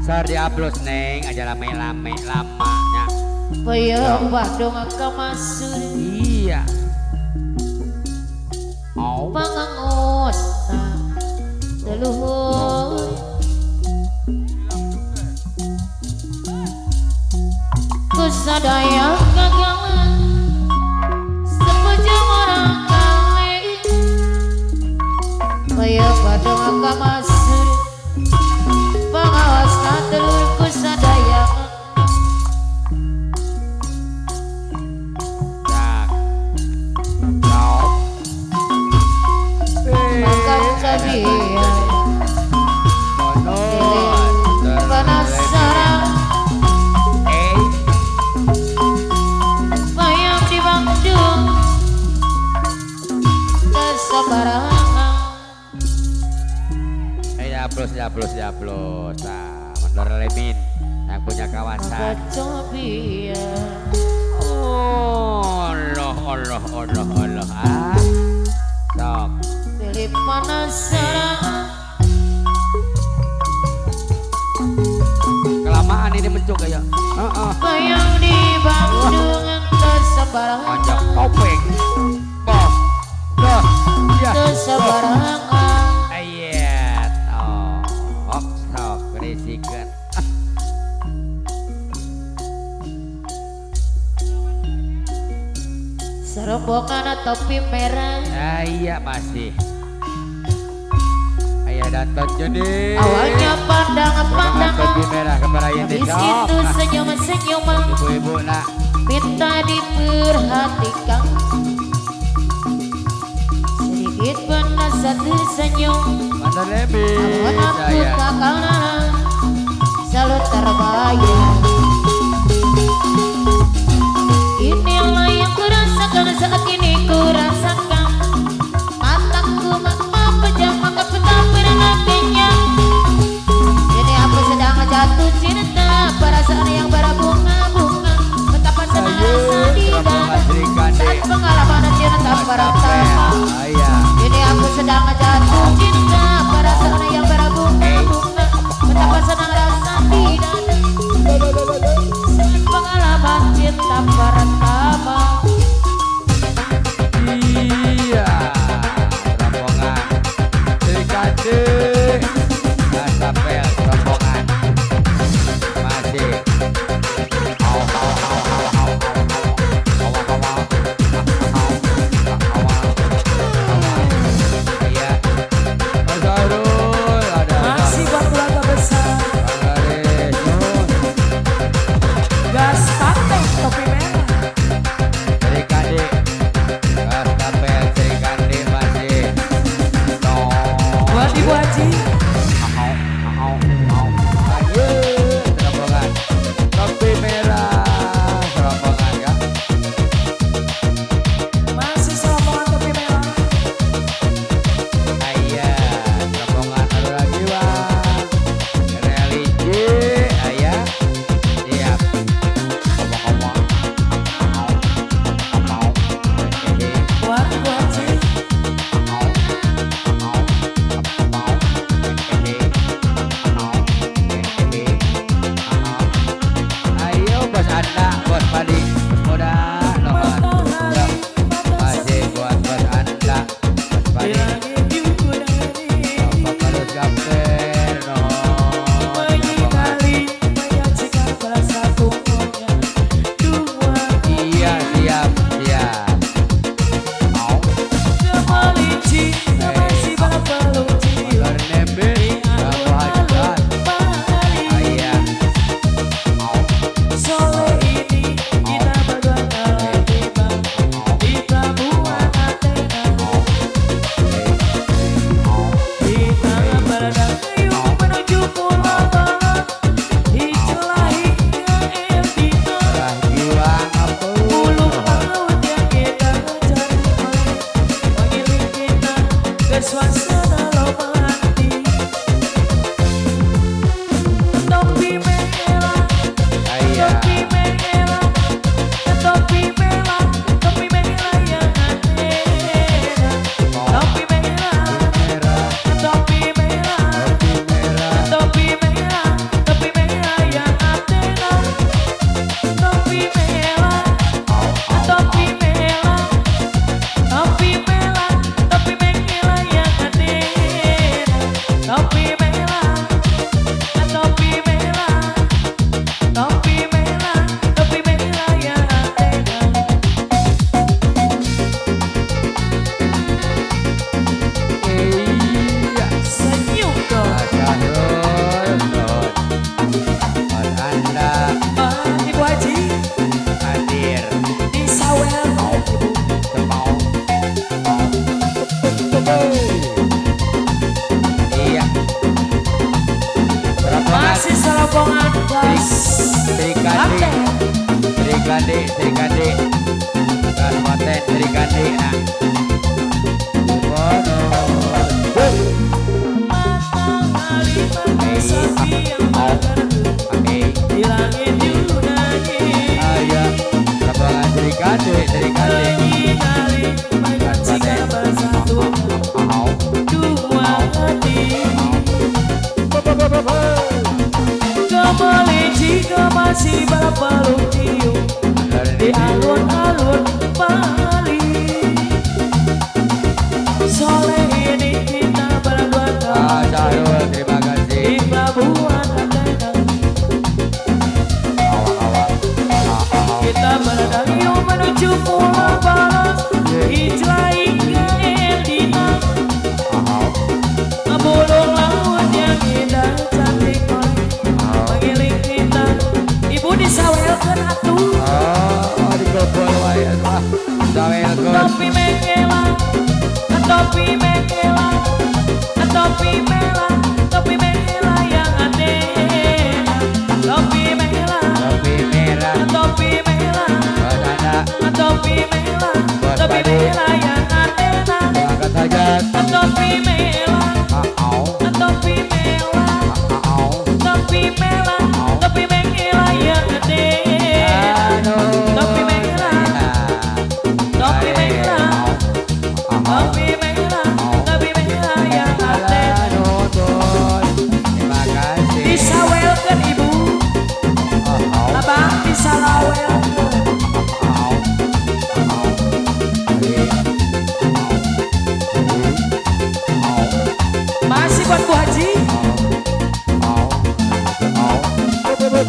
A: Sar di upload neng aja lame-lame lamanya.
D: Peyem Bandung ke Masur,
A: Iya. Oh.
D: pangangosta leluhur. Kusadaya gagalan sepujung orang kali, Peyem Bandung ke Pamasur pengawas telurku sadaya makan sabiya penasaran bayang di Bandung kesembarangan
A: Japlos. Nah, Mandor Lemin yang punya kawasan.
D: Cobiya
A: Allah. Ah, sok.
D: pilih penasaran
A: Kelamaan ini mencuk ya.
D: bayang di Bandung kesembarangan
A: Panjang topeng. Boh. Ya.
D: kesembarangan
A: Ayat. Sok berisikan.
D: serombongan topi merah
A: Iya masih. Ayah datang jadi.
D: awalnya pandangan
A: Topi merah kemarahin
D: habis
A: sok.
D: itu senyum-senyuman
A: Ibu-ibu nak.
D: minta diperhatikan sedikit penasihat tersenyum
A: Mandor Lemin.
D: awal aku
A: Saya.
D: kakanan selalu terbayang inilah yang kurasakan saat ini kurasakan mataku pejam maka betapa nantinya ini aku sedang jatuh cinta perasaan yang berbunga-bunga betapa senang rasa di dada saat pengalaman cinta pertama ini aku sedang jatuh cinta perasaan yang berbunga-bunga betapa senang rasa di dada saat pengalaman cinta pertama
A: Serikandi Kabupaten Serikandi nah.
G: Matahari mata sapi yang bergerbu di langit Yunani.
A: Ayo, Kabupaten Serikandi
G: Menyinari menyaksikan bersatu dua hati. Kemelinci masih berpeluk tiup di alun-alun Bali. Sore ini kita berdua
A: Syahrul, terima kasih.
G: di pelabuhan Atenang. Kita berdayung menuju Pulau Balas, Ijlai ke Eldina. Bulung laut yang indah cantik mengiring kita. Ibu disawelkeun atuh.
A: Di kebun wae mah. Sawelkeun.
G: Topi mengela, topi mengela, topi mela, topi mela yang aneh. Topi mela,
A: Topi merah.
G: topi mela,
A: Badana.
G: topi mela, topi mela yang aneh.
A: Angkat saja.
G: Topi mela, topi mela, topi mela, topi mengela yang aneh. Topi mengela, topi mengela, topi mengela, topi mengela yang aneh.
A: Terima kasih.
G: Disawelkeun ibu, abang disalawelkeun. Masih buat Bu Haji.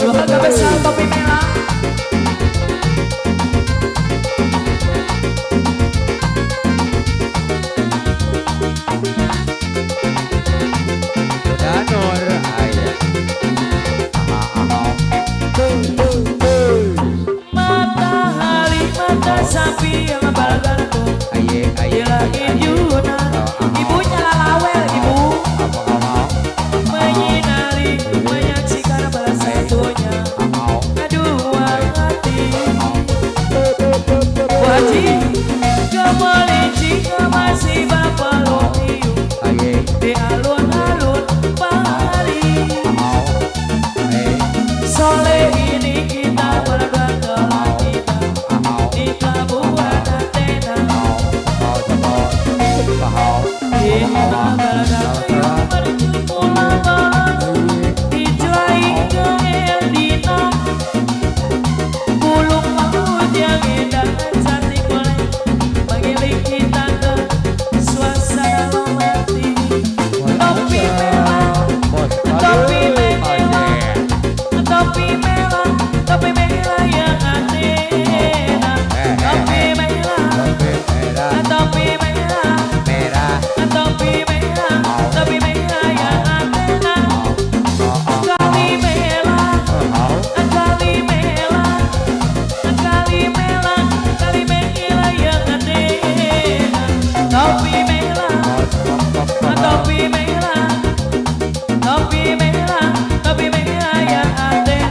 G: Keluarga besar topi merah.
A: Danur ayah.
G: Matahari mata sapi yang bergantung di langit Yunani. Ibunya lalawel ibu, menyinari menyaksikan bersatunya kedua hati. Bu Haji, kemelinci masih berpeluk tiup di alun-alun Bali. Sore ini kita berdua kita di pelabuhan Atenang. Kita berdayung menuju Pulau Balas, Ijlai ke Eldina. Bulung laut yang indah dan cantik mengiring kita ke suasana romantis. Topi merah, topi merah, topi merah, topi merah yang aneh. Topi merah, topi merah, topi merah, topi merah yang aneh. Kali merah, kali merah, kali merah, kali merah yang aneh. Topi merah, topi merah, topi merah, topi merah yang aneh.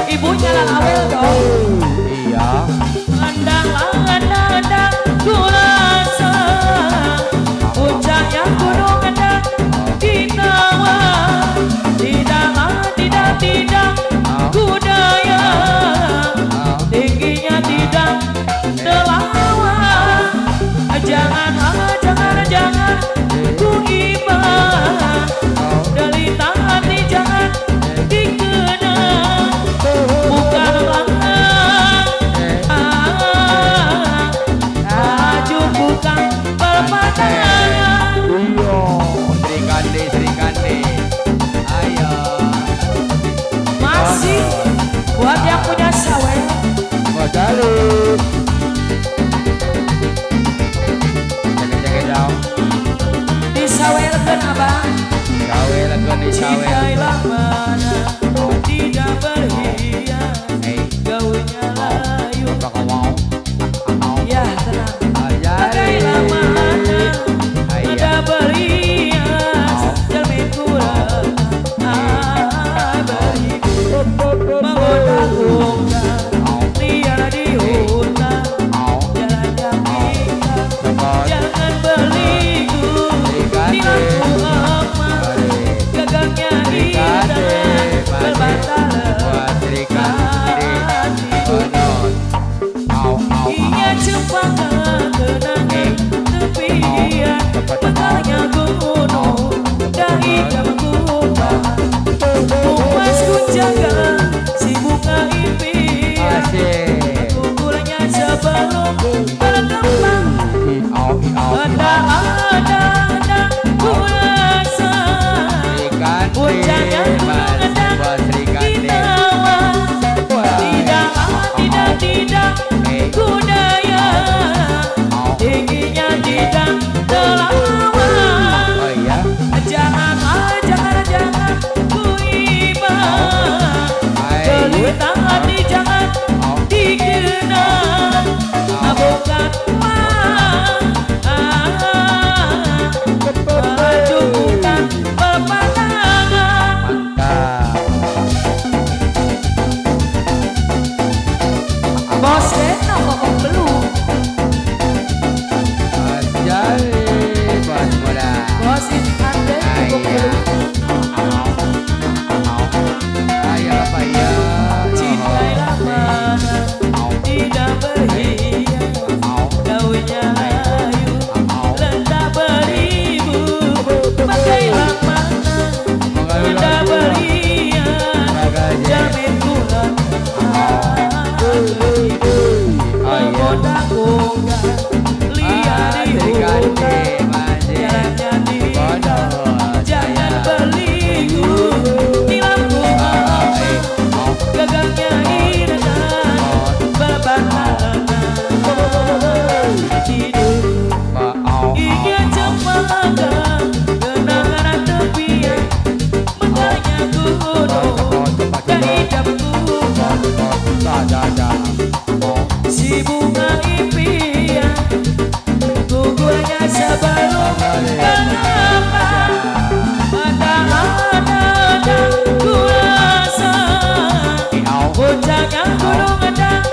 G: Ibunya lah awel dong.
A: Iya.
G: Andang ku rasa puncaknya gunung Endang dinawa. Tidak budaya tingginya tidak telawan. Jangan ku imbang derita hati jangan dikenang. Bukan langgang maju bukan perpandangan.
A: Iya. Sri Kandi. Ayo.
G: Masih buat yang punya sawer
A: Modali. Jaga-jaga jauh.
G: disawerkeun abang.
A: Sawe lagu nih sawe.
G: Cintailah mana tidak berhias, gaulnya layu.
A: Bakal mau.
G: Ya tenang.
A: Ajari.
G: Cintailah mana tidak berhias, cermin kurang beribu. Menggoda-goda liar di hutan, jalan jaminan. Jangan berliku di lampu emas, gagangnya indah berbantalan hati. Ia cempaka kenangan tepian, pekarnya gunung dahi jamakutan. Puasku jaga si bunga impian, kukulnya sebelum berkembang. Ada ku rasa puncaknya gunung Endang dinawa. Tidak budaya tingginya tidak telawan. Jangan ku imbang derita hati jangan dikenang. Bukan maju bukan perpandangan. Bos Reno ngomong belum. Bos ini anda ngomong belum. Cintailah mana tidak berhias, daunnya layu rendah beribu. Pakailah mana tidak berhias, jamin bulan menggoda-goda liar di hutan, jalannya indah. Jangan berliku di lampu emas, gagangnya indah berbantalan tidur. Ia cempaka kenangan tepian, mekarnya gunung dahi jamakutan. Si bunga impian, gugurnya sebelum kenapa. Ada ku rasa puncaknya gunung Endang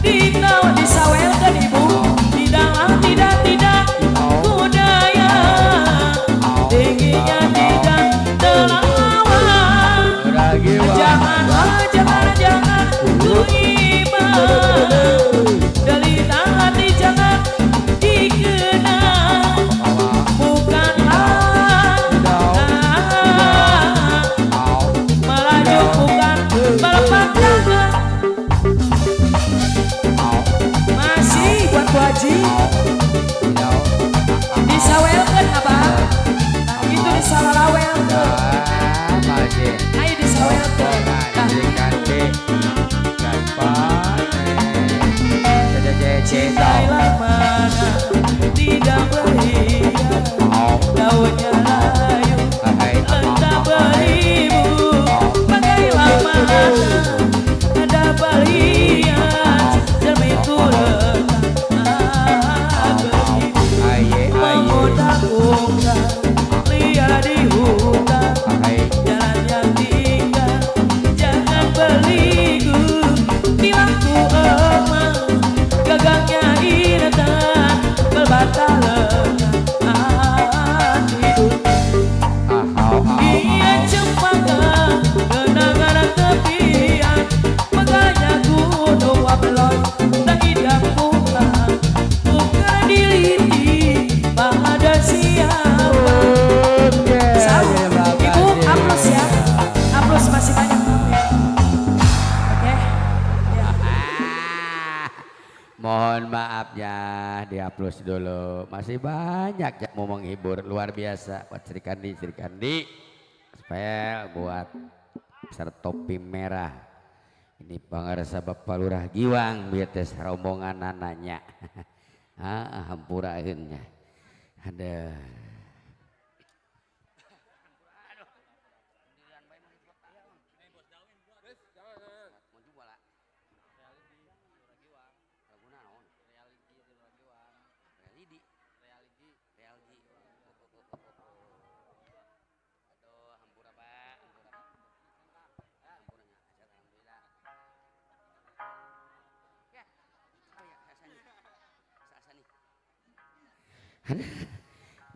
G: dinawa. Disawerkeun ibu tidak budaya tingginya tidak telawan. Jangan ku imbang derita hati jangan dikenang. Bukan
A: plus dulu. Masih banyak yang mau menghibur luar biasa buat Sri Kandi spell buat besar topi merah. Ini pangarsa Bapak Lurah Giwang biar tes rombongan anaknya. Hampurakeunnya. Ada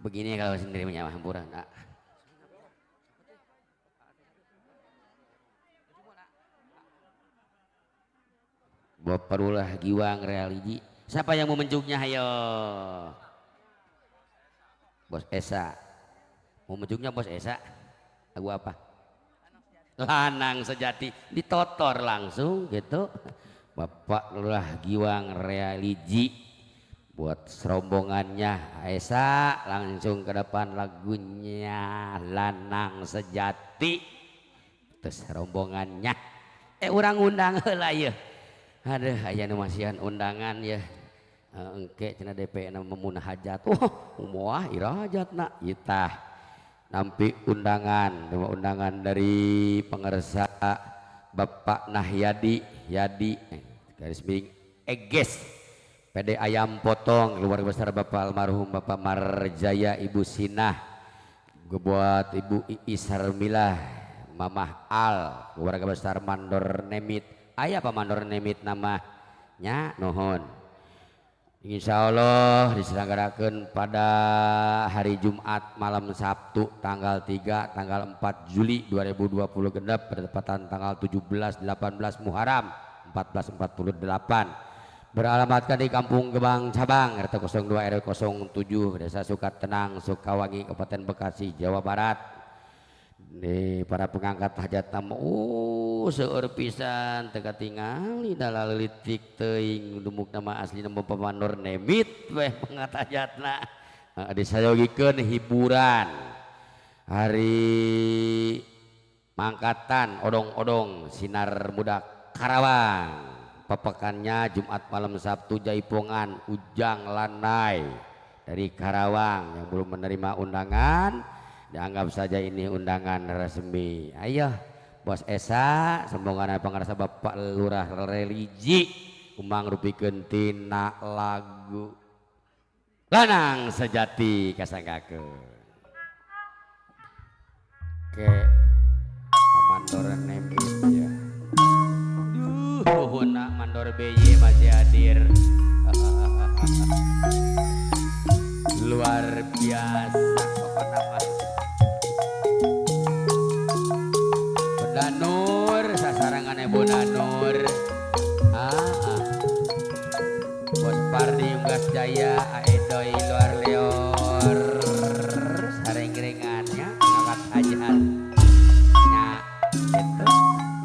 A: begini kalau sendiri punya hampura. Nah. Bapak Lurah Giwang religi. Siapa yang mau menjuknya? Ayo. Bos Esa. Mau menjuknya Bos Esa? Lagu apa? Lanang Sejati. Ditotor langsung gitu. Bapak Lurah Giwang religi. Buat serombongannya Esa langsung ke depan lagunya Lanang Sejati. Terus rombongannya orang undang heula ya. Aduh aya nu masihan undangan ya. Engke cenah DP na memunah hajat. Moal ira hajatna itah. Nampi undangan dari pengersa Bapak Nahyadi garis miring Eges. PD Ayam Potong, keluarga besar Bapak almarhum Bapak Marjaya, Ibu Sinah, buat Ibu Iis Harmilah, Mamah Al, keluarga besar Mandor Nemit. Aya apa Mandor Nemit namanya? Nuhun. Insya Allah diselenggarakan pada hari Jumat malam Sabtu tanggal 3 tanggal 4 Juli 2020 genap bertepatan tanggal 17 18 Muharram 1448. Beralamatkan di Kampung Gebang Cabang RT 02 RW 07 Desa Sukatenang Sukawangi Kabupaten Bekasi Jawa Barat. Di para pengangkat hajat tamu seueur pisan teka tingali dalam litik teuing dumuk nama asli nama Pamandor Nemit weh pengangkat hajatna. Disayogikeun hiburan hari mangkatan odong-odong sinar muda Karawang. Pepekannya Jumat malam Sabtu Jaipongan Ujang Lanai dari Karawang yang belum menerima undangan dianggap saja ini undangan resmi. Ayo Bos Esa sembongan pangarsa Bapak Lurah religi umang rupikeun tina lagu Lanang Sejati kasanggakeun. Oke Pamandor Nemit ya. Nak Mandor BY masih hadir. Luar biasa apa nama Bunda Nur sasarangannya Bunda Nur. Bos Pardi Unggas Jaya Aedoy luar leor sareng-ringannya ngangkat hajat itu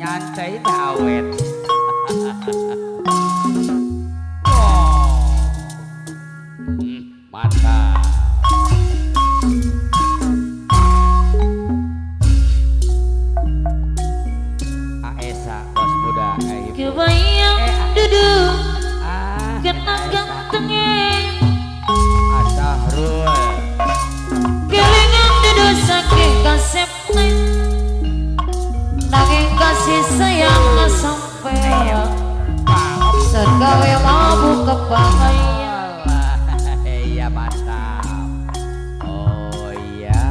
A: nyantai awet. Mantap. Aesa bos muda
D: Kebayang duduk kena gantengnya
A: Asahrul
D: kelingan duduk saking kasepnya nanging kasih sayang gak sampai segawe mabuk kebahagiaan.
A: Iya mantap. Oh iya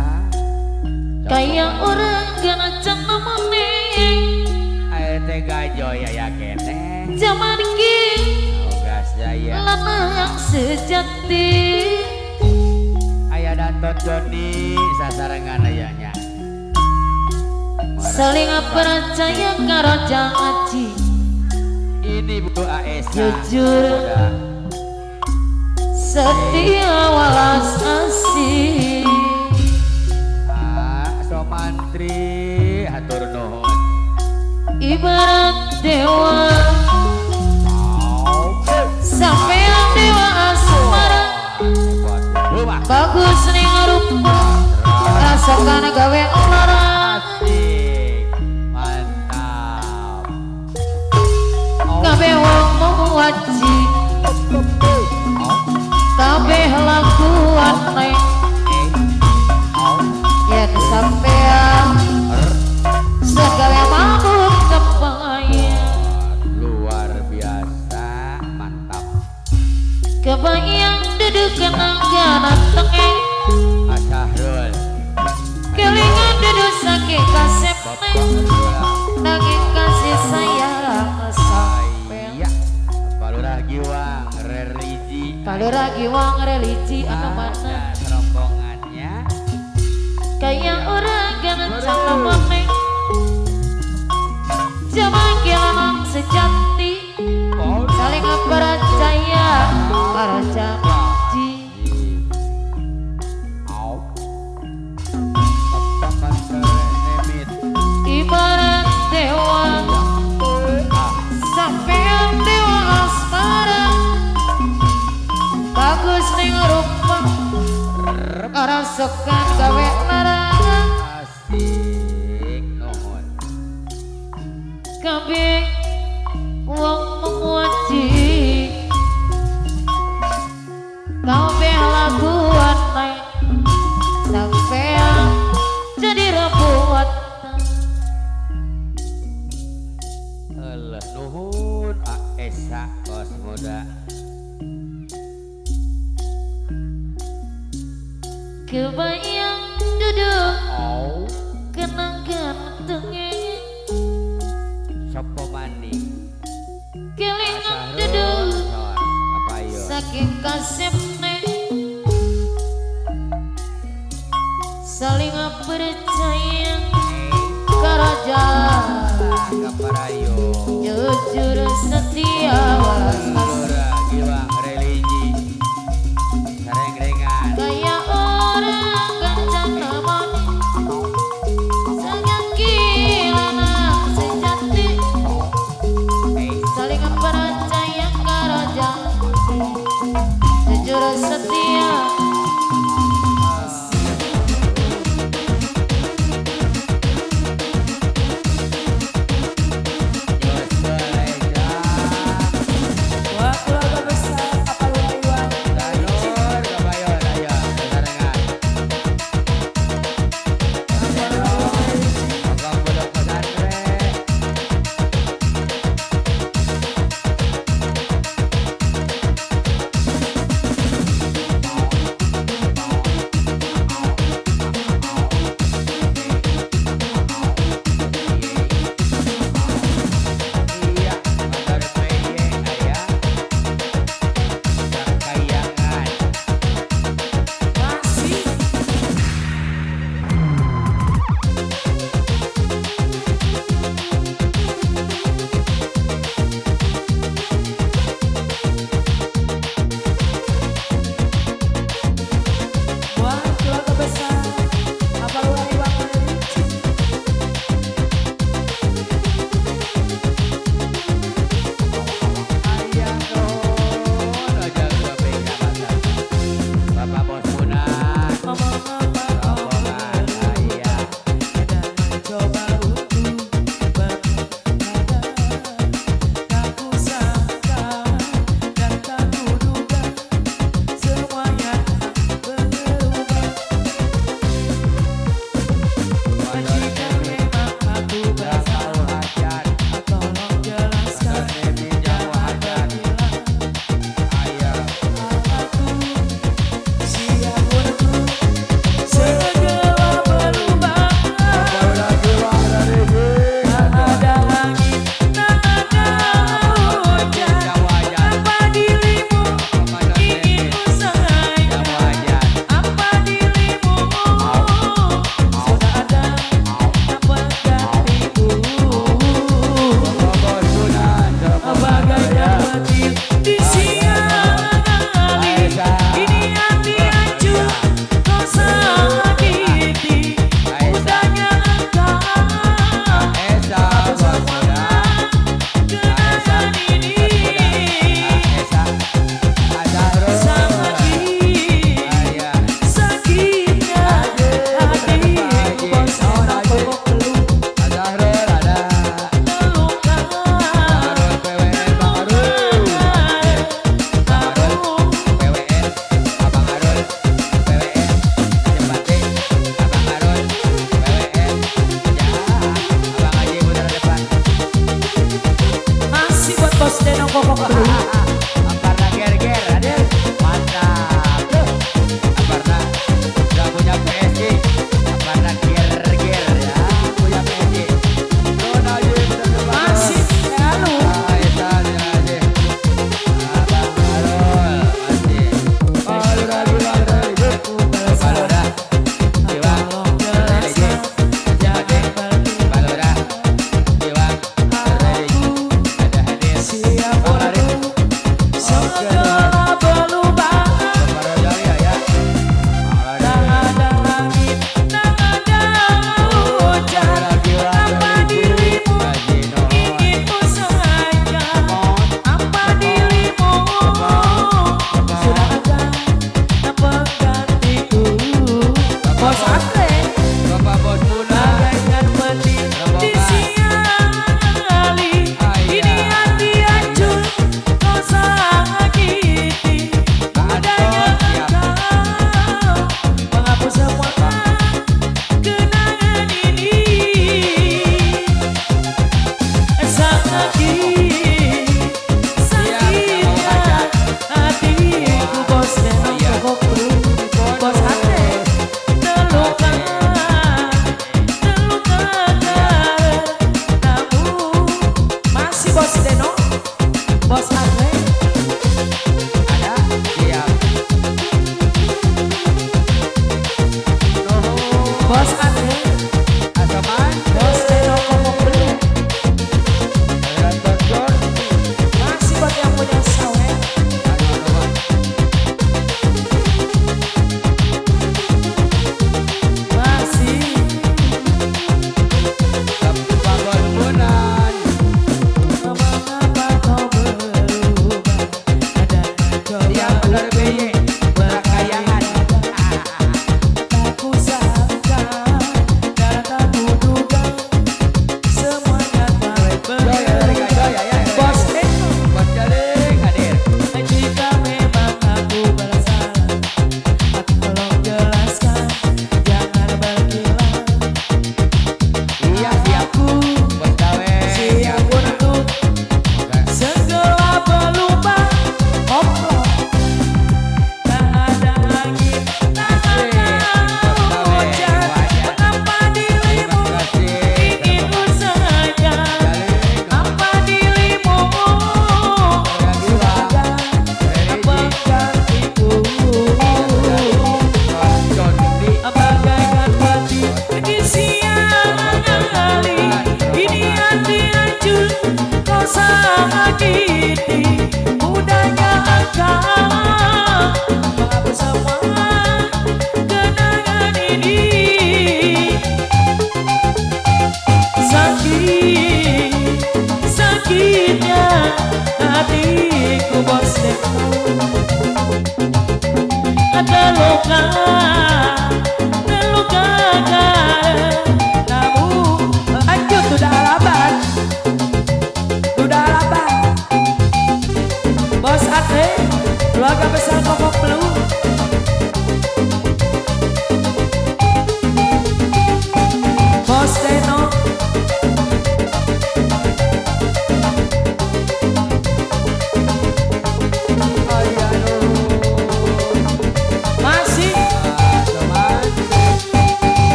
D: Kayak orang gana cana meneng
A: ayo tega joya ya kene
D: zaman ini
A: Unggas Jaya
D: lanang sejati
A: aya Danton Joni sasarangan ayahnya
D: saling percaya karo jangaji
A: ini Bu Aesa
D: jujur
A: udah
D: setia walas asih
A: Somantri hatur nuhun
D: ibarat dewa sampai dewa asmara bagus ning rupa rasakan gawe lara
A: asik mantap
D: gawe wong muwaji kabeh lakuan neng yen sampean segala mabuk kebayang
A: luar biasa mantap
D: kebayang duduk kenang-kenang tengeng
A: Asyahrul
D: kelingan duduk sakit kasep
A: bapak
D: neng
A: kedua
D: nanging kasih sayang sampean
A: iya palurah giwang religi
D: palura giwang religi anu mana
A: ada rombongannya
D: kayak orang gancang lemeng zaman kiamat sejati saling percaya para janji ibarat dewa sampean dewa asmara bagus ning rupa rasakan gawe larangan
A: asik nuhun
D: kabeh wong memuji kabeh laguan neng sampean jadi rebuat
A: Allah nuhun Esa kos muda
D: kebayang duduk
A: oh
D: kenang-kenang tengeng
A: sopo mani
D: kelingan
A: Asyahrul
D: duduk
A: son kapayo
D: saking kasep neng saling percaya kerajaan
A: kaparayo
D: jujur setia walas
A: palurah giwang religi sareng-rengan
D: kayak orang gancang namanya sangat gila sejati saling percaya kerajaan jujur setia
G: Wah keluarga besar Apalura Iwan
A: Danur kapayo ayo sarengan Abang Pondok Pesantren iya motor PY aya kayangan
G: Masih Wah keluarga besar Apalura Iwan
A: ayah nuhun aja gua pegang Bapak Bos Munah
G: Mama-mama
A: rombongan ayah
G: dan mencoba untuk berada tak kusangka dan tak kuduga semuanya berubah jika memang aku
A: Jamal
G: bersalah
A: Hajat
G: tolong jelaskan
A: Nebi Jamal Hajat ayah
G: aku siap untuk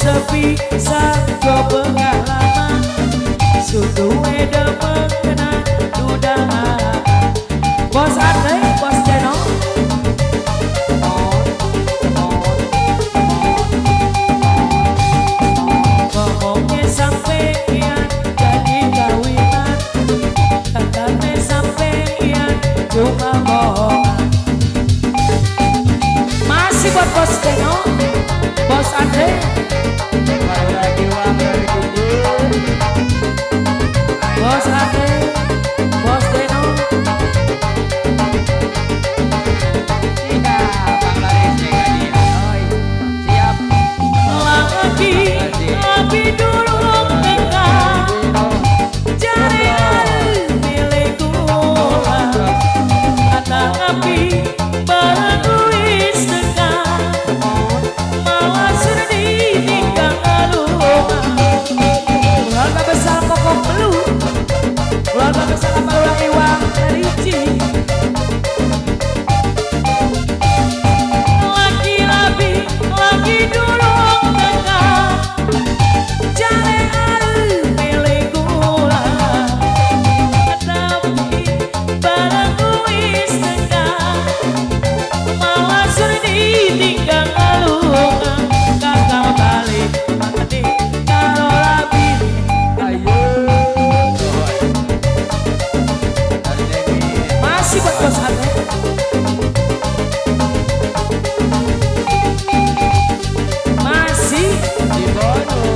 G: sepi sangko pengalaman suduwe demek kena duda bos Andre bos Jeno ngomongnya sampean jadi kawinan katanya sampean cuma bohongan masih buat bos Jeno bos Andre bos Andre bos Jeno lagi dulu enggak jari milikku kata api bagus enggak malah sedih tinggal keluarga besar pokok belu keluarga besar Paula Iwang Rici lagi dulu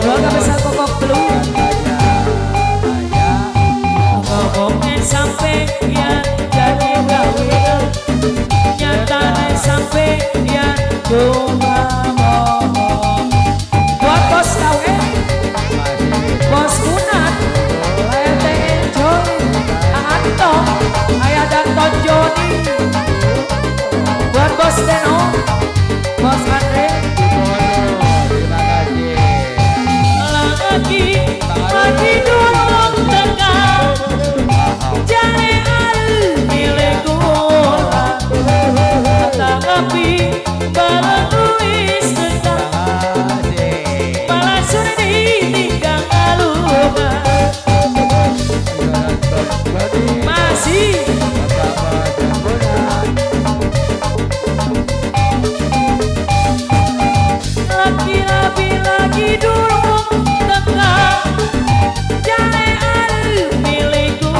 G: keluarga besar pokok belu ngomongnya sampai ya jadi kawinan nyatanya sampai ya cuma bohong buat bos Tawe bos Kunat ART Enjoy Anto Ayah dan Ton Joni buat bos Deno bos Andre lagi dulu tegak jari milikku kata api bagus tegak malah sudah ditinggal lupa masih lagi dulu tegak jari milikku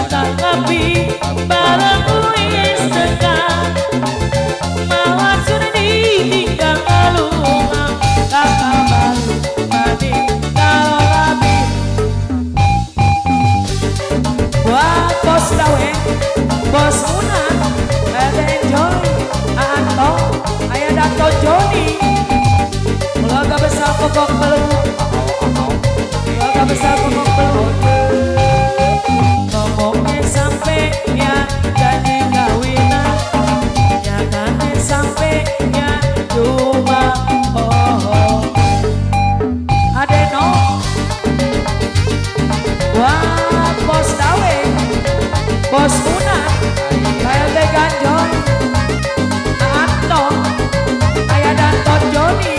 G: tapi bagus tegak malah sudah ditinggal lupa kata baru mati kalau lebih buat bos Tawe bos Munah ada Enjoy Anto Ayah dan Ton Joni keluarga besar pokok belu keluarga besar pokok belu ngomongnya sampai ya jadi kawinan nyatanya sampai ya cuma Adeno buat bos Tawe bos Munah KLT Ganjol Anto Ayah dan Ton Joni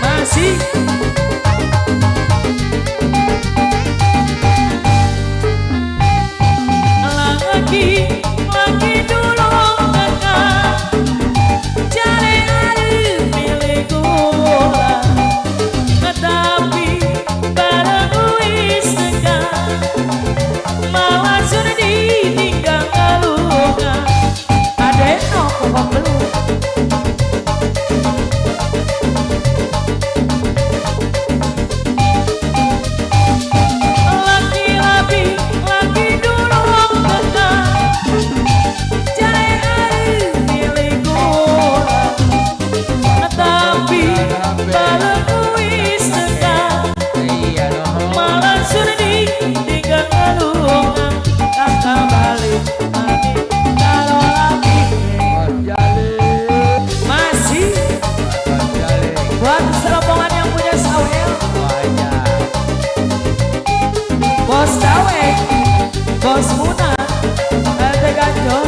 G: masih lagi dulu tegak jari milikku tapi bagus tegak malah sudah ditinggal luka Adeno pokok belu lagi dulu tegak jari milikku tapi bagus tegak malah sudah ditinggal luka kata balik mati kalau lagi masih buat serombongan yang punya sawel bos Tawe bos Munah LT Ganjol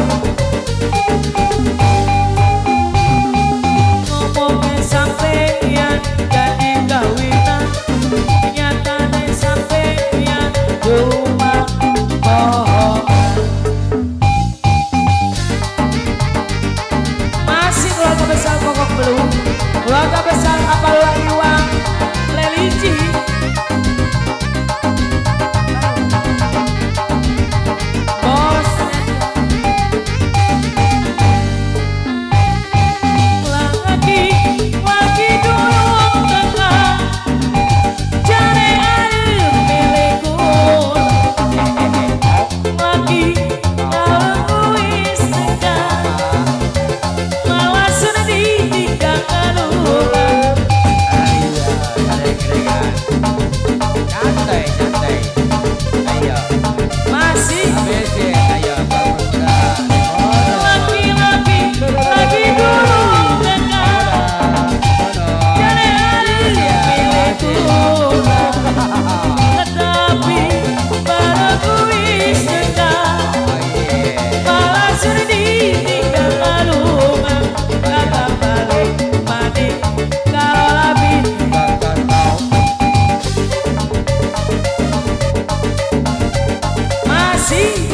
G: Masih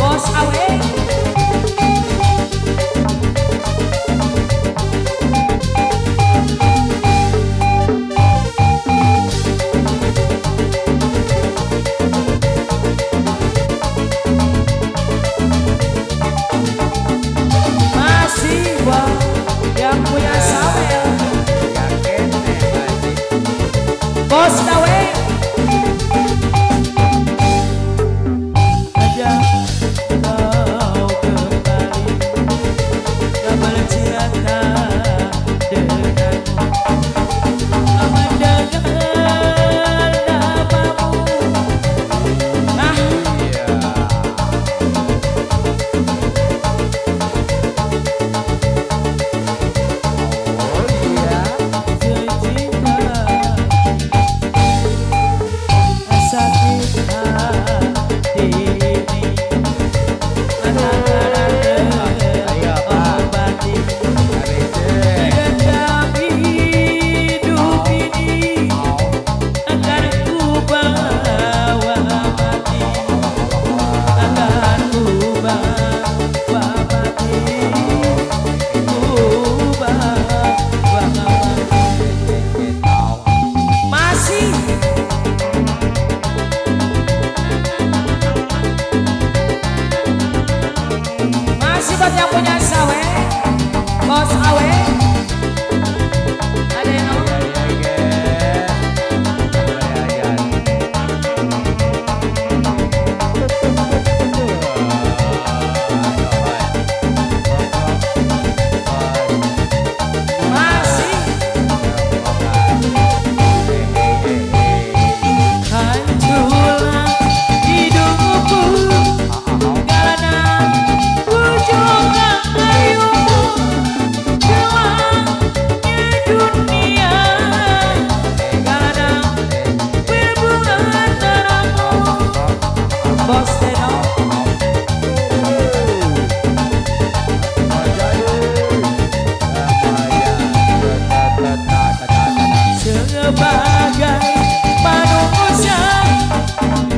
G: Bos Awe. Masih Bang yang punya sawel. Bos Awe. Ada kau kembali, tak bercerita denganmu, mendengar namamu. Nah, tercinta sakit hati ini obati dendam hidup ini akan ku bawa mati, akan ku bawa mati, ku bawa mati. Masih Masih buat yang punya sawe, Bos Awe. Ada yang mau? Masih hancurlah hidupku karena ujungnya kayumu, gelapnya dunia karena berbunga terangmu. Bos Teno sebagai manusia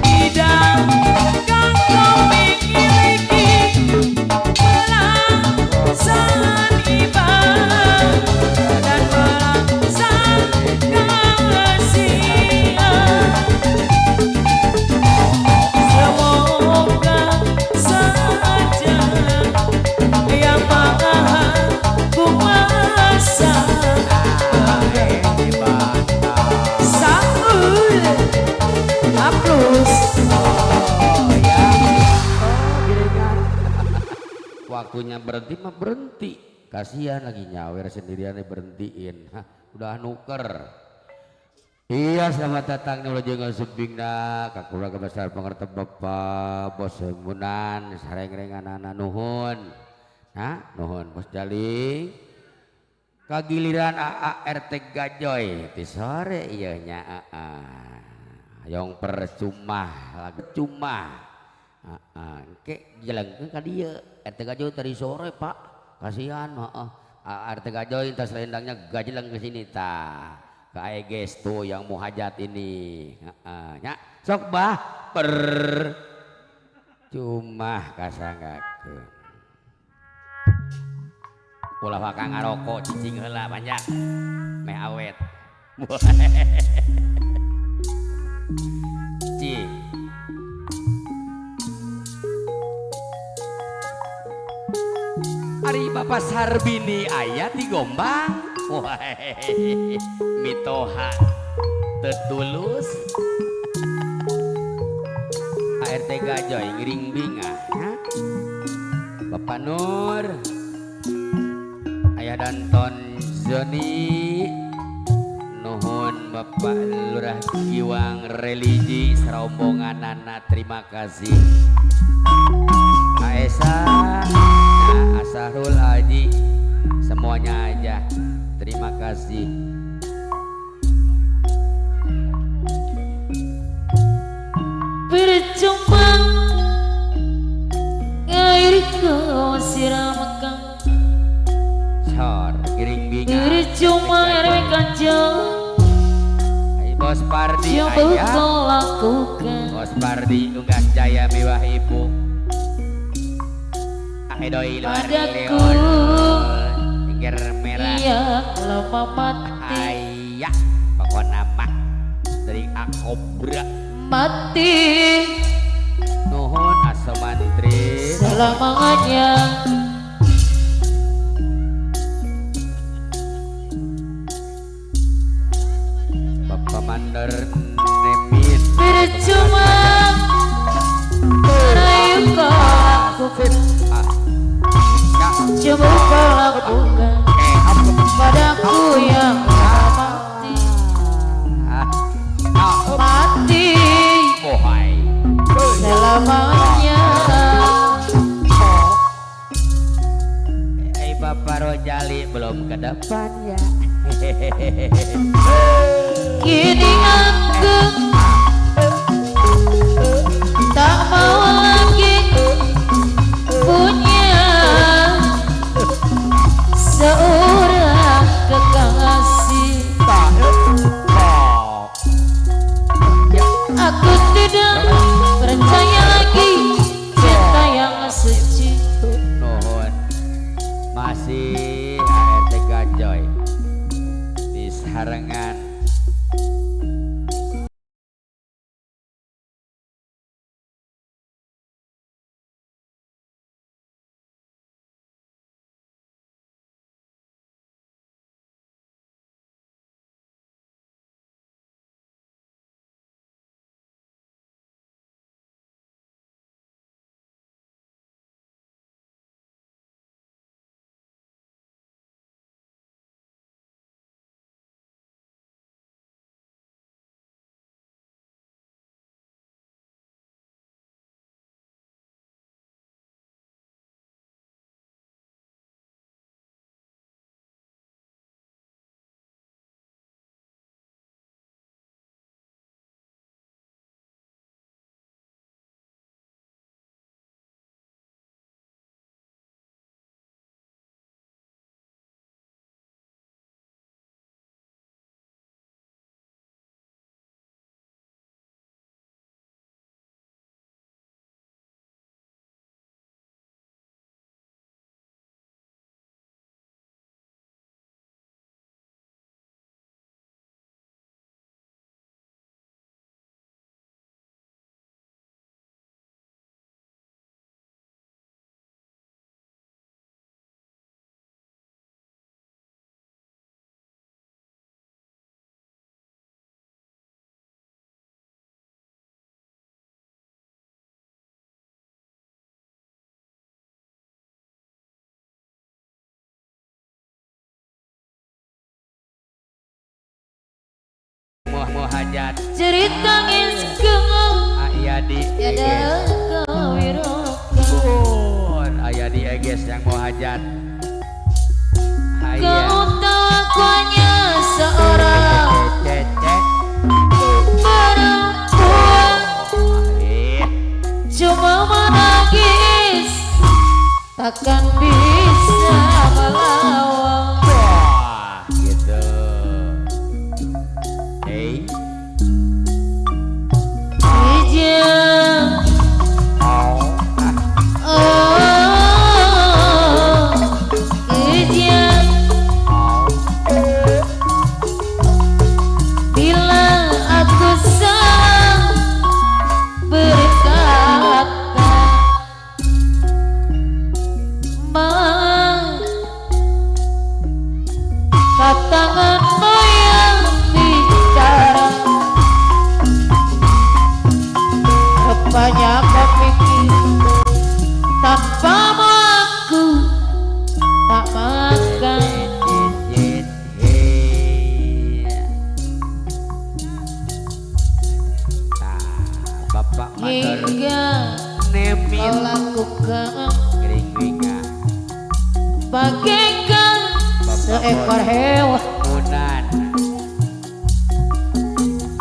G: idamkan kau memiliki perasaan ibadah dan perasaan kasihan. Semoga saja yang maha kuasa Saul Aplus.
A: Waktunya berhenti mah berhenti, kasihan lagi nyawer sendirian berhentiin. Hah, udah nuker. Iya, selamat datang nih ulah jeung subingna ka keluarga besar pengerti Bapak Bos Munan sareng-renganana nuhun. Nah, nuhun Bos Jaling. Kagiliran AART Gajoy ti sore ieu nya Hayong percuma lagi cuma. Ke jelengkeun ka dieu RT Gajoy tadi sore Pak. Kasihan RT Gajoy tas selendangnya gajeleng ke sini tah. Ka Eges tuh yang muhajat ini. Nya sok bah per cuma kasanggakeun. Ulah wakang ngarokok cicing heula banyak. Meh awet. Cing. Ari Bapak Sarbini aya di Gombang. Wah, mitoha tetulus. ART Gajoy ngiring binga. Bapak Nur, Ayah Danton Zoni, nuhun Bapak Lurah Giwang Religi serombongan anak terima kasih. Aesa, Asarul Haji, semuanya aja terima kasih.
D: Percuma air kau siramakan,
A: Cor giring binga.
D: percuma air kaca
A: Bos Pardi
D: coba
A: ayah,
D: kau lakukan.
A: Bos Bos Pardi Unggas Jaya Mewah Ibu Idoi luar
D: Padaku
A: pinggir merah
D: yang lama mati
A: ayah pokoknya mah dari akobra
D: mati
A: nuhun asa mantri
D: selamanya
A: Bapak Mandor Nemin
D: percuma merayu kau lakukan coba kau lakukan padaku yang mati mati
A: bohai
D: selamanya
A: Bapak Rojali belum ke depan ya
D: kini aku tak mau lagi punya seorang kekasih. Aku tidak percaya lagi cinta yang suci.
A: nuhun masih ART Gajoy di sarengan muhajat
D: Cerita ngiskeung
A: ayah di
D: tiada
A: Eges
D: kawirokan
A: pun ayah di Eges yang muhajat
D: kau
A: ayah
D: tahu aku hanya seorang
A: cecek
D: perempuan cuma menangis takkan bisa melawan
A: wah gitu hey
D: Ijang
A: oh
D: oh Ijang bila aku sang berkata katakanmu yang bicara kebanyakan mikir tanpamu aku tak makan
A: Bapak Mandor
D: hingga kau
A: Nemin
D: lakukan
A: Gering-geringa
D: bagaikan seekor hewan
A: Munan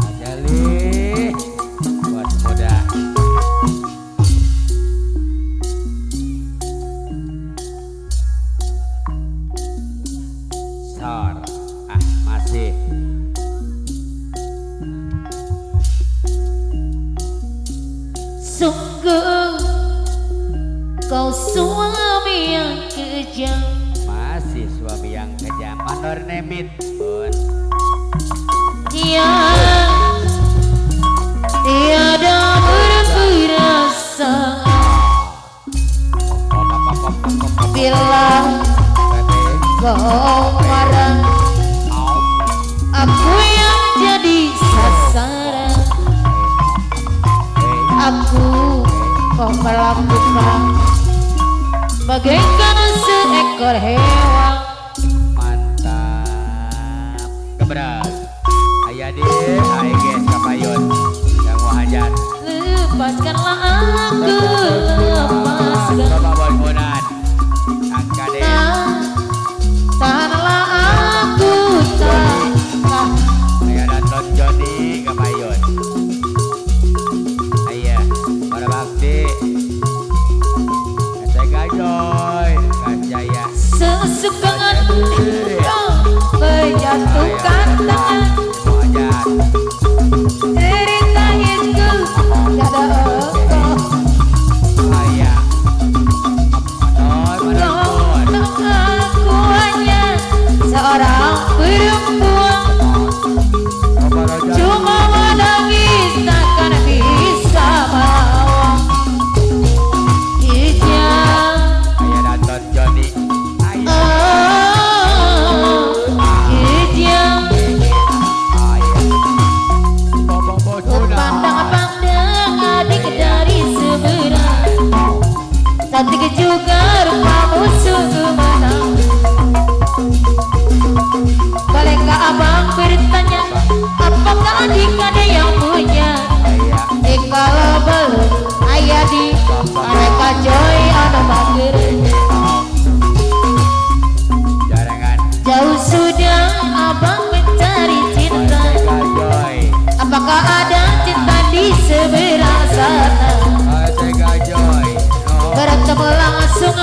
A: Ajali buat muda Sor masih
D: Sungguh kau suami yang kejam.
A: Masih suami yang kejam. Manor nemit pun.
D: Tiada berperasaan bila kau marah. Aku yang jadi sasaran. Aku kau melakukan bagaikan seekor hewan.
A: Mantap. Keberat. Ayah deh, ayah guys, kapayun. Yang mau hajat.
D: Lepaskanlah aku, lepaskan.
A: Bapak Boymonan. Angka deh.
D: Tahanlah aku, tahan.
A: Ayah nonton Joni, kapayun. Ayah, para bakti. Saya gajoy, Jaya.
D: Sesuka hati menjatuhkan tangan.
A: Mau hajat.
D: Cerita itu tiada engkau.
A: Ayah. Manor,
D: Aku hanya seorang perempuan, cuma menangis takkan bisa melawan. Kejam,
A: ayah nonton Joni. Ayah.
D: kejam.
A: Bapak
D: Pandang-pandang adik dari seberang, cantik juga rupamu sungguh menang. Bolehkah abang bertanya, apakah adik ada yang punya? Jikalau belum, ayah di mereka joy ada mager.
A: Jarangan.
D: Jauh sudah abang mencari cinta.
A: Gajoy.
D: Apakah ada cinta di seberang sana?
A: Gajoy.
D: Bertemu langsung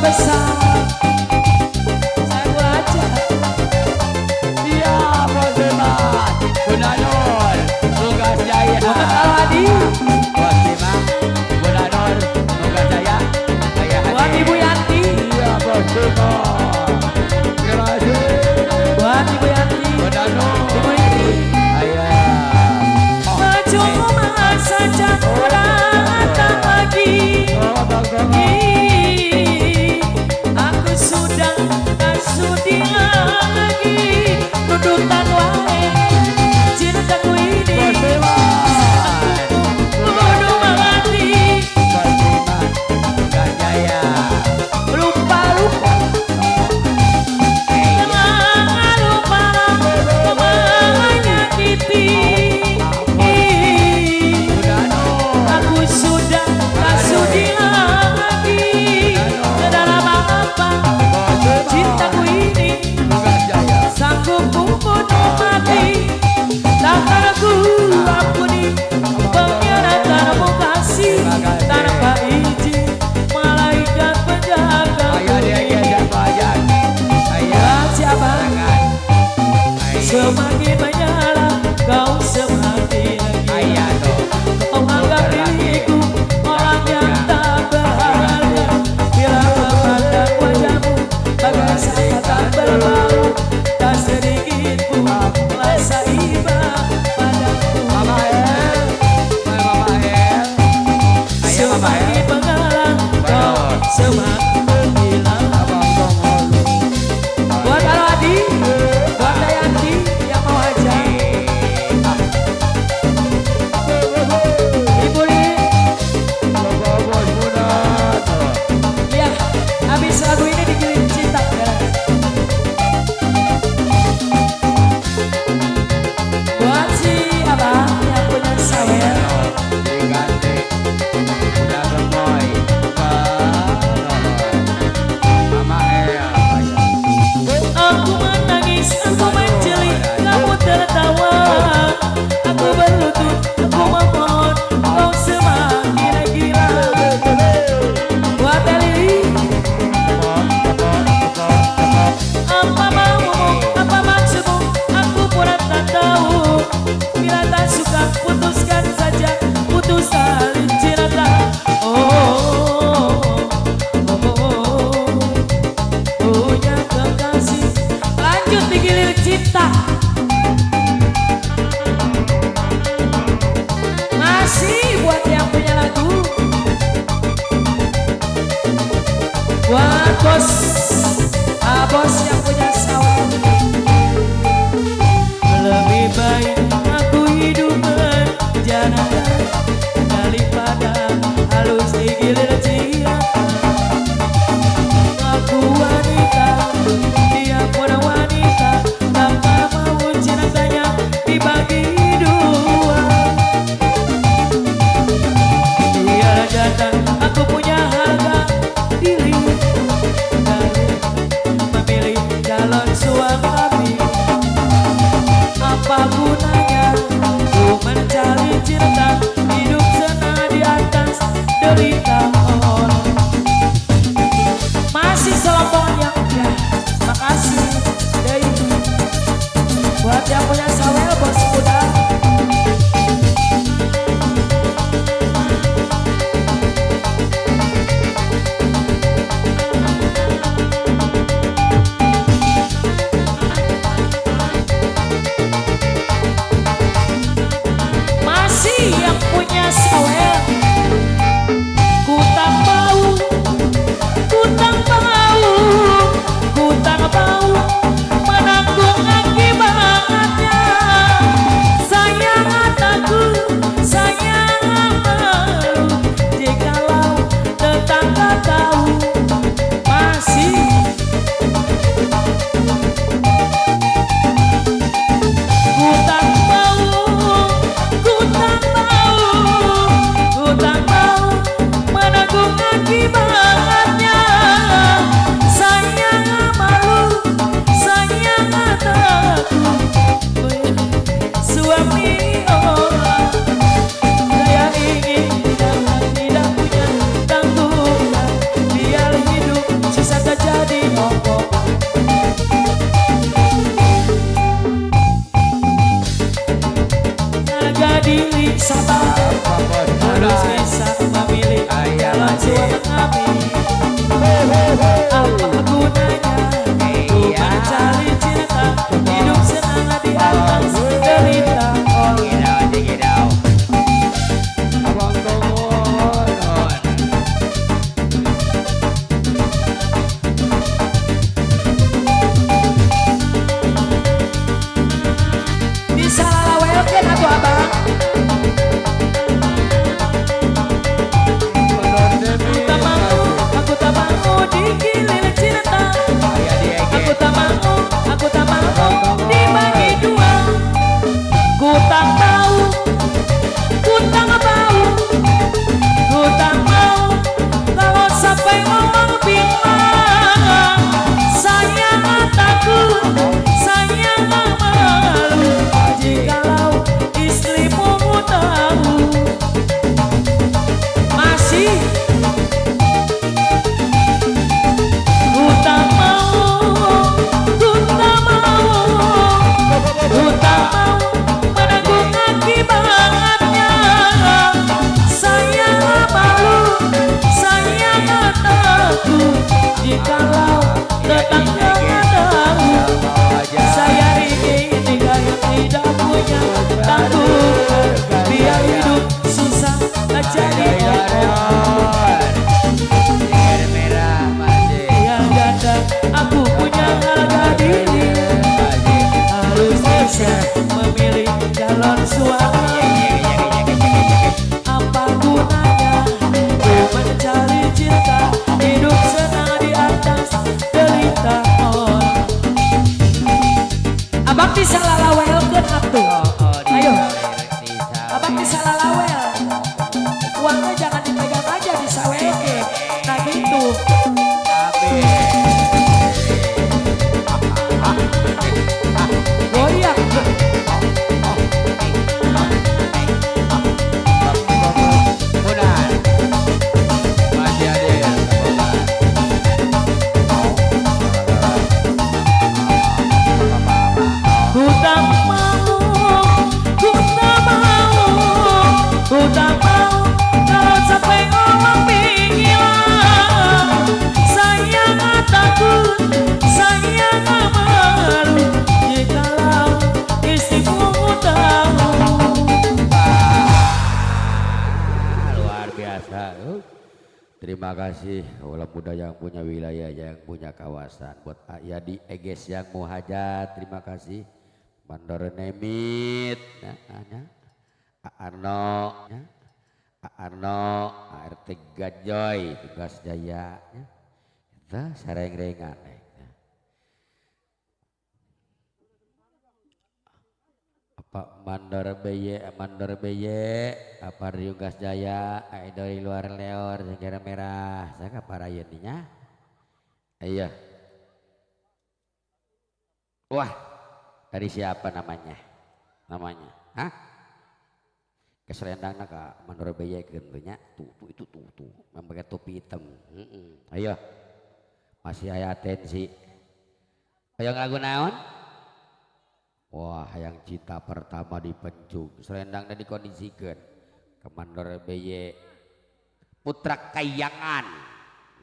G: besar. Saya baca.
A: Iya, Bos Bima, Gunanur, Tugas Jaya.
G: Bukan Alwadi.
A: Bos Bima, Gunanur, Tugas Jaya. Ayah
G: Buat Ibu Yanti.
A: Iya, Bos Bima. Terima kasih.
G: Buat Ibu Yanti.
A: Gunanur.
G: Ibu Yanti.
A: Ayah.
G: Cuma saja datang lagi. Ih, aku sudah tak sudi lagi. Nudutan wae cintaku ini. Kudu mengerti.
A: Bos Bima, Tugas Jaya.
G: Lupa-lupa. Lupa menyakiti. Aku sudah tak sudi lagi. Dalam apa cintaku ini
A: Tugas Jaya.
G: sanggup membunuh mati. Takkan aku ampuni pengkhianatanmu kasih tanpa izin malaikat penjaga.
A: Ayah dia siapa aja? Ayah.
G: Siapa?
A: Jangan. Ayah.
G: Semakin menyala kau semakin lagi.
A: Ayah tuh.
G: Kau anggap diriku orang yang tak berharga. Bila memandang wajahmu bagai saya tak berbau. Tak sedikit pun rasa iba padaku.
A: Mama El. Mama El. Ayah Mama El.
G: Semakin mengalah kau semakin menghilang. Buat Alwadi, buat Dayanti yang mau aja. Ibu Lili,
A: Bos Munat.
G: ya habis lagu ini dikirim cinta ya. Buat si abang yang punya sawer.
A: Diganti. Udah gemoy. Mama El.
G: Aku menangis, aku menjerit, kamu tertawa. Aku berlutut, aku memohon, kau semakin gila. Buat Lili, apa maumu, apa maksudmu, aku pura tak tahu. Bila tak suka, putuskan saja, putus salin cinta. Punya kekasih. Lanjut digilir cinta. Masih buat yang punya lagu. Buat bos, bos yang punya sawah. Lebih baik aku hidup menjanakan daripada halus digilir cinta. Aku wanita, dia pun wanita, tanpa mau cintanya dibagi dua. Dia datang, aku punya harga diri, memilih kami. Apa gunanya ku mencari cinta, hidup senang di atas derita.
A: Abang Tongon.
G: Bisa lalaweokeun atuh abang. Aku tak mau digilir cinta. Aku tak mau dibagi dua. Ku tak mau, ku tak mau, ku tak mau kalau sampai ngomong bilang sayang takut, sayang malu jikalau istrimu tahu. Masih ku tak mau, ku tak mau, ku tak mau menanggung akibatnya. Sayang malu, sayang takut jikalau tetangga tahu. Saya ini tinggal yang tidak punya takut, biar hidup susah tak jadi orang.
A: Merah masih.
G: Yang datang aku punya harga diri, harus bisa memilih calon suami. Apa gunanya ku mencari cinta, hidup senang di atas derita orang. Abang bisa lalawelkeun atuh. Ayo, abang bisa lalawel. Uangnya jangan dipegang aja, disaweke. Nah gitu. Goyang.
A: Mudah. Masih ada ya.
G: Ku tak mau, ku tak mau, ku tak mau kalau sampai ngomong pinggiran. Sayang takut, sayang malu jikalau istrimu tahu.
A: Luar biasa. Terima kasih ulah muda yang punya wilayah, yang punya kawasan. Buat Ayadi Eges yang mau hajat, terima kasih. Mandor Nemit, Arno, ART Gajoy, Tugas Jaya, kita sareng-rengan. Apa Mandor Beye, apa Riugas Jaya, dari luar leor, Senjara Merah, saya parayeninya. Iya. Wah, dari siapa namanya? Hah? Keselendangnya kak Mandor Beye gentunya, tuh itu tuh, memakai topi hitam. Ayo, masih aya atensi. Ayo lagu naon? Wah, yang cinta pertama di Pencung, selendangnya dikondisikan ke Mandor Beye, Putra Kayangan.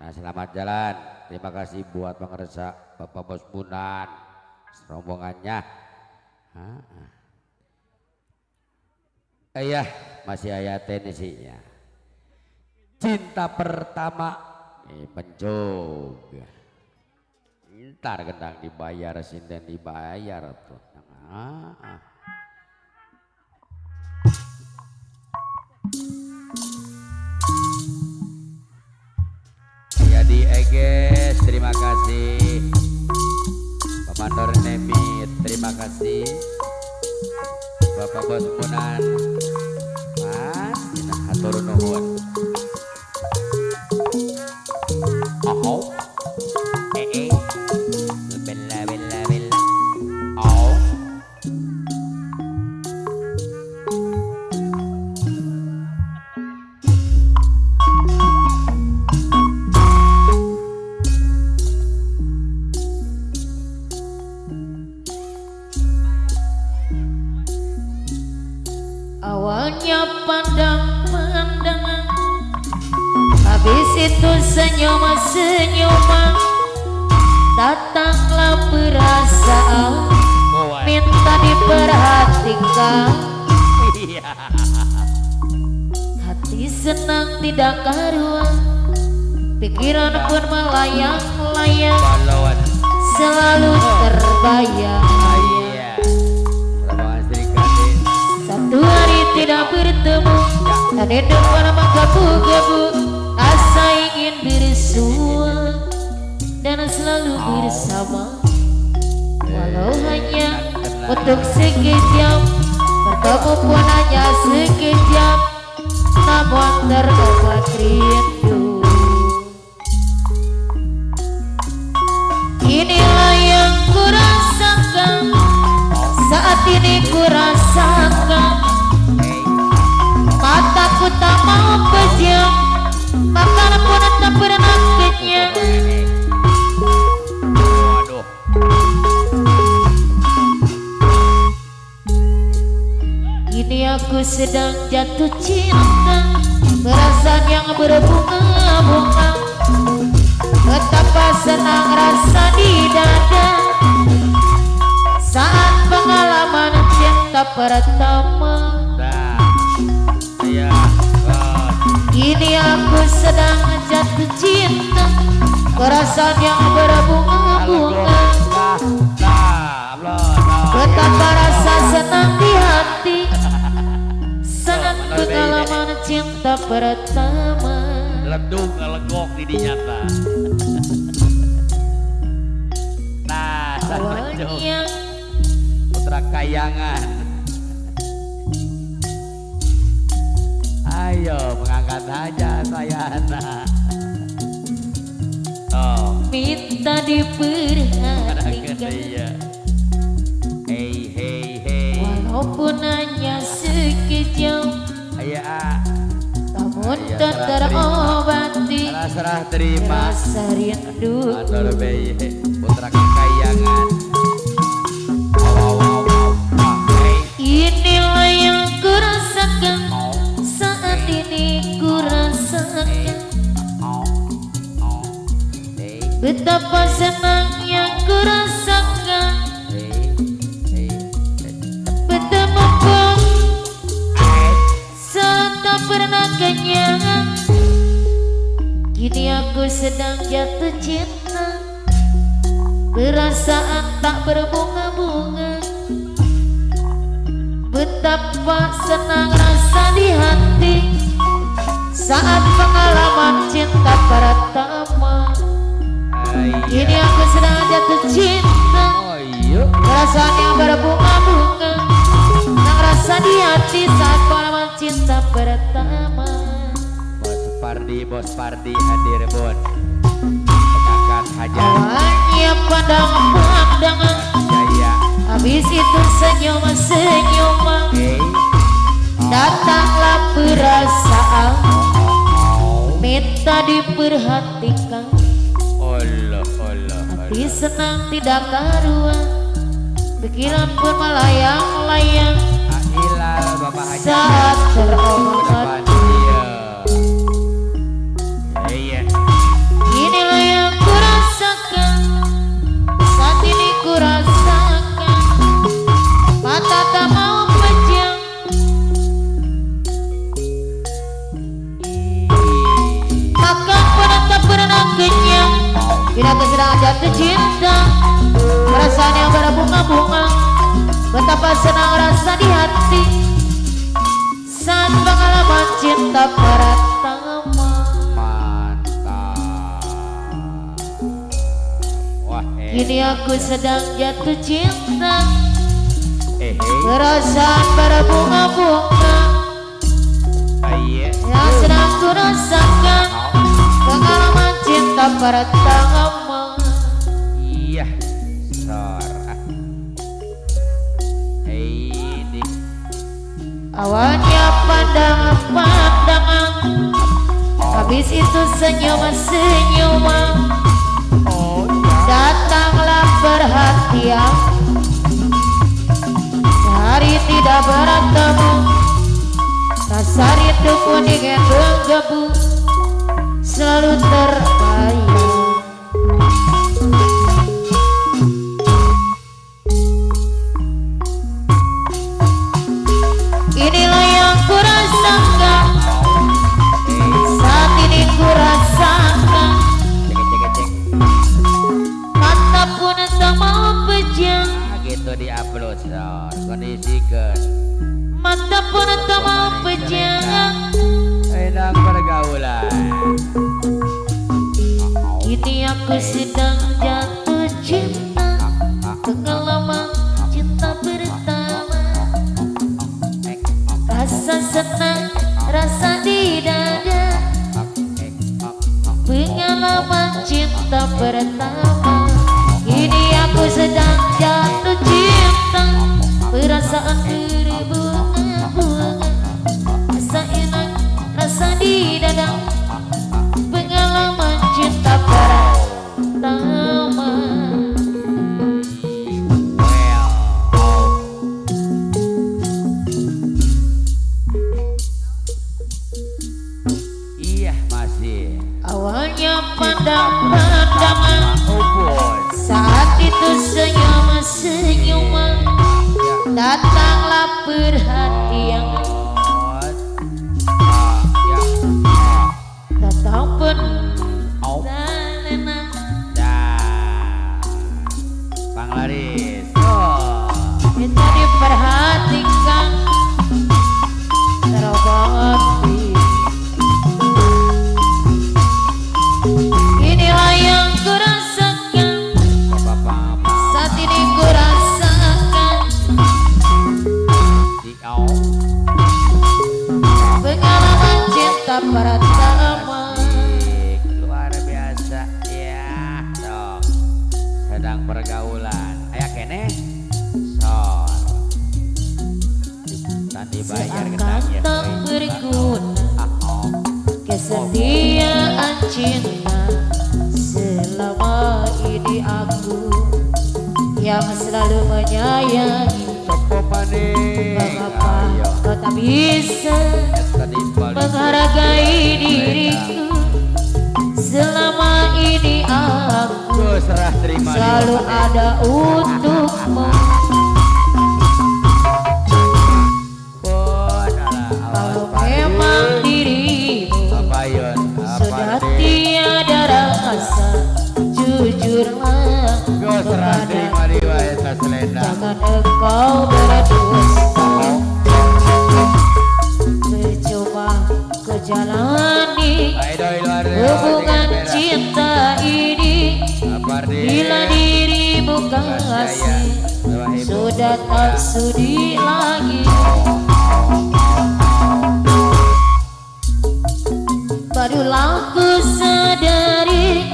A: Nah, selamat jalan. Terima kasih buat pengersa Bapak Bos Bunan, rombongannya. Iya, masih ayat tenisinya. Cinta pertama Pencung. Ntar gendang dibayar, sinden dibayar tuh. Jadi Eges, terima kasih. Mandor Nemit, terima kasih. Bapak Bos Punan, Mas, hatur nuhun. Bella bella bella.
D: Awalnya pandang pandangan itu senyum-senyuman, datanglah perasaan, minta diperhatikan. Hati senang tidak karuan, pikiran pun melayang-layang, selalu terbayang. Satu hari tidak bertemu, dan di depan menggebu-gebu, asa ingin bersua dan selalu bersama. Walau hanya untuk sekejap, bertemu pun hanya sekejap, namun terdapat rindu. Inilah yang kurasakan, saat ini kurasakan. Mataku tak mau pejam, makanan pun tak pernah kenyang. Kini aku sedang jatuh cinta, perasaan yang berbunga-bunga. Betapa senang rasa di dada saat pengalaman cinta pertama. Kini aku sedang jatuh cinta, perasaan yang berbunga-bunga. Betapa rasa senang di hati saat pengalaman cinta pertama.
A: Ledung ngelegok di dinyata. Nah,
D: Awalnya
A: putra kayangan. Ayo mengangkat saja saya anak. Oh,
D: minta diperhatikan,
A: hey hey hey.
D: walaupun hanya sekejap,
A: Ayo
D: namun tak terobati
A: serah terima.
D: rasa rindu.
A: Atur bayi putra kekayangan. Wow wow wow. Hey.
D: Inilah yang kurasakan, saat ini kurasakan. Betapa senang yang kurasakan, bertemu pun saat tak pernah kenyang. Kini aku sedang jatuh cinta, perasaan tak berbunga-bunga. Betapa senang rasa di hati saat pengalaman cinta pertama. Kini aku sedang jatuh cinta, perasaan yang berbunga-bunga, yang rasa di hati saat pengalaman cinta pertama.
A: Bos Pardi hadir bon. Pengangkat hajat
D: Awalnya pandangan,
A: Jaya.
D: habis itu senyum-senyuman, datanglah perasaan, minta diperhatikan.
A: Allah.
D: Hati senang tidak karuan, pikiran pun melayang-layang
A: Hilal Bapak Haji.
D: saat terombang-ambing. Inilah yang kurasakan, saat ini kurasakan. Mata tak mau pejam, makan pun tak pernah kenyang. Kini aku sedang jatuh cinta, perasaan yang berbunga-bunga. Betapa senang rasa di hati saat pengalaman cinta pertama. Kini aku sedang jatuh cinta, perasaan berbunga-bunga yang sedang ku rasakan, pengalaman cinta pertama.
A: Iya, sor. Ini
D: Awalnya pandangan, habis itu senyum-senyuman, datanglah perhatian. Sehari tidak bertemu, rasa rindu pun ingin menggebu. selalu terbayang. Inilah yang kurasakan, saat ini kurasakan. Mata pun tak mau pejam,
A: Gitu di upload kondisikan.
D: mata pun tak mau pejam.
A: Enak pergaulan.
D: Kini aku sedang jatuh cinta, pengalaman cinta pertama. Rasa senang, rasa di dada, pengalaman cinta pertama. Kini aku sedang jatuh cinta, perasaan berbunga-bunga. Rasa enak, rasa di dada, pengalaman cinta pertama.
A: Iya masih.
D: Awalnya pandang-pandangan,
A: Oh bos.
D: saat itu senyum-senyuman, datanglah perhatian.
A: Ya.
D: Datang pun
A: Oh.
D: dalena,
A: Dah. Panglaris. Oh.
D: kita diperhatikan, terbakti. Inilah yang kurasakan,
A: Bapak
D: saat ini kurasakan,
A: di au.
D: pengalaman cinta pertama.
A: Luar biasa ya. Sok. Sedang pergaulan. Aya kene. Sor. Tadi bayar
D: Seakan
A: gedangnya.
D: tak berguna
A: Oh.
D: kesetiaan cinta, selama ini aku yang selalu menyayangi.
A: Sopo paning.
D: Mengapa
A: Ayo.
D: kau tak bisa
A: Tadi balik.
D: menghargai diriku? Selama ini aku
A: Gue serah terima.
D: selalu ada untukmu. Kalau memang dirimu
A: Apayon.
D: sudah tiada rasa, jujurlah
A: Gue serah terima
D: kepada
A: di Waisa Selendang.
D: jangan engkau berdusta. Percuma ku jalani hubungan cinta ini, bila dirimu kasih sudah tak sudi lagi. Barulah ku sadari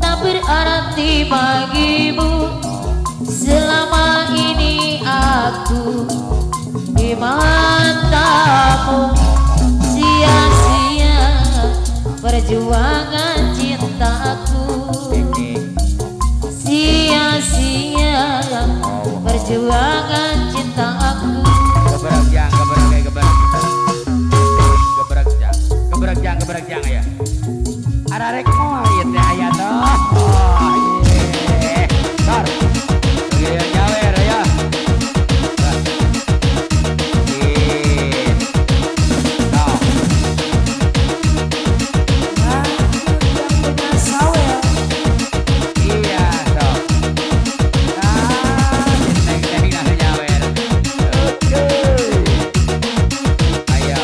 D: tak berarti bagimu. Selama ini aku di matamu, sia-sia perjuangan cintaku, sia-sia perjuangan cintaku.
A: Gebrak jang, gebrak jang ya. Ararek mau lihat ya ayat toh. Oh, iya. Sar. Iya nyawer ya. Iya, toh. Teknik nasi nyawer. Ayo.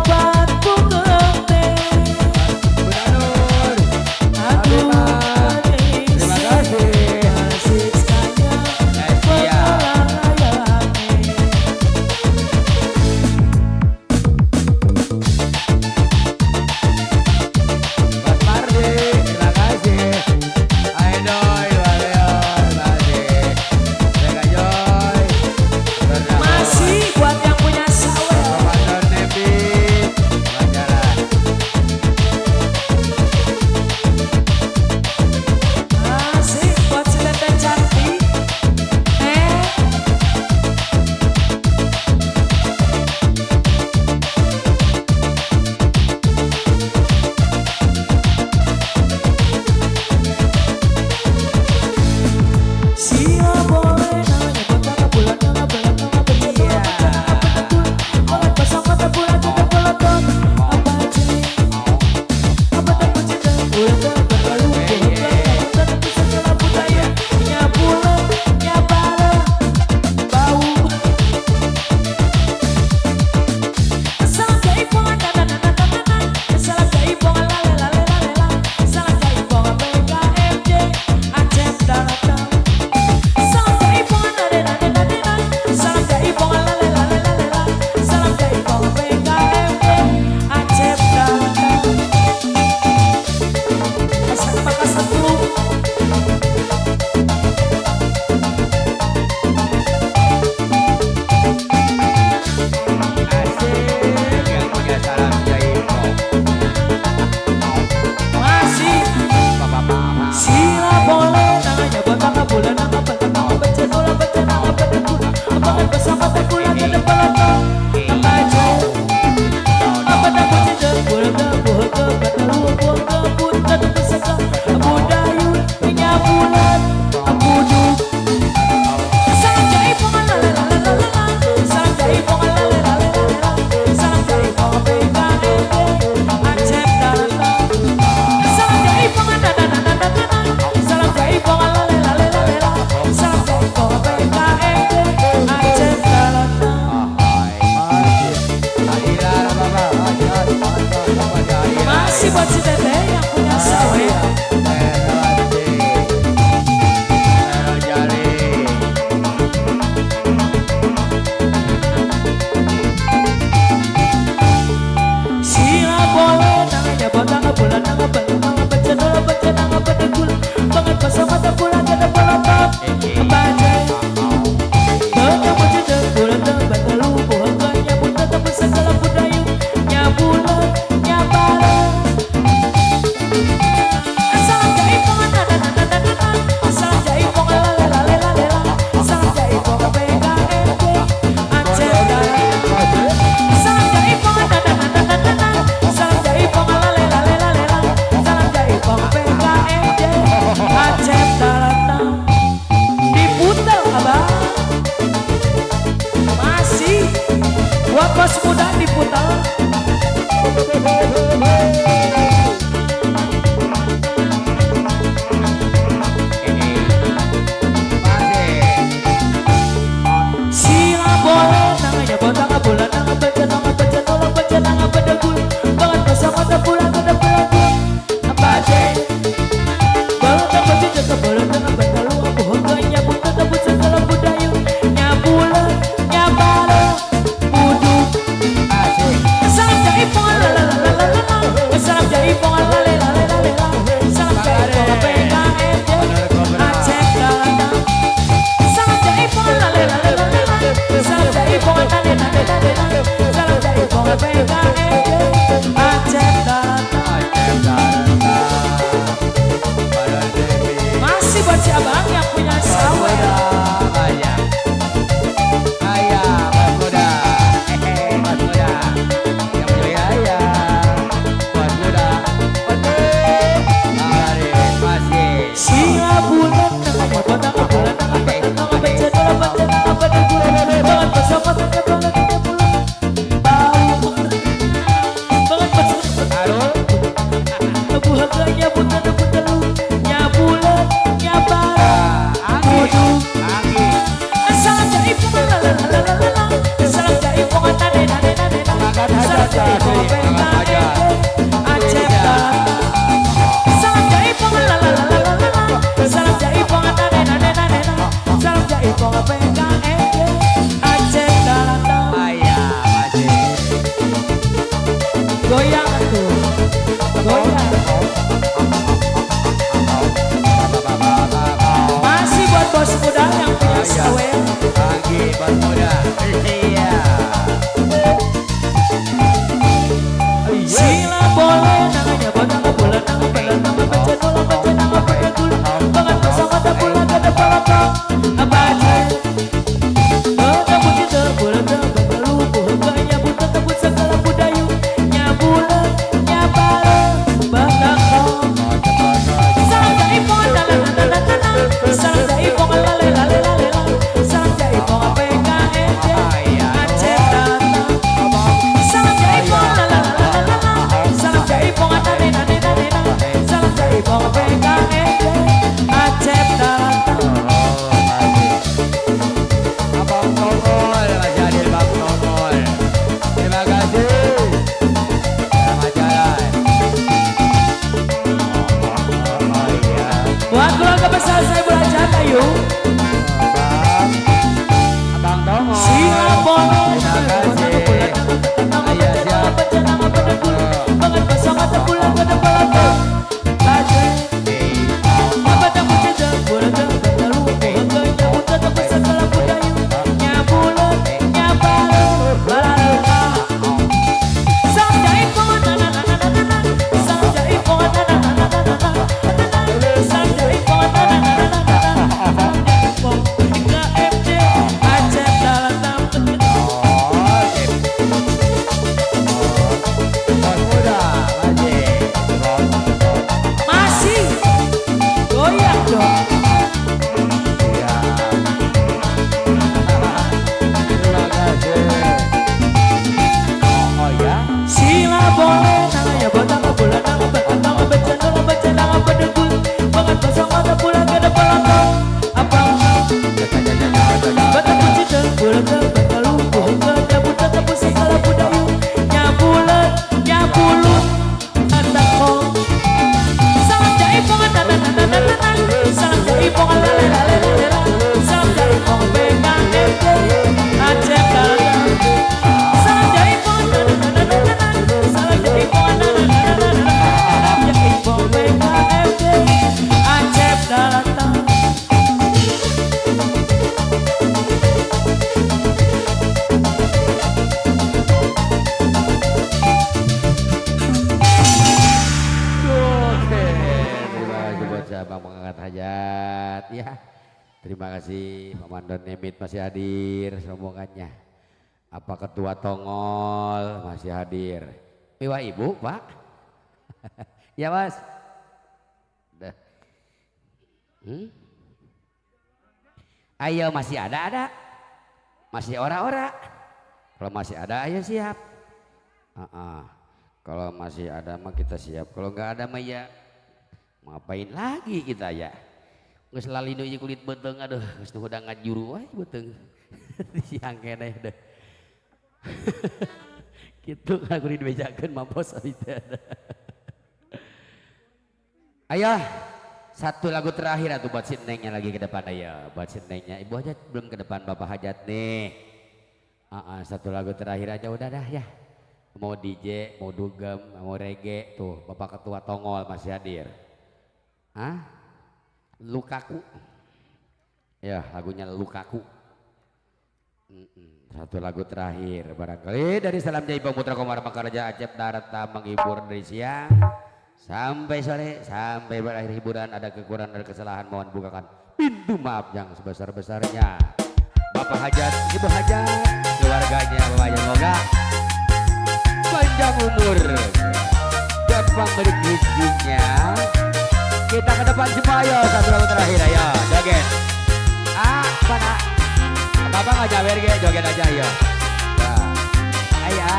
G: obat buketek.
A: Bunanur.
G: Aku
A: Terima kasih.
G: asik sekalian
A: Iya.
G: pengalayannya.
A: Mas Mardi, terima kasih. Aidoy, Waleo, terima kasih. Mega Joy.
G: Masih buat yang punya sawel.
A: Ramadan Nebi. Wajaran.
G: Asik buat si Tete cantik. Sia boleh nanya betapa bulan nggak belat nggak betul apa pasang mata bulan tidak belat apa aja apa tak cinta bulan tak berlalu bulan tak bisa jalan budaya nya bulan nya bara bau salah jaipongan salah jaipongan la salah jaipongan PKMJ Acep Daratan. Salam jaipongan salam jaipongan salam jaipongan PKMJ Acep Daratan. Asal pakai satu.
A: Asik, yang punya salam jaipo.
G: Masih sila boleh nanya batang bulan apa baca dola baca nama pada bulan apa kan bersama tak bulan ke depan apa aja apa tak cinta bulan ke buah ke batal buah ke bulan tak bisa ke abu dayu punya bulan abu du salam jaipongan salam jaipongan salam jaipongan PKMJ Acep Daratan. Salam jaipongan salam jaipongan salam jaipongan PKMJ Acep Daratan. Masih buat si Tete yang punya sawel. Sila boleh nanya batang bulan nggak baca dola baca nama pada bulan banget pasang mata bulan ada pelotot apa aja betapa cinta bulan tak batal buah banyak pun tetap segala budaya nya bulan nya bara. Salam jaipongan salam jaipongan salam jaipongan PKMJ Acep Daratan. Salam jaipongan salam jaipongan salam jaipongan PKMJ Acep Daratan. Diputar abang. Masih buat bos muda diputar. Sila boleh nanya batang bulan nggak baca dola baca nama pada bulan banget bersama tak bulan ke depan apa aja bulan tak cinta ke bulan nggak batal abu hoganya pun tetap segala budaya nya bulan nya bara budu. Salam jaipongan salam jaipongan salam jaipongan PKMJ Acep Daratan. Salam jaipongan salam jaipongan salam jaipongan PKMJ Acep Daratan. Masih buat si abang yang punya sawel. Sila bulan nanya batang bulan nggak baca dola baca nama pada bulan banget bersama tak bulan bau jai po PKND Acep datang salam jai po la la la la la salam jai po na na na na na salam jai po PKND Acep datang
A: Ayah masih.
G: goyang tuh goyang masih buat bos muda yang punya sawer
A: Pagi bos muda. Iya.
G: sila boleh nanganya botak bulan nang bulan nang baca bola baca nang baca gula banget kosong ada bulan ada balaka apa aja ada putih terbulan terbalu bukannya buta tebut segala budayu nyabulan nyabala bakal salam jai pong la la la la la salam jai pong la la la la la salam jai pong PKND Aceh datang salam jai pong la la la la la salam jai pong na na na na salam jai pong PKND Aceh datang
A: Abang Tongol, Mas Adil Bang Tongol. Terima kasih. Selamat jalan. Oh iya.
G: buat keluarga besar saya belajar ayo
A: Abang Tongol.
G: sila boleh
A: Terima kasih. Iya siap.
G: banget kosong ada bulan ada balaka baca apa tak punya bulan ada lu bukannya buta tebut segala budayu nyabulan nyabala balaka salam jai pong na na na na na salam jai pong na na na na na salam jai pong na na na na na salam jai pong PKND Aceh datang
A: Oh, sip. Bos muda, masih.
G: masih goyang dong
A: Iya. Terima kasih. Oh ya.
G: sila boleh nanganya botak bulan nang baca nang baca nang bedegul banget kosong ada bulan ada balaka apa batak puji bulan batak lu bukannya buta tebus segala budayu nyabulan nyabulut ada kong salam jai pong na na na na na salam jai pong la la la la la salam jai pong PKND Aceh datang salam jai pong na na na na na salam jai pong na na na na na salam jai pong PKND Aceh datang
A: Oke, terima kasih buat siapa mengangkat hajat ya. Terima kasih Pak Mandor Nemit masih hadir rombongannya. Apa Ketua Tongol masih hadir. Iwa Ibu Pak. Ya Mas. Dah. Ayo masih ada. Masih ora-ora. Kalau masih ada ayo siap. Kalau masih ada mah kita siap. Kalau nggak ada mah ya ngapain lagi kita ya. Nges lalino ieu kulit beteng aduh geus nu udah ngajuru wae beteng. Siang keneh deh. Kitu kan kudu dibejakeun mampos abi teh. Ayo satu lagu terakhir atuh buat si Nengnya lagi ke depan ayo. Buat si Nengnya Ibu Hajat belum ke depan Bapak Hajat nih. Satu lagu terakhir aja udah dah ya. Mau DJ, mau dugem, mau reggae tuh Bapak Ketua Tongol masih hadir. Lukaku. Ya lagunya Lukaku. Satu lagu terakhir barangkali dari Salam Jai Putra Komar Makaraja Acep Darat menghibur dari siang sampai sore sampai berakhir hiburan. Ada kekurangan ada kesalahan mohon bukakan pintu maaf yang sebesar-besarnya. Bapak Hajat, Ibu Hajat, keluarganya Bapak Hajat semoga panjang umur dan pemberi rezekinya. Kita ke depan semua ayo satu lagu terakhir ayo joget. Mana? Apa nggak jawer ge joget aja ayo. Ayo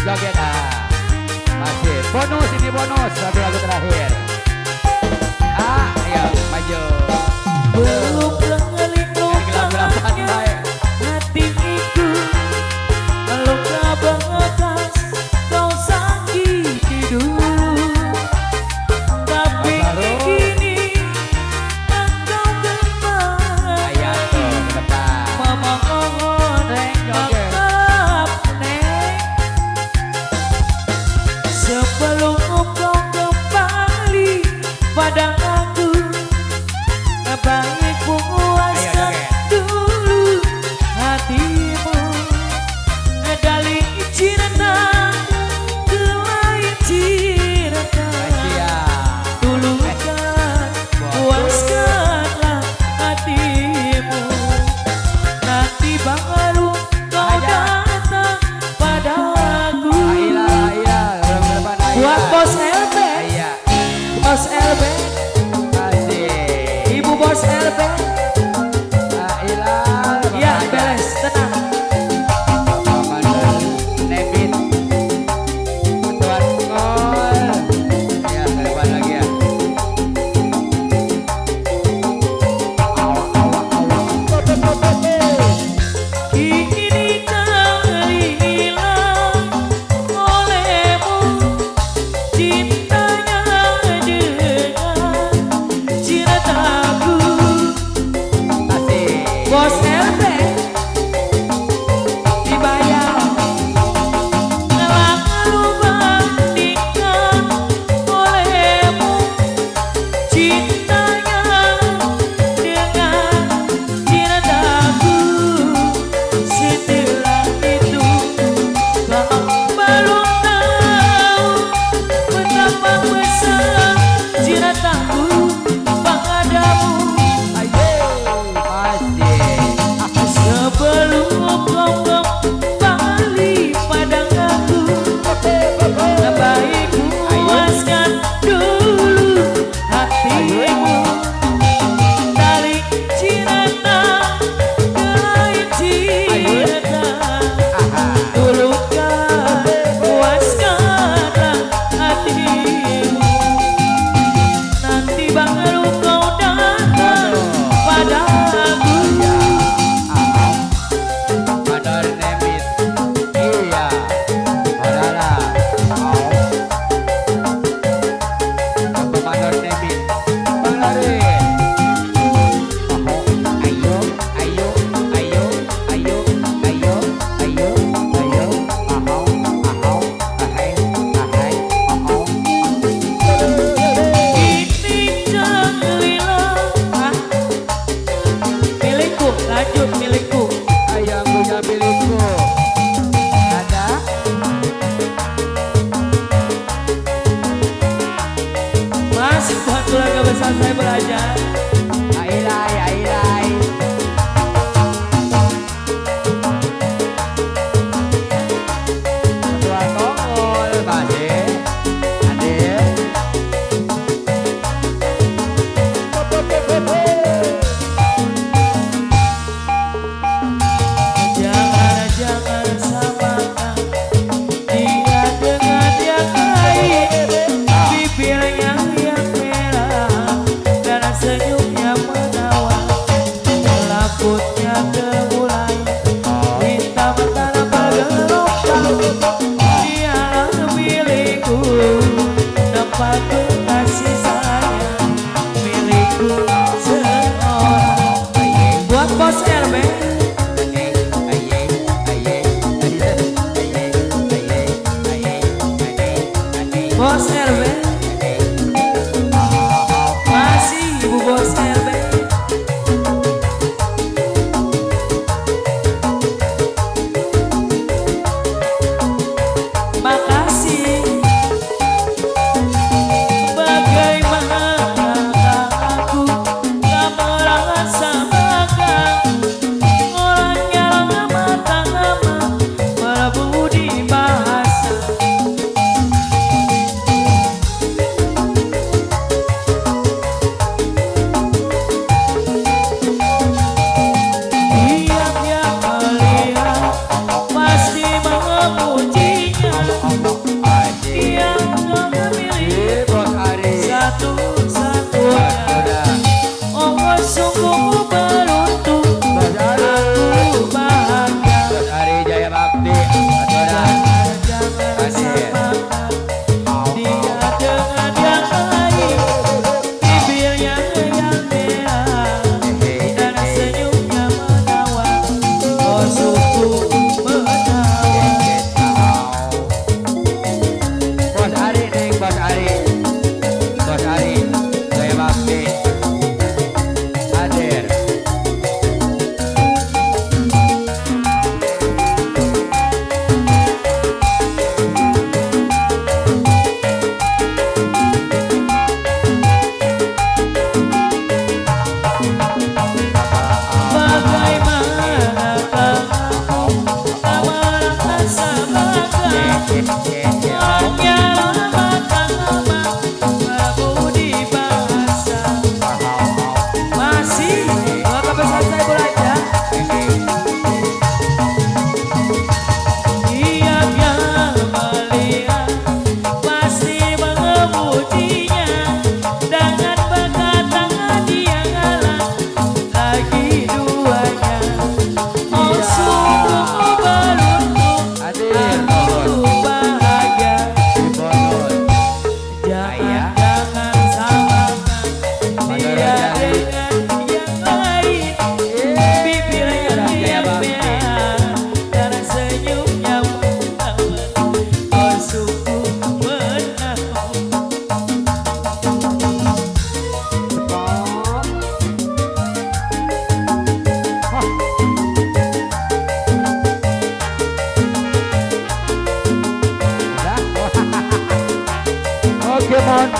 A: joget masih bonus ini bonus satu lagu terakhir. Ayo maju.
G: belum lengeling luka hati iku luka bangetas pada aku. Baik puaskan dulu hatimu dari cinta ke lain cinta. Dulukan puaskanlah hatimu, nanti baru kau datang pada aku. Buat bos LB, bos LB, ibu bos LB, ya beres, tenang. Kini terhilang olehmu cintanya dengan cintaku. Bos LB dibayar, lalu bandingkan olehmu cintanya dengan cintaku. Setelah itu kau baru tahu betapa besar cintaku padamu. Sebelum kau kembali pada aku, baik puaskan dulu hatimu dari cinta ke lain cinta. Dulukan puaskanlah hatimu, nanti baru kau datang pada aku. Ini gelilang, milikku, lanjut milikku.
A: Ayam punya milikku. Ada?
G: Masih buat keluarga besar saya belajar.
A: Ailai, ailai. Ketua Tongol, Bade. Ade.
G: Jangan samakan dia dengan yang lain. Bibirnya yang merah dan senyumnya menawan, rambutnya gemulai, hitam tanpa gelombang. Dialah milikku, dapat kasih sayang, milikku seorang. Buat bos RB, bos RB, masih ibu bos RB. Makasih. Bagaimana aku tak merasa bangga, orangnya lama-lama berbudi bahasa.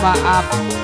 A: maaf